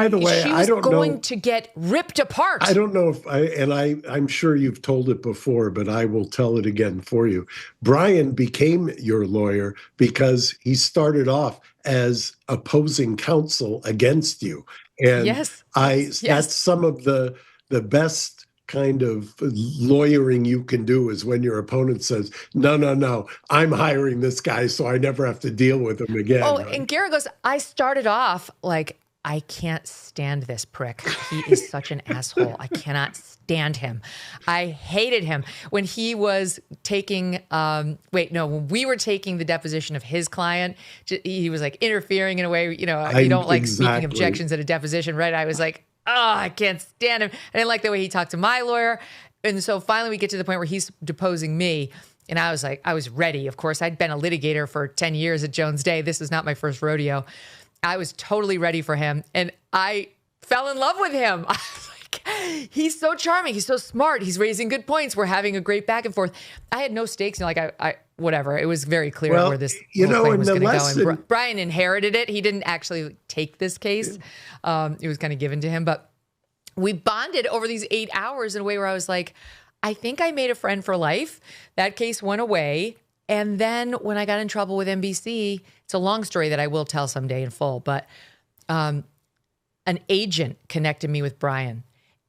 [SPEAKER 5] the way, I don't know.
[SPEAKER 1] She was going to get ripped apart.
[SPEAKER 5] I don't know if I'm sure you've told it before, but I will tell it again for you. Brian became your lawyer because he started off as opposing counsel against you. And that's some of the best kind of lawyering you can do is when your opponent says, no, I'm hiring this guy so I never have to deal with him again.
[SPEAKER 1] Oh, right? And Geragos, I started off like, I can't stand this prick. He is such an asshole. I cannot stand him. I hated him. When he was taking, when we were taking the deposition of his client, he was like interfering in a way, you don't like speaking objections at a deposition, right? I was like, I can't stand him. I didn't like the way he talked to my lawyer. And so finally we get to the point where he's deposing me. And I was like, I was ready. Of course, I'd been a litigator for 10 years at Jones Day. This is not my first rodeo. I was totally ready for him. And I fell in love with him. I was like, he's so charming. He's so smart. He's raising good points. We're having a great back and forth. I had no stakes. I whatever. It was very clear where this claim was going to go. And Brian inherited it. He didn't actually take this case. It was kind of given to him. But we bonded over these 8 hours in a way where I was like, I think I made a friend for life. That case went away. And then when I got in trouble with NBC, it's a long story that I will tell someday in full, but an agent connected me with Brian,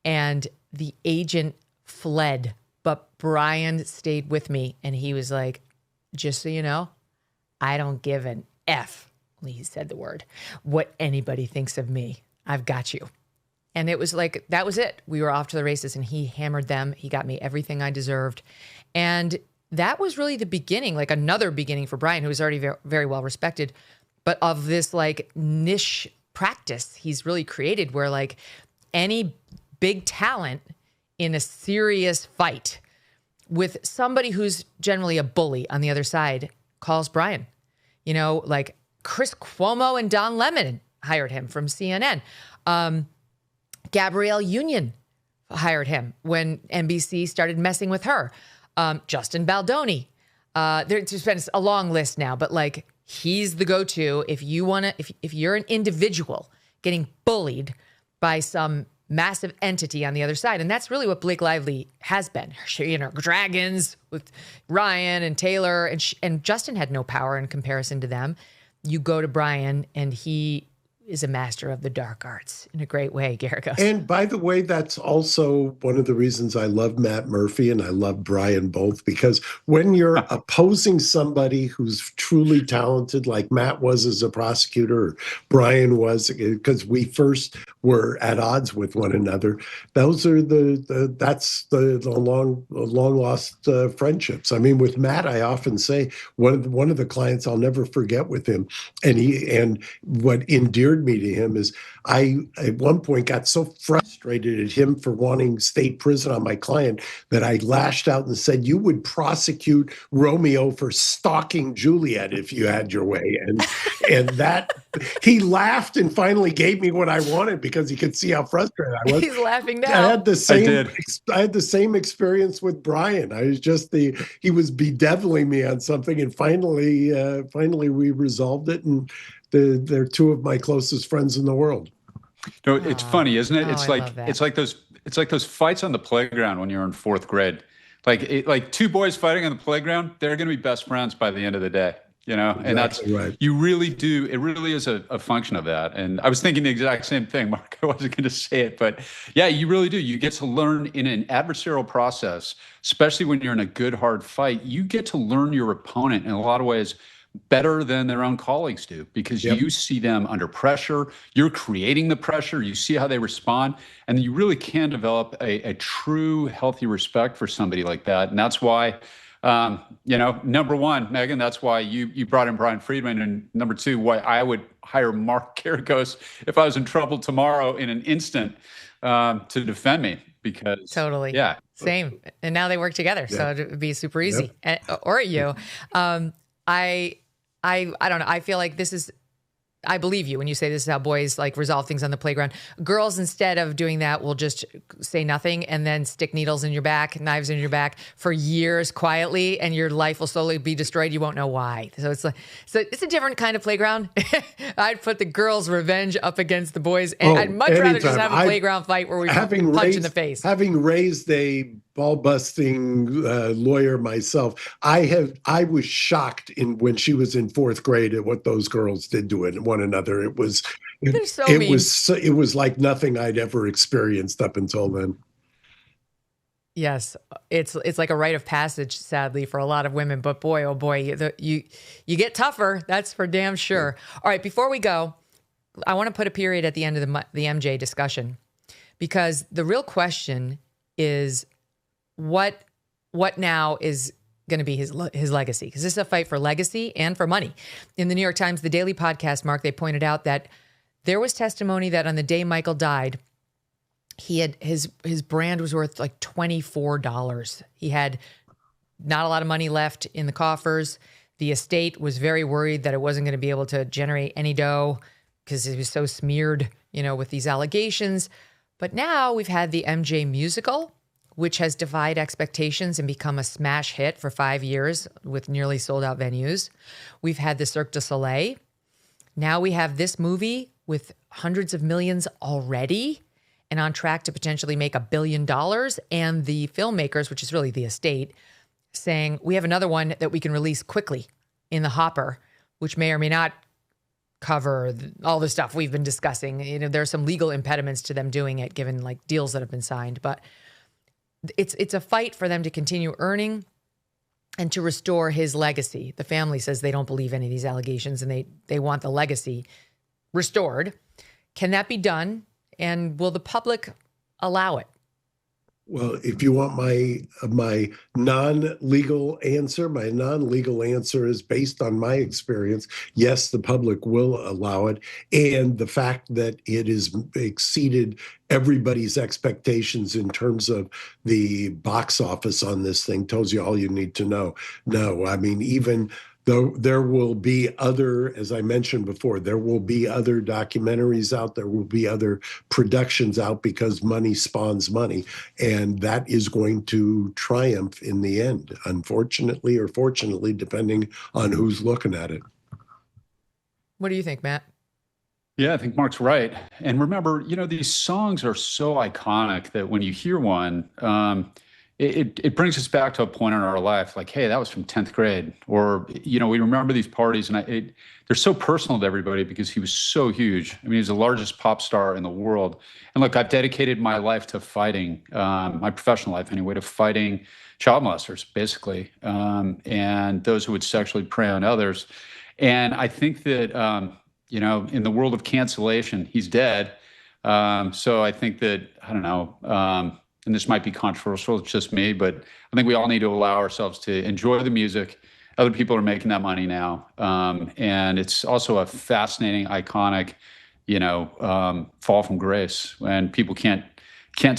[SPEAKER 1] and the agent fled, but Brian stayed with me. And he was like, just so you know, I don't give an F, he said the word, what anybody thinks of me. I've got you. And it was like, that was it. We were off to the races, and he hammered them. He got me everything I deserved. And that was really the beginning, like another beginning for Brian, who was already very, very well respected, but of this like niche practice he's really created where like any big talent in a serious fight with somebody who's generally a bully on the other side calls Brian. Like Chris Cuomo and Don Lemon hired him from CNN. Gabrielle Union hired him when NBC started messing with her. Justin Baldoni. There's been a long list now, but like he's the go-to if you want to, if you're an individual getting bullied by some massive entity on the other side. And that's really what Blake Lively has been. Dragons with Ryan and Taylor, and Justin had no power in comparison to them. You go to Brian, and he is a master of the dark arts in a great way, Geragos.
[SPEAKER 5] And by the way, that's also one of the reasons I love Matt Murphy and I love Brian both, because when you're opposing somebody who's truly talented, like Matt was as a prosecutor, or Brian was, because we first were at odds with one another, those are that's the long lost friendships. I mean, with Matt, I often say one of the clients I'll never forget with him, and what endeared me to him is I at one point got so frustrated at him for wanting state prison on my client that I lashed out and said, "You would prosecute Romeo for stalking Juliet if you had your way." And that he laughed and finally gave me what I wanted because he could see how frustrated I was.
[SPEAKER 1] He's laughing now.
[SPEAKER 5] I had the same experience with Brian. I was just he was bedeviling me on something, and finally we resolved it, and they're two of my closest friends in the world.
[SPEAKER 21] No, it's funny, isn't it?
[SPEAKER 1] Oh,
[SPEAKER 21] It's like those fights on the playground when you're in fourth grade. Like two boys fighting on the playground, they're going to be best friends by the end of the day. You know, and
[SPEAKER 5] Exactly
[SPEAKER 21] that's
[SPEAKER 5] right.
[SPEAKER 21] You really do. It really is a function of that. And I was thinking the exact same thing, Mark. I wasn't going to say it, but yeah, you really do. You get to learn in an adversarial process, especially when you're in a good, hard fight. You get to learn your opponent in a lot of ways better than their own colleagues do, because you see them under pressure. You're creating the pressure. You see how they respond, and you really can develop a true, healthy respect for somebody like that. And that's why. Number one, Megyn, that's why you brought in Brian Friedman. And number two, why I would hire Mark Geragos if I was in trouble tomorrow in an instant to defend me, because
[SPEAKER 1] Totally.
[SPEAKER 21] Yeah.
[SPEAKER 1] Same. And now they work together. So it would be super easy. Or you. I don't know. I feel like I believe you when you say this is how boys like resolve things on the playground. Girls, instead of doing that, will just say nothing and then stick needles in your back, knives in your back for years quietly, and your life will slowly be destroyed. You won't know why. So it's a different kind of playground. I'd put the girls' revenge up against the boys, and I'd much rather just have a playground fight where we punch in the face.
[SPEAKER 5] Having raised a ball-busting lawyer myself, I was shocked when she was in fourth grade at what those girls did to one another. It was like nothing I'd ever experienced up until then.
[SPEAKER 1] Yes, it's like a rite of passage, sadly, for a lot of women. But boy, oh boy, you get tougher. That's for damn sure. All right, before we go, I want to put a period at the end of the MJ discussion, because the real question is what now is going to be his legacy, because this is a fight for legacy and for money. In the New York Times, the Daily Podcast, Mark, they pointed out that there was testimony that on the day Michael died, he had his brand was worth like $24. He had not a lot of money left in the coffers. The estate was very worried that it wasn't going to be able to generate any dough because it was so smeared, with these allegations. But now we've had the MJ musical, which has defied expectations and become a smash hit for 5 years with nearly sold out venues. We've had the Cirque du Soleil. Now we have this movie with hundreds of millions already and on track to potentially make $1 billion. And the filmmakers, which is really the estate, saying we have another one that we can release quickly in the hopper, which may or may not cover all the stuff we've been discussing. There's some legal impediments to them doing it, given like deals that have been signed, but it's a fight for them to continue earning and to restore his legacy. The family says they don't believe any of these allegations and they want the legacy restored. Can that be done? And will the public allow it?
[SPEAKER 5] Well, if you want my non-legal answer is based on my experience. Yes, the public will allow it. And the fact that it has exceeded everybody's expectations in terms of the box office on this thing tells you all you need to know. No, I mean, even though there will be other, as I mentioned before, there will be other documentaries out, there will be other productions out, because money spawns money. And that is going to triumph in the end, unfortunately or fortunately, depending on who's looking at it.
[SPEAKER 1] What do you think, Matt?
[SPEAKER 21] Yeah, I think Mark's right. And remember, these songs are so iconic that when you hear one, it brings us back to a point in our life, like, hey, that was from 10th grade, or we remember these parties, and they're so personal to everybody because he was so huge. I mean, he was the largest pop star in the world. And look, I've dedicated my life to fighting, my professional life anyway, to fighting child molesters, basically, and those who would sexually prey on others. And I think that in the world of cancellation, he's dead. So I think that, I don't know, and this might be controversial, it's just me, but I think we all need to allow ourselves to enjoy the music. Other people are making that money now. And it's also a fascinating, iconic, fall from grace, and people can't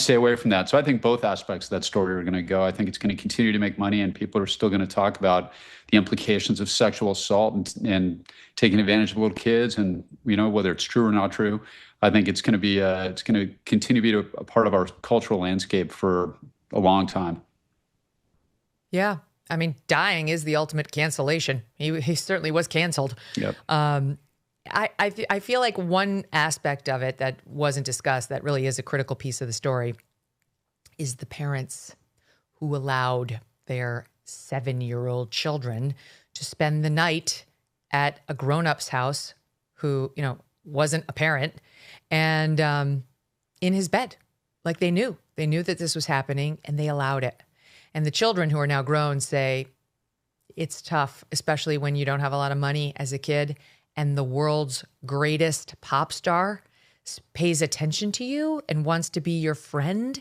[SPEAKER 21] stay away from that. So I think both aspects of that story are going to go. I think it's going to continue to make money, and people are still going to talk about the implications of sexual assault and taking advantage of little kids, and whether it's true or not true. I think it's going to be it's going to continue to be a part of our cultural landscape for a long time.
[SPEAKER 1] Yeah, I mean, dying is the ultimate cancellation. He certainly was canceled.
[SPEAKER 21] Yep.
[SPEAKER 1] I feel like one aspect of it that wasn't discussed that really is a critical piece of the story is the parents who allowed their 7-year-old children to spend the night at a grown-up's house who, wasn't a parent, and in his bed. Like they knew that this was happening, and they allowed it. And the children who are now grown say it's tough, especially when you don't have a lot of money as a kid, and the world's greatest pop star pays attention to you and wants to be your friend,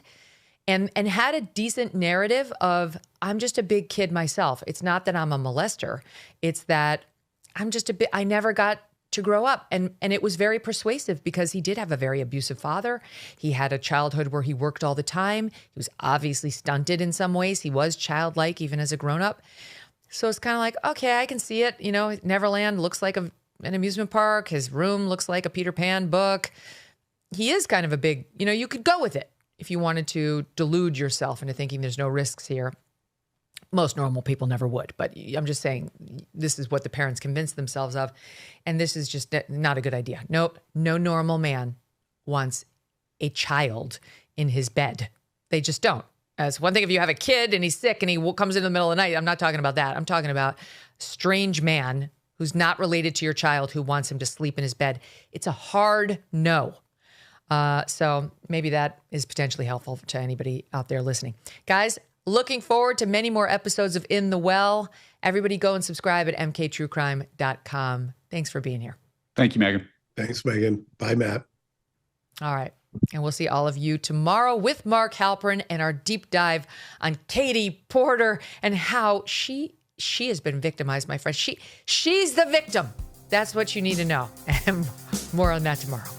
[SPEAKER 1] and had a decent narrative of, I'm just a big kid myself. It's not that I'm a molester. It's that I'm just I never got to grow up. And it was very persuasive because he did have a very abusive father. He had a childhood where he worked all the time. He was obviously stunted in some ways. He was childlike even as a grown-up. So it's kind of like, okay, I can see it. Neverland looks like an amusement park. His room looks like a Peter Pan book. He is kind of a big, you could go with it if you wanted to delude yourself into thinking there's no risks here. Most normal people never would, but I'm just saying this is what the parents convinced themselves of, and this is just not a good idea. Nope, no normal man wants a child in his bed. They just don't. It's one thing if you have a kid and he's sick and he comes in the middle of the night. I'm not talking about that. I'm talking about a strange man who's not related to your child who wants him to sleep in his bed. It's a hard no. So maybe that is potentially helpful to anybody out there listening. Guys, looking forward to many more episodes of In the Well. Everybody go and subscribe at mktruecrime.com. Thanks for being here.
[SPEAKER 21] Thank you, Megyn.
[SPEAKER 5] Thanks, Megyn. Bye, Matt.
[SPEAKER 1] All right. And we'll see all of you tomorrow with Mark Halperin and our deep dive on Katie Porter and how she has been victimized, my friend. She's the victim. That's what you need to know. And more on that tomorrow.